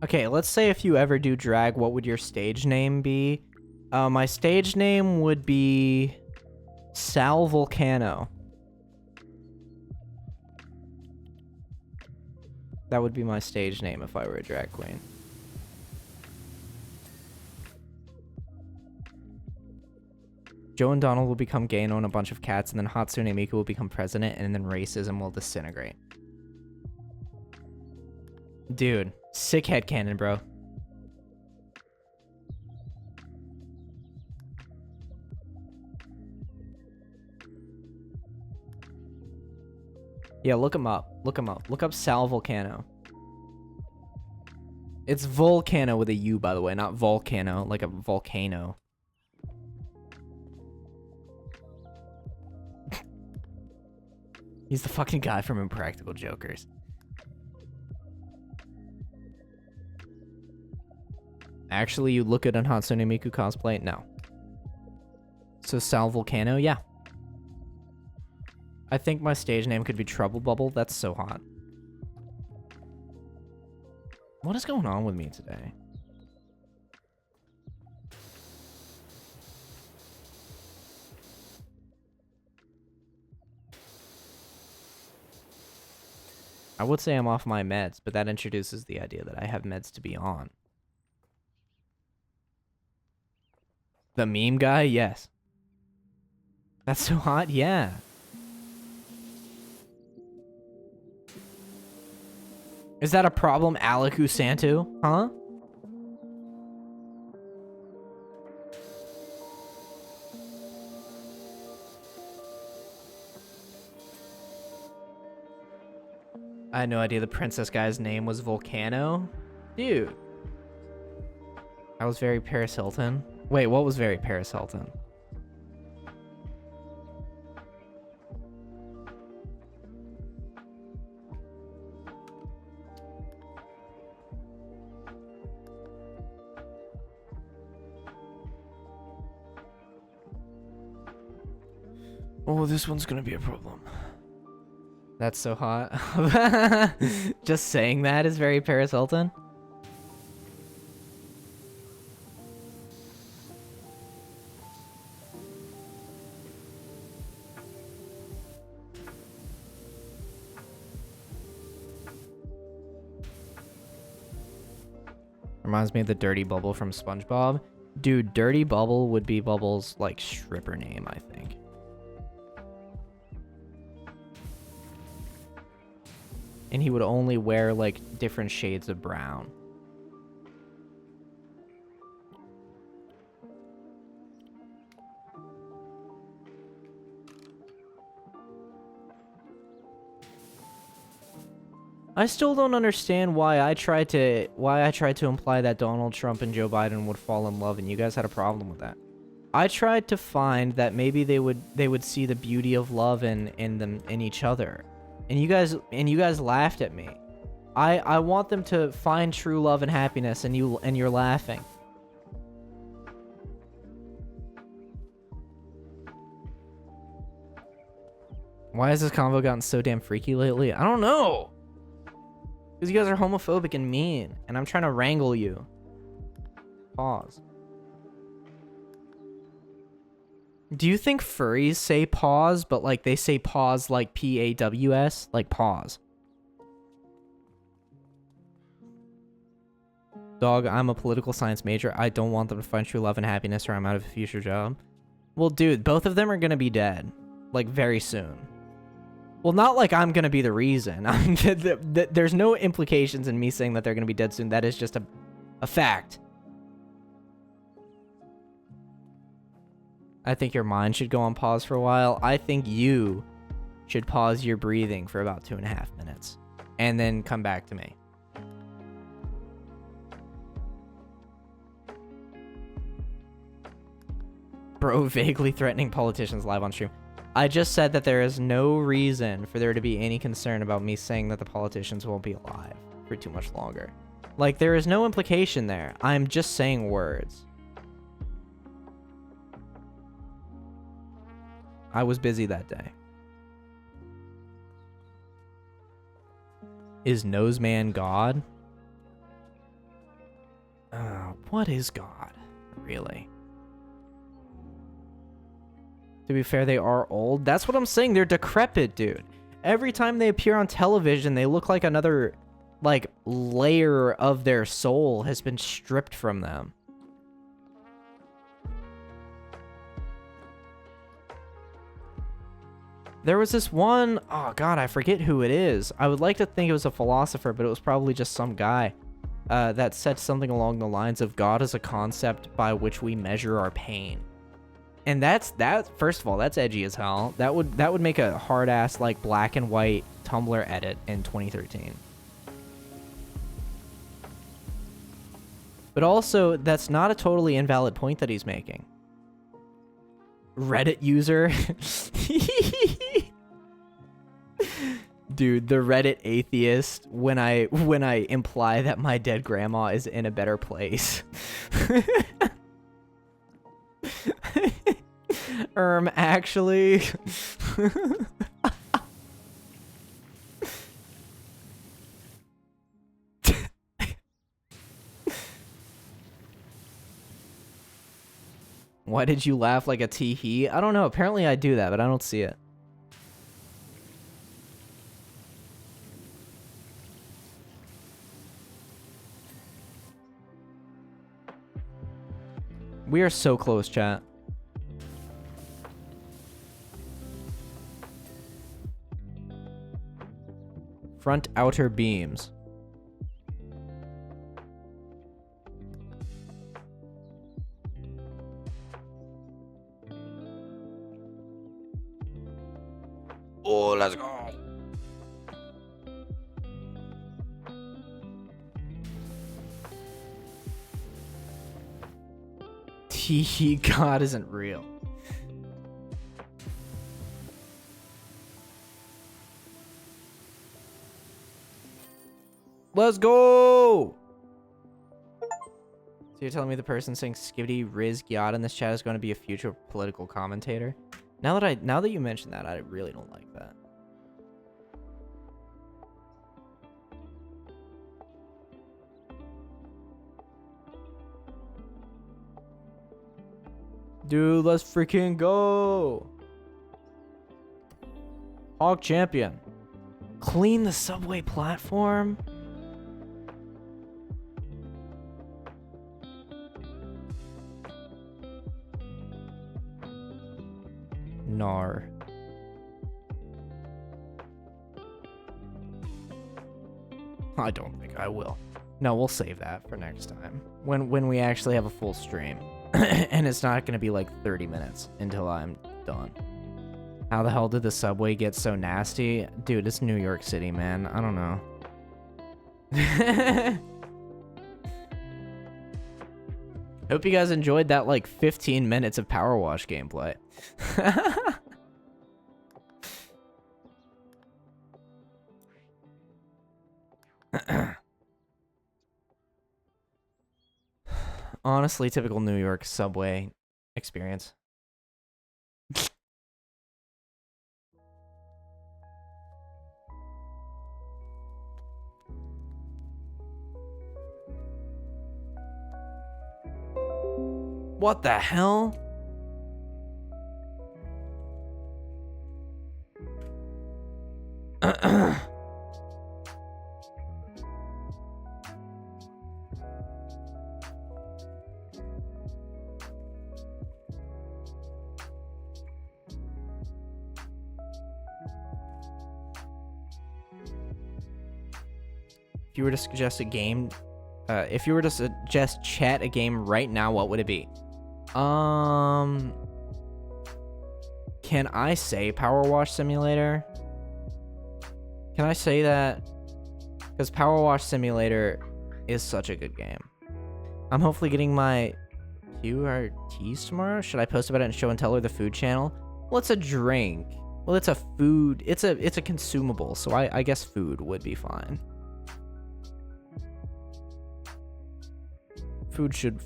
Okay, let's say if you ever do drag, what would your stage name be? My stage name would be Sal Volcano. That would be my stage name if I were a drag queen. Joe and Donald will become gay and own a bunch of cats, and then Hatsune Miku will become president, and then racism will disintegrate. Dude, sick headcanon, bro. Yeah, look him up. Look him up. Look up Sal Volcano. It's Volcano with a U, by the way, not volcano, like a volcano. He's the fucking guy from Impractical Jokers. Actually, you look good in Hatsune Miku cosplay? No. So Sal Volcano? Yeah. I think my stage name could be Trouble Bubble. That's so hot. What is going on with me today? I would say I'm off my meds, but that introduces the idea that I have meds to be on. The meme guy? Yes. That's so hot? Yeah. Is that a problem, Aliku Santu? Huh? I had no idea the princess guy's name was Volcano. Dude. That was very Paris Hilton. Wait, what was very Paris Hilton? Oh, this one's gonna be a problem. That's so hot. Just saying that is very Paris Hilton. Reminds me of the Dirty Bubble from SpongeBob. Dude, Dirty Bubble would be Bubble's, like, stripper name, I think. And he would only wear, like, different shades of brown. I still don't understand why I tried to imply that Donald Trump and Joe Biden would fall in love, and you guys had a problem with that. I tried to find that maybe they would see the beauty of love in each other. And you guys laughed at me. I want them to find true love and happiness, and you're laughing. Why has this convo gotten so damn freaky lately? I don't know. Because you guys are homophobic and mean, and I'm trying to wrangle you. Pause. Do you think furries say pause, but like they say pause like P-A-W-S? Like pause. Dog, I'm a political science major. I don't want them to find true love and happiness, or I'm out of a future job. Well, dude, both of them are gonna be dead. Like, very soon. Well, not like I'm gonna be the reason. There's no implications in me saying that they're gonna be dead soon. That is just a fact. I think your mind should go on pause for a while. I think you should pause your breathing for about 2.5 minutes. And then come back to me. Bro, vaguely threatening politicians live on stream. I just said that there is no reason for there to be any concern about me saying that the politicians won't be alive for too much longer. Like, there is no implication there. I'm just saying words. I was busy that day. Is Noseman God? What is God? Really? To be fair, they are old. That's what I'm saying. They're decrepit, dude. Every time they appear on television, they look like another, like, layer of their soul has been stripped from them. There was this one, oh god, I forget who it is. I would like to think it was a philosopher, but it was probably just some guy that said something along the lines of God is a concept by which we measure our pain. And that first of all, that's edgy as hell. That would make a hard ass like black and white Tumblr edit in 2013. But also, that's not a totally invalid point that he's making. Reddit user. Dude, the Reddit atheist when I imply that my dead grandma is in a better place. Actually. Why did you laugh like a tee-hee? I don't know. Apparently I do that, but I don't see it. We are so close, chat. Front outer beams. Oh, let's go. Tee God isn't real. Let's go! So you're telling me the person saying Skibidi Riz Gyat in this chat is going to be a future political commentator? Now that you mention that, I really don't like that. Dude, let's freaking go! Hog champion. Clean the subway platform? Nar. I don't think I will. No, we'll save that for next time. When we actually have a full stream. And it's not going to be like 30 minutes until I'm done. How the hell did the subway get so nasty? Dude, it's New York City, man. I don't know. Hope you guys enjoyed that like 15 minutes of Power Wash gameplay. Honestly, typical New York subway experience. What the hell? If you were to suggest a game, if you were to suggest chat a game right now, what would it be? Can I say Power Wash Simulator? Can I say that? Because Power Wash Simulator is such a good game. I'm hopefully getting my QRTs tomorrow. Should I post about it and show and tell or the food channel? Well, it's a drink. Well, it's a food. It's a consumable, so I guess food would be fine. Food should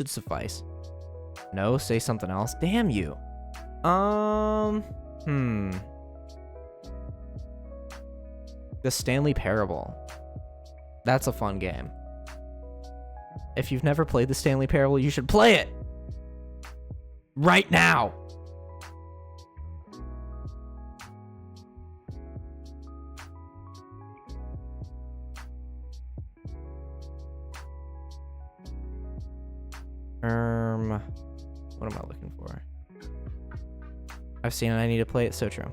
suffice. No, say something else. Damn you. The Stanley Parable. That's a fun game. If you've never played the Stanley Parable, you should play it right now. What am I looking for? I've seen it, I need to play it, so true.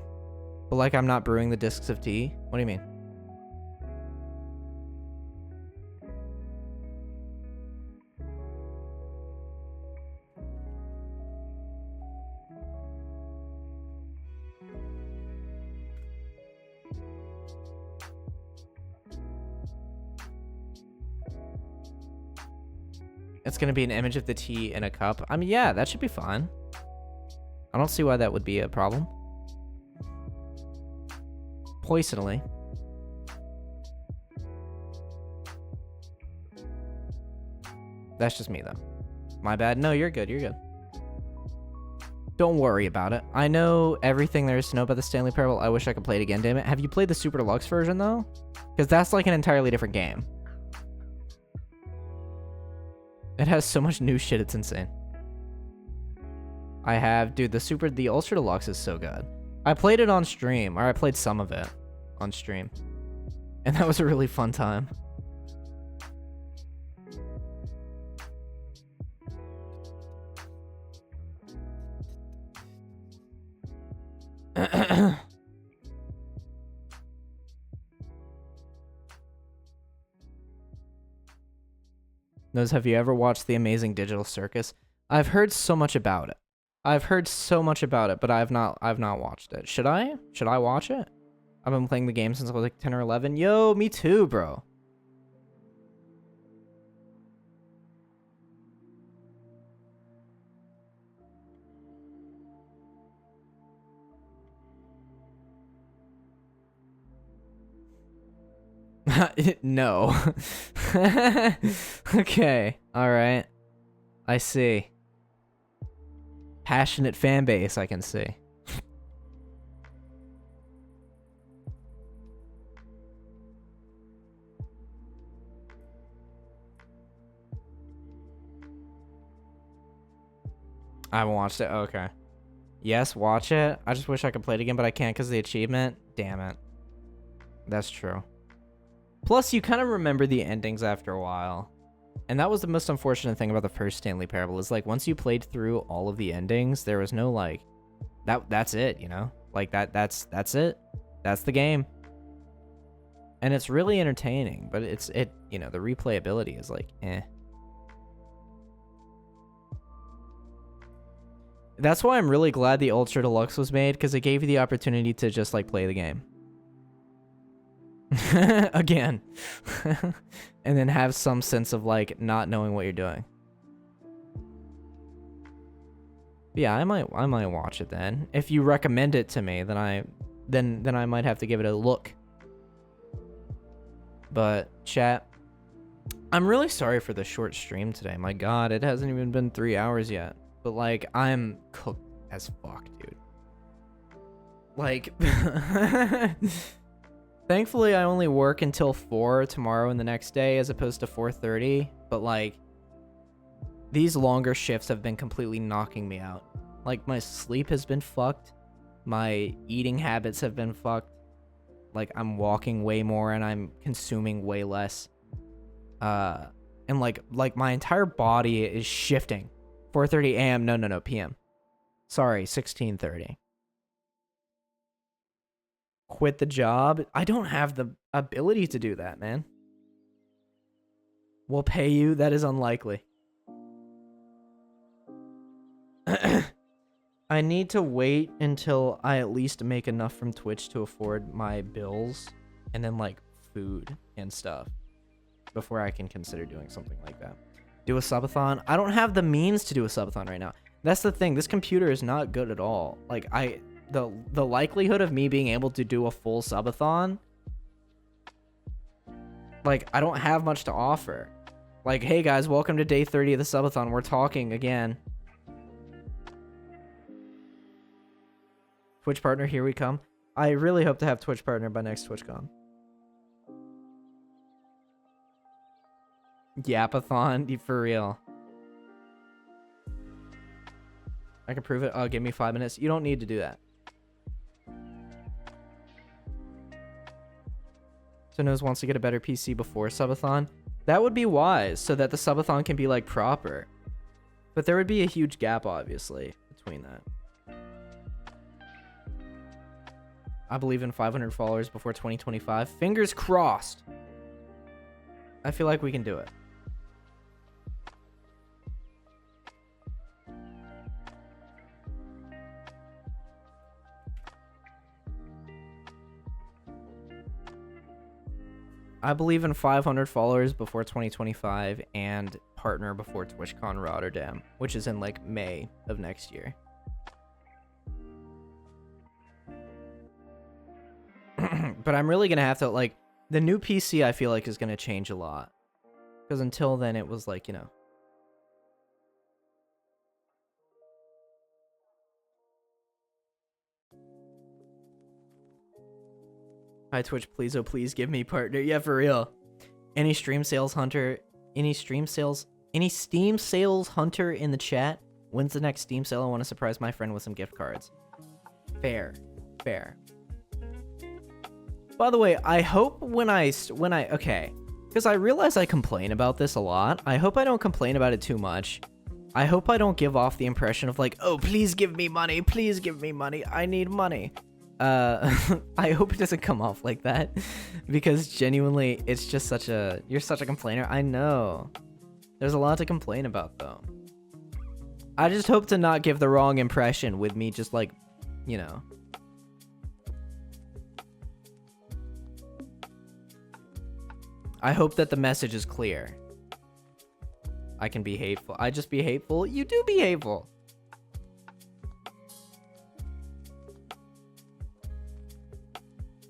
But like I'm not brewing the discs of tea? What do you mean? It's gonna be an image of the tea in a cup. I mean, yeah, that should be fine. I don't see why that would be a problem. Poisonally. That's just me, though. My bad. No, you're good. You're good. Don't worry about it. I know everything there is to know about the Stanley Parable. I wish I could play it again, damn it. Have you played the Super Deluxe version, though? Because that's like an entirely different game. It has so much new shit, it's insane. I have... Dude, the Ultra Deluxe is so good. I played it on stream, or I played some of it on stream. And that was a really fun time. Knows, have you ever watched The Amazing Digital Circus? I've heard so much about it. I've heard so much about it, but I've not watched it. Should I? Should I watch it? I've been playing the game since I was like 10 or 11. Yo, me too, bro. No. Okay. All right. I see. Passionate fan base, I can see. I haven't watched it. Okay. Yes, watch it. I just wish I could play it again, but I can't because of the achievement. Damn it. That's true. Plus, you kind of remember the endings after a while. And that was the most unfortunate thing about the first Stanley Parable, is like once you played through all of the endings, there was no like that's it, you know? Like that's it. That's the game. And it's really entertaining, but you know, the replayability is like eh. That's why I'm really glad the Ultra Deluxe was made, because it gave you the opportunity to just like play the game. Again. And then have some sense of like not knowing what you're doing. Yeah, I might watch it then. If you recommend it to me, then I might have to give it a look. But chat, I'm really sorry for the short stream today. My god, it hasn't even been 3 hours yet. But like, I'm cooked as fuck, dude. Like thankfully, I only work until 4 tomorrow and the next day as opposed to 4:30. But, like, these longer shifts have been completely knocking me out. Like, my sleep has been fucked. My eating habits have been fucked. Like, I'm walking way more and I'm consuming way less. And, like my entire body is shifting. 4:30 a.m. No, p.m. Sorry, 16:30. Quit the job. I don't have the ability to do that, man. We'll pay you. That is unlikely. I need to wait until I at least make enough from Twitch to afford my bills and then like food and stuff before I can consider doing something like that. Do a subathon. I don't have the means to do a subathon right now. That's the thing. This computer is not good at all. Like the likelihood of me being able to do a full subathon, like, I don't have much to offer. Like, hey guys, welcome to day 30 of the subathon. We're talking again. Twitch partner, here we come. I really hope to have Twitch partner by next TwitchCon. Yappathon, for real. I can prove it. Oh, give me 5 minutes. You don't need to do that. So Nose wants to get a better PC before subathon. That would be wise, so that the subathon can be like proper. But there would be a huge gap, obviously, between that. I believe in 500 followers before 2025. Fingers crossed. I feel like we can do it. I believe in 500 followers before 2025 and partner before TwitchCon Rotterdam, which is in like May of next year. But I'm really gonna have to, like, the new PC I feel like is gonna change a lot. Because until then it was like, you know. Hi Twitch, please, oh please give me partner. Yeah, for real. Any Steam sales hunter in the chat? When's the next Steam sale? I want to surprise my friend with some gift cards. Fair. By the way, I hope when I okay, because I realize I complain about this a lot. I hope I don't complain about it too much. I hope I don't give off the impression of like, oh, please give me money, I need money. I hope it doesn't come off like that, because genuinely, it's just you're such a complainer. I know. There's a lot to complain about, though. I just hope to not give the wrong impression with me just like, you know. I hope that the message is clear. I can be hateful. I just be hateful. You do be hateful.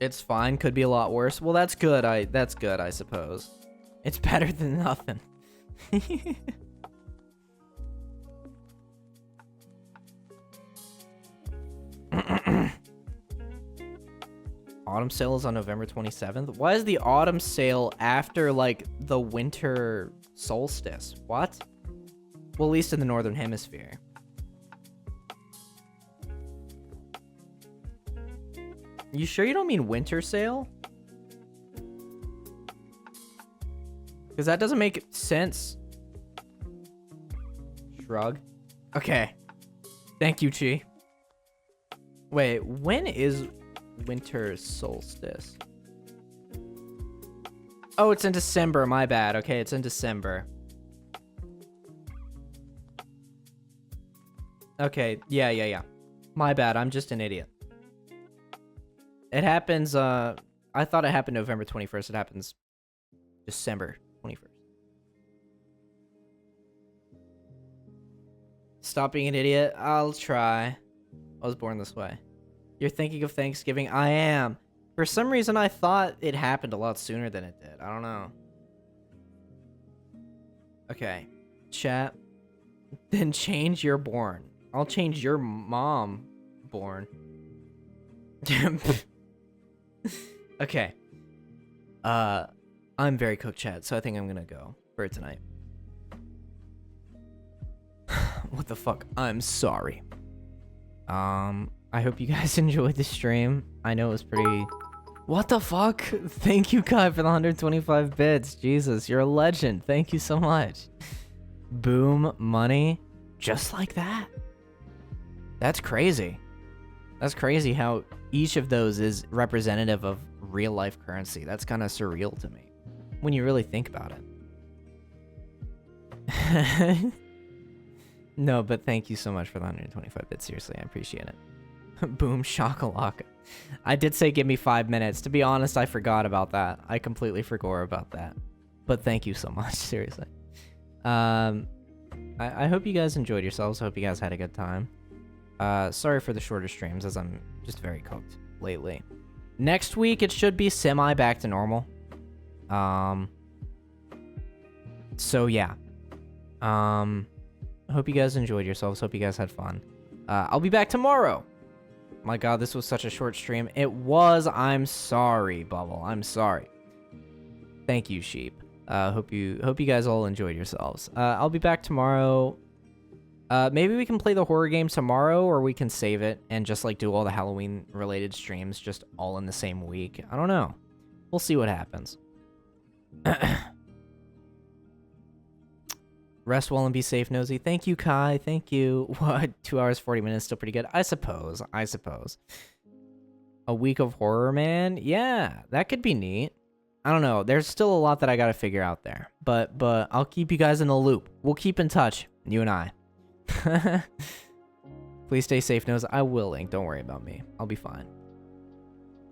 It's fine. Could be a lot worse. Well, that's good. That's good, I suppose. It's better than nothing. Autumn sale is on November 27th. Why is the autumn sale after, like, the winter solstice? What? Well, at least in the northern hemisphere. You sure you don't mean winter sale? Because that doesn't make sense. Shrug. Okay. Thank you, Chi. Wait, when is winter solstice? Oh, it's in December. My bad. Okay, it's in December. Okay, yeah. My bad. I'm just an idiot. It happens, I thought it happened November 21st. It happens December 21st. Stop being an idiot. I'll try. I was born this way. You're thinking of Thanksgiving? I am. For some reason, I thought it happened a lot sooner than it did. I don't know. Okay. Chat. Then change your born. I'll change your mom born. Okay. I'm very cooked, chat, so I think I'm gonna go for tonight. What the fuck? I'm sorry. I hope you guys enjoyed the stream. I know it was pretty... What the fuck? Thank you, Kai, for the 125 bits. Jesus, you're a legend. Thank you so much. Boom, money. Just like that. That's crazy. That's crazy how each of those is representative of real life currency. That's kind of surreal to me when you really think about it. No, but thank you so much for the 125 bits. Seriously, I appreciate it. Boom shakalaka. I did say give me 5 minutes. To be honest, I forgot about that. I completely forgot about that. But thank you so much, seriously. I hope you guys enjoyed yourselves. I hope you guys had a good time. Sorry for the shorter streams, as I'm just very cooked lately. Next week, it should be semi back to normal. So yeah. Hope you guys enjoyed yourselves. Hope you guys had fun. I'll be back tomorrow. My god, this was such a short stream. It was. I'm sorry, Bubble. I'm sorry. Thank you, Sheep. Hope you guys all enjoyed yourselves. I'll be back tomorrow. Maybe we can play the horror game tomorrow, or we can save it and just like do all the Halloween related streams just all in the same week. I don't know. We'll see what happens. Rest well and be safe, Nosy. Thank you, Kai. Thank you. What? 2 hours, 40 minutes. Still pretty good. I suppose. A week of horror, man? Yeah, that could be neat. I don't know. There's still a lot that I gotta figure out there. But I'll keep you guys in the loop. We'll keep in touch, you and I. Please stay safe, Nose. I will, Link. Don't worry about me. I'll be fine.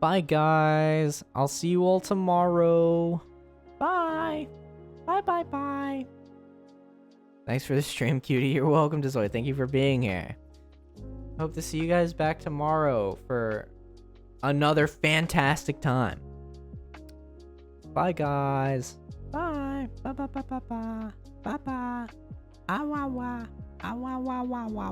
Bye, guys. I'll see you all tomorrow. Bye. Bye. Thanks for the stream, cutie. You're welcome to Zoe. Thank you for being here. Hope to see you guys back tomorrow for another fantastic time. Bye, guys. Bye. Bye, bye, bye, bye, bye. Bye, bye. Ah, wah, wah. Ah, wah, wah, wah, wah.